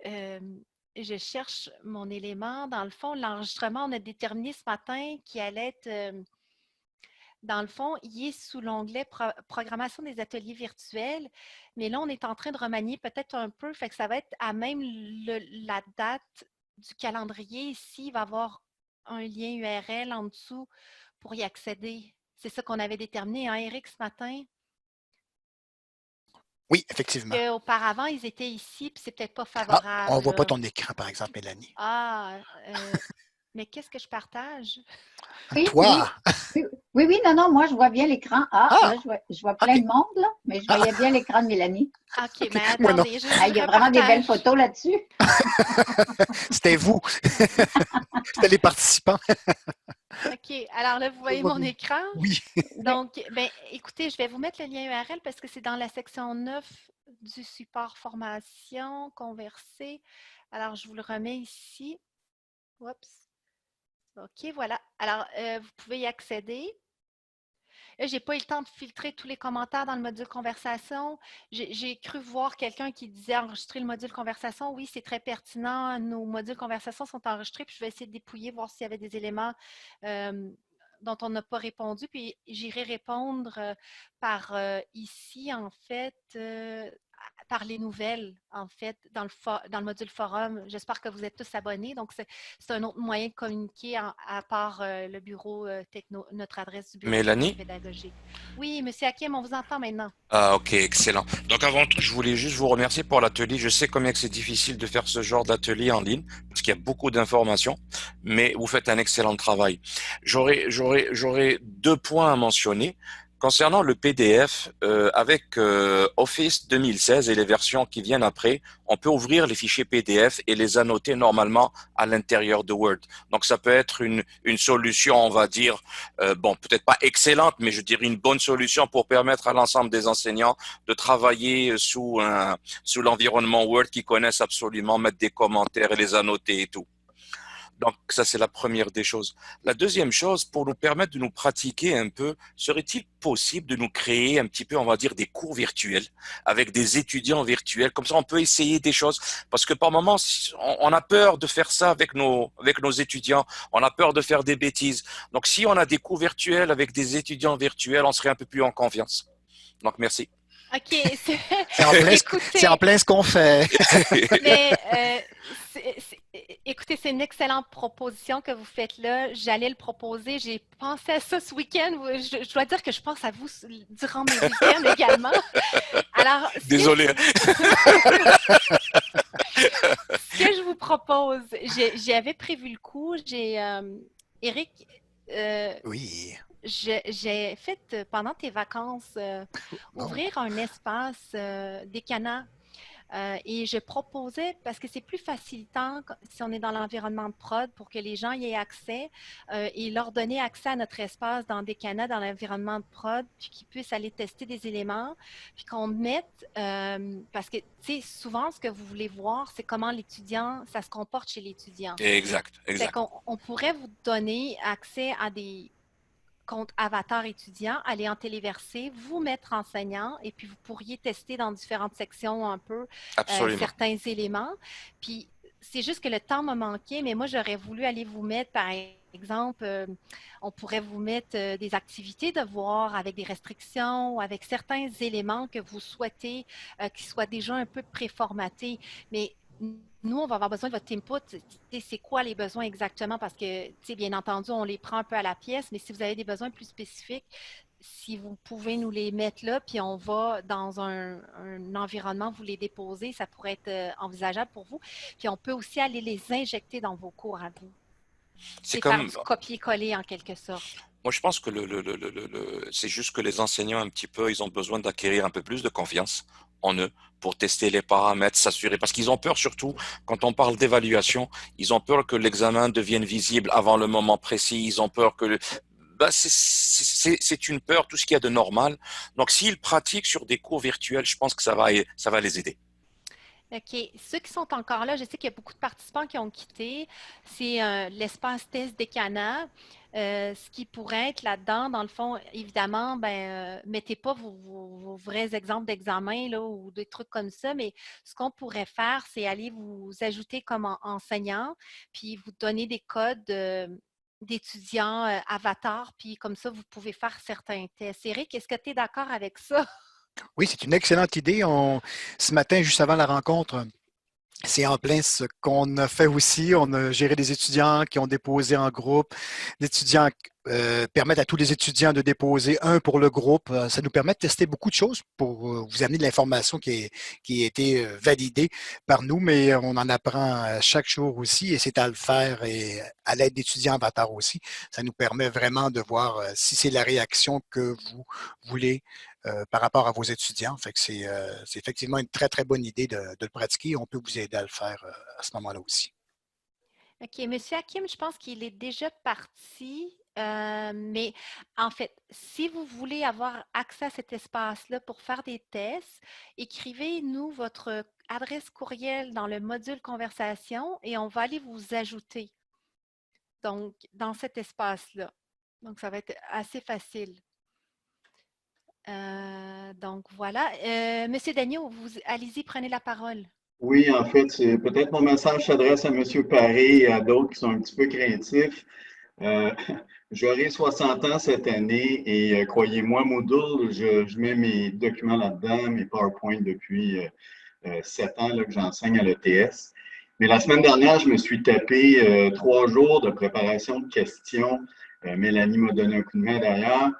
[SPEAKER 1] je cherche mon élément. Dans le fond, l'enregistrement, on a déterminé ce matin qu'il allait être... dans le fond, il est sous l'onglet Programmation des ateliers virtuels. Mais là, on est en train de remanier peut-être un peu. Fait que ça va être à même la date du calendrier. Ici, il va y avoir un lien URL en dessous pour y accéder. C'est ça qu'on avait déterminé, hein, Eric, ce matin?
[SPEAKER 2] Oui, effectivement.
[SPEAKER 1] Auparavant, ils étaient ici, puis c'est peut-être pas favorable.
[SPEAKER 2] On ne voit pas ton écran, par exemple, Mélanie.
[SPEAKER 1] Mais qu'est-ce que je partage?
[SPEAKER 13] Oui,
[SPEAKER 2] Toi!
[SPEAKER 13] Oui, non, moi, je vois bien l'écran. Là, je vois plein de monde, là, mais je voyais bien l'écran de Mélanie.
[SPEAKER 1] OK, mais attendez.
[SPEAKER 13] Il y a vraiment des belles photos là-dessus.
[SPEAKER 2] C'était vous. C'était les participants.
[SPEAKER 1] OK. Alors là, vous voyez mon écran?
[SPEAKER 2] Oui.
[SPEAKER 1] Donc, écoutez, je vais vous mettre le lien URL parce que c'est dans la section 9 du support formation, converser. Alors, je vous le remets ici. Oups. OK, voilà. Alors, vous pouvez y accéder. Là, je n'ai pas eu le temps de filtrer tous les commentaires dans le module conversation. J'ai cru voir quelqu'un qui disait enregistrer le module conversation. Oui, c'est très pertinent. Nos modules conversation sont enregistrés. Puis je vais essayer de dépouiller, voir s'il y avait des éléments dont on n'a pas répondu. Puis j'irai répondre par ici, en fait, par les nouvelles, en fait, dans le module forum. J'espère que vous êtes tous abonnés. Donc, c'est un autre moyen de communiquer à part le bureau techno, notre adresse du bureau
[SPEAKER 16] Mélanie?
[SPEAKER 1] pédagogique. Oui, M. Hakim, on vous entend maintenant.
[SPEAKER 16] Ah, ok, excellent. Donc, avant tout, je voulais juste vous remercier pour l'atelier. Je sais combien que c'est difficile de faire ce genre d'atelier en ligne, parce qu'il y a beaucoup d'informations, mais vous faites un excellent travail. J'aurais 2 points à mentionner. Concernant le PDF, avec Office 2016 et les versions qui viennent après, on peut ouvrir les fichiers PDF et les annoter normalement à l'intérieur de Word. Donc, ça peut être une solution, on va dire, bon, peut-être pas excellente, mais je dirais une bonne solution pour permettre à l'ensemble des enseignants de travailler sous l'environnement Word qu'ils connaissent absolument, mettre des commentaires et les annoter et tout. Donc, ça, c'est la première des choses. La deuxième chose, pour nous permettre de nous pratiquer un peu, serait-il possible de nous créer un petit peu, on va dire, des cours virtuels avec des étudiants virtuels? Comme ça, on peut essayer des choses. Parce que par moments, on a peur de faire ça avec nos étudiants. On a peur de faire des bêtises. Donc, si on a des cours virtuels avec des étudiants virtuels, on serait un peu plus en confiance. Donc, merci.
[SPEAKER 1] OK.
[SPEAKER 2] C'est en plein ce qu'on fait.
[SPEAKER 1] Mais, écoutez, c'est une excellente proposition que vous faites là. J'allais le proposer. J'ai pensé à ça ce week-end. Je dois dire que je pense à vous durant mes week-ends également. Alors,
[SPEAKER 16] désolé.
[SPEAKER 1] Ce que je vous propose, j'avais prévu le coup. Éric.
[SPEAKER 2] Oui.
[SPEAKER 1] J'ai fait, pendant tes vacances, ouvrir un espace Décana. Et je proposais, parce que c'est plus facilitant si on est dans l'environnement de prod pour que les gens y aient accès et leur donner accès à notre espace dans Décana, dans l'environnement de prod, puis qu'ils puissent aller tester des éléments, puis qu'on mette, parce que, tu sais, souvent, ce que vous voulez voir, c'est comment l'étudiant, ça se comporte chez l'étudiant.
[SPEAKER 16] Exact.
[SPEAKER 1] Fait qu'on pourrait vous donner accès à des compte avatar étudiant, aller en téléversé, vous mettre enseignant et puis vous pourriez tester dans différentes sections un peu certains éléments. Puis c'est juste que le temps m'a manqué, mais moi j'aurais voulu aller vous mettre, par exemple, on pourrait vous mettre des activités de voir avec des restrictions, avec certains éléments que vous souhaitez qui soient déjà un peu préformatés. Mais nous, on va avoir besoin de votre input. C'est quoi les besoins exactement? Parce que, bien entendu, on les prend un peu à la pièce, mais si vous avez des besoins plus spécifiques, si vous pouvez nous les mettre là, puis on va dans un environnement vous les déposer, ça pourrait être envisageable pour vous. Puis on peut aussi aller les injecter dans vos cours à vous. C'est comme faire du copier-coller en quelque sorte.
[SPEAKER 16] Moi, je pense que c'est juste que les enseignants, un petit peu, ils ont besoin d'acquérir un peu plus de confiance en eux pour tester les paramètres, s'assurer. Parce qu'ils ont peur, surtout, quand on parle d'évaluation, ils ont peur que l'examen devienne visible avant le moment précis. Ils ont peur que... c'est une peur, tout ce qu'il y a de normal. Donc, s'ils pratiquent sur des cours virtuels, je pense que ça va les aider.
[SPEAKER 1] OK. Ceux qui sont encore là, je sais qu'il y a beaucoup de participants qui ont quitté. C'est l'espace test Décana. Ce qui pourrait être là-dedans, dans le fond, évidemment, mettez pas vos vrais exemples d'examen là, ou des trucs comme ça, mais ce qu'on pourrait faire, c'est aller vous ajouter comme enseignant, puis vous donner des codes d'étudiants avatars, puis comme ça, vous pouvez faire certains tests. Éric, est-ce que tu es d'accord avec ça?
[SPEAKER 2] Oui, c'est une excellente idée. Ce matin, juste avant la rencontre, c'est en plein ce qu'on a fait aussi. On a géré des étudiants qui ont déposé en groupe. Les étudiants permettent à tous les étudiants de déposer un pour le groupe. Ça nous permet de tester beaucoup de choses pour vous amener de l'information qui a été validée par nous, mais on en apprend chaque jour aussi et c'est à le faire et à l'aide d'étudiants avatars aussi. Ça nous permet vraiment de voir si c'est la réaction que vous voulez par rapport à vos étudiants. Fait que c'est effectivement une très, très bonne idée de le pratiquer. On peut vous aider à le faire à ce moment-là aussi.
[SPEAKER 1] OK. Monsieur Hakim, je pense qu'il est déjà parti. Mais en fait, si vous voulez avoir accès à cet espace-là pour faire des tests, écrivez-nous votre adresse courriel dans le module conversation et on va aller vous ajouter donc, dans cet espace-là. Donc, ça va être assez facile. Donc, voilà. Monsieur Dagneau, allez-y, prenez la parole.
[SPEAKER 7] Oui, en fait, c'est peut-être mon message s'adresse à M. Paré et à d'autres qui sont un petit peu craintifs. J'aurai 60 ans cette année et croyez-moi, Moodle, je mets mes documents là-dedans, mes PowerPoint depuis 7 ans là, que j'enseigne à l'ETS. Mais la semaine dernière, je me suis tapé 3 jours de préparation de questions. Mélanie m'a donné un coup de main d'ailleurs.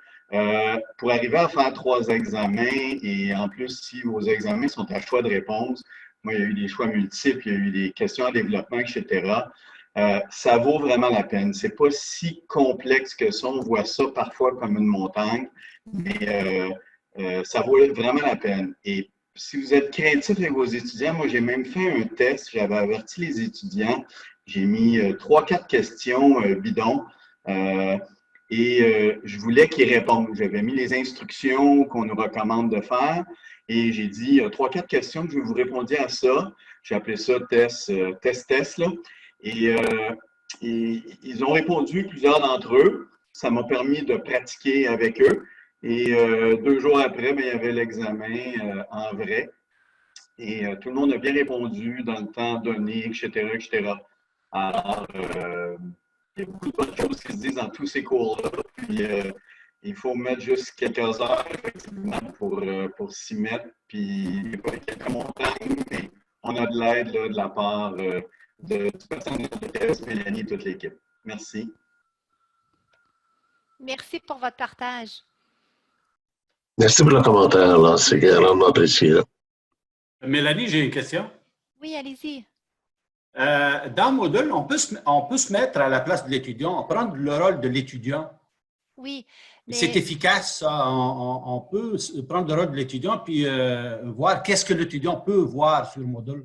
[SPEAKER 7] Pour arriver à faire 3 examens et en plus, si vos examens sont à choix de réponse, moi, il y a eu des choix multiples, il y a eu des questions à développement, etc. ça vaut vraiment la peine. C'est pas si complexe que ça. On voit ça parfois comme une montagne, mais ça vaut vraiment la peine. Et si vous êtes craintif avec vos étudiants, moi, j'ai même fait un test. J'avais averti les étudiants. J'ai mis 3-4 questions bidons. Je voulais qu'ils répondent. J'avais mis les instructions qu'on nous recommande de faire et j'ai dit 3-4 questions que je vais vous répondre à ça. J'ai appelé ça test, là. Et ils ont répondu, plusieurs d'entre eux. Ça m'a permis de pratiquer avec eux. Et 2 jours après, il y avait l'examen en vrai. Et tout le monde a bien répondu dans le temps donné, etc., etc. Alors, il y a beaucoup de bonnes choses qui se disent dans tous ces cours-là. Puis, il faut mettre juste quelques heures, effectivement, pour s'y mettre. Puis, il n'y a pas quelques montagnes, mais on a de l'aide de la part du personnel de thèse, Mélanie et toute l'équipe. Merci.
[SPEAKER 1] Merci pour votre partage.
[SPEAKER 8] Merci pour le commentaire, là. C'est grandement apprécié. Là.
[SPEAKER 17] Mélanie, j'ai une question.
[SPEAKER 1] Oui, allez-y.
[SPEAKER 17] Dans Moodle, on peut se mettre à la place de l'étudiant, prendre le rôle de l'étudiant.
[SPEAKER 1] Oui. Mais...
[SPEAKER 17] C'est efficace, ça. On peut prendre le rôle de l'étudiant puis voir qu'est-ce que l'étudiant peut voir sur Moodle.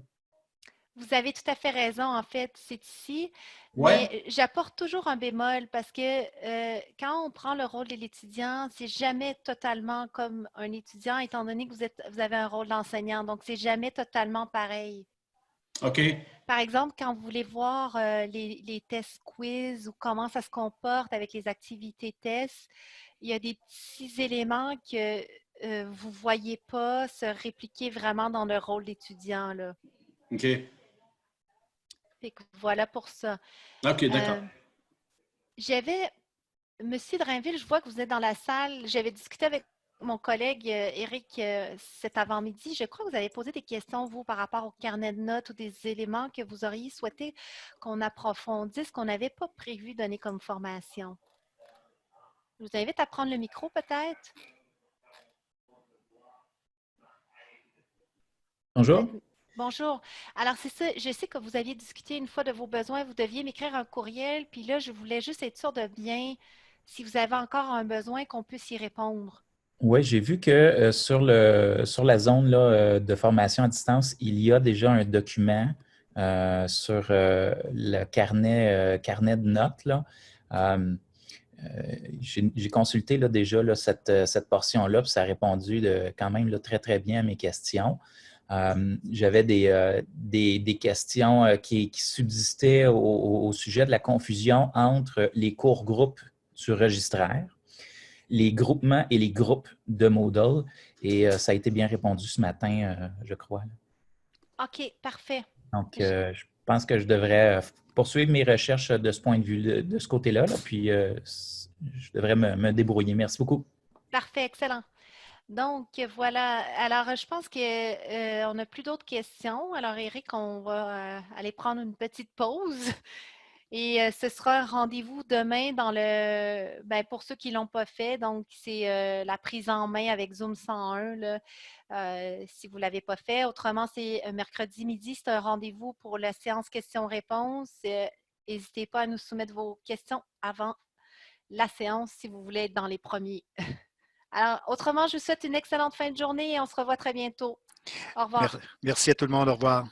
[SPEAKER 1] Vous avez tout à fait raison, en fait, c'est ici.
[SPEAKER 17] Ouais.
[SPEAKER 1] Mais j'apporte toujours un bémol parce que quand on prend le rôle de l'étudiant, c'est jamais totalement comme un étudiant, étant donné que vous avez un rôle d'enseignant. Donc, c'est jamais totalement pareil.
[SPEAKER 17] OK.
[SPEAKER 1] Par exemple, quand vous voulez voir les tests quiz ou comment ça se comporte avec les activités tests, il y a des petits éléments que vous ne voyez pas se répliquer vraiment dans le rôle d'étudiant, là.
[SPEAKER 17] OK.
[SPEAKER 1] Voilà pour ça.
[SPEAKER 17] OK, d'accord.
[SPEAKER 1] J'avais, Monsieur Drainville, je vois que vous êtes dans la salle. J'avais discuté avec mon collègue Éric cet avant-midi. Je crois que vous avez posé des questions, vous, par rapport au carnet de notes ou des éléments que vous auriez souhaité qu'on approfondisse, qu'on n'avait pas prévu donner comme formation. Je vous invite à prendre le micro, peut-être.
[SPEAKER 18] Bonjour.
[SPEAKER 1] Bonjour. Alors, c'est ça, je sais que vous aviez discuté une fois de vos besoins, vous deviez m'écrire un courriel, puis là, je voulais juste être sûre de bien, si vous avez encore un besoin, qu'on puisse y répondre.
[SPEAKER 18] Oui, j'ai vu que sur la zone là, de formation à distance, il y a déjà un document sur le carnet de notes. Là. J'ai consulté là, déjà là, cette portion-là, puis ça a répondu quand même là, très, très bien à mes questions. J'avais des questions qui subsistaient au sujet de la confusion entre les cours groupes sur registraire, les groupements et les groupes de Moodle. Et ça a été bien répondu ce matin, je crois.
[SPEAKER 1] OK, parfait.
[SPEAKER 18] Donc, je pense que je devrais poursuivre mes recherches de ce point de vue, de ce côté-là, là, puis je devrais me débrouiller. Merci beaucoup.
[SPEAKER 1] Parfait, excellent. Donc, voilà. Alors, je pense qu'on n'a plus d'autres questions. Alors, Éric, on va aller prendre une petite pause. Et ce sera un rendez-vous demain pour ceux qui ne l'ont pas fait. Donc, c'est la prise en main avec Zoom 101, là, si vous ne l'avez pas fait. Autrement, c'est mercredi midi, c'est un rendez-vous pour la séance questions-réponses. N'hésitez pas à nous soumettre vos questions avant la séance si vous voulez être dans les premiers. Alors, autrement, je vous souhaite une excellente fin de journée et on se revoit très bientôt. Au revoir.
[SPEAKER 2] Merci à tout le monde. Au revoir.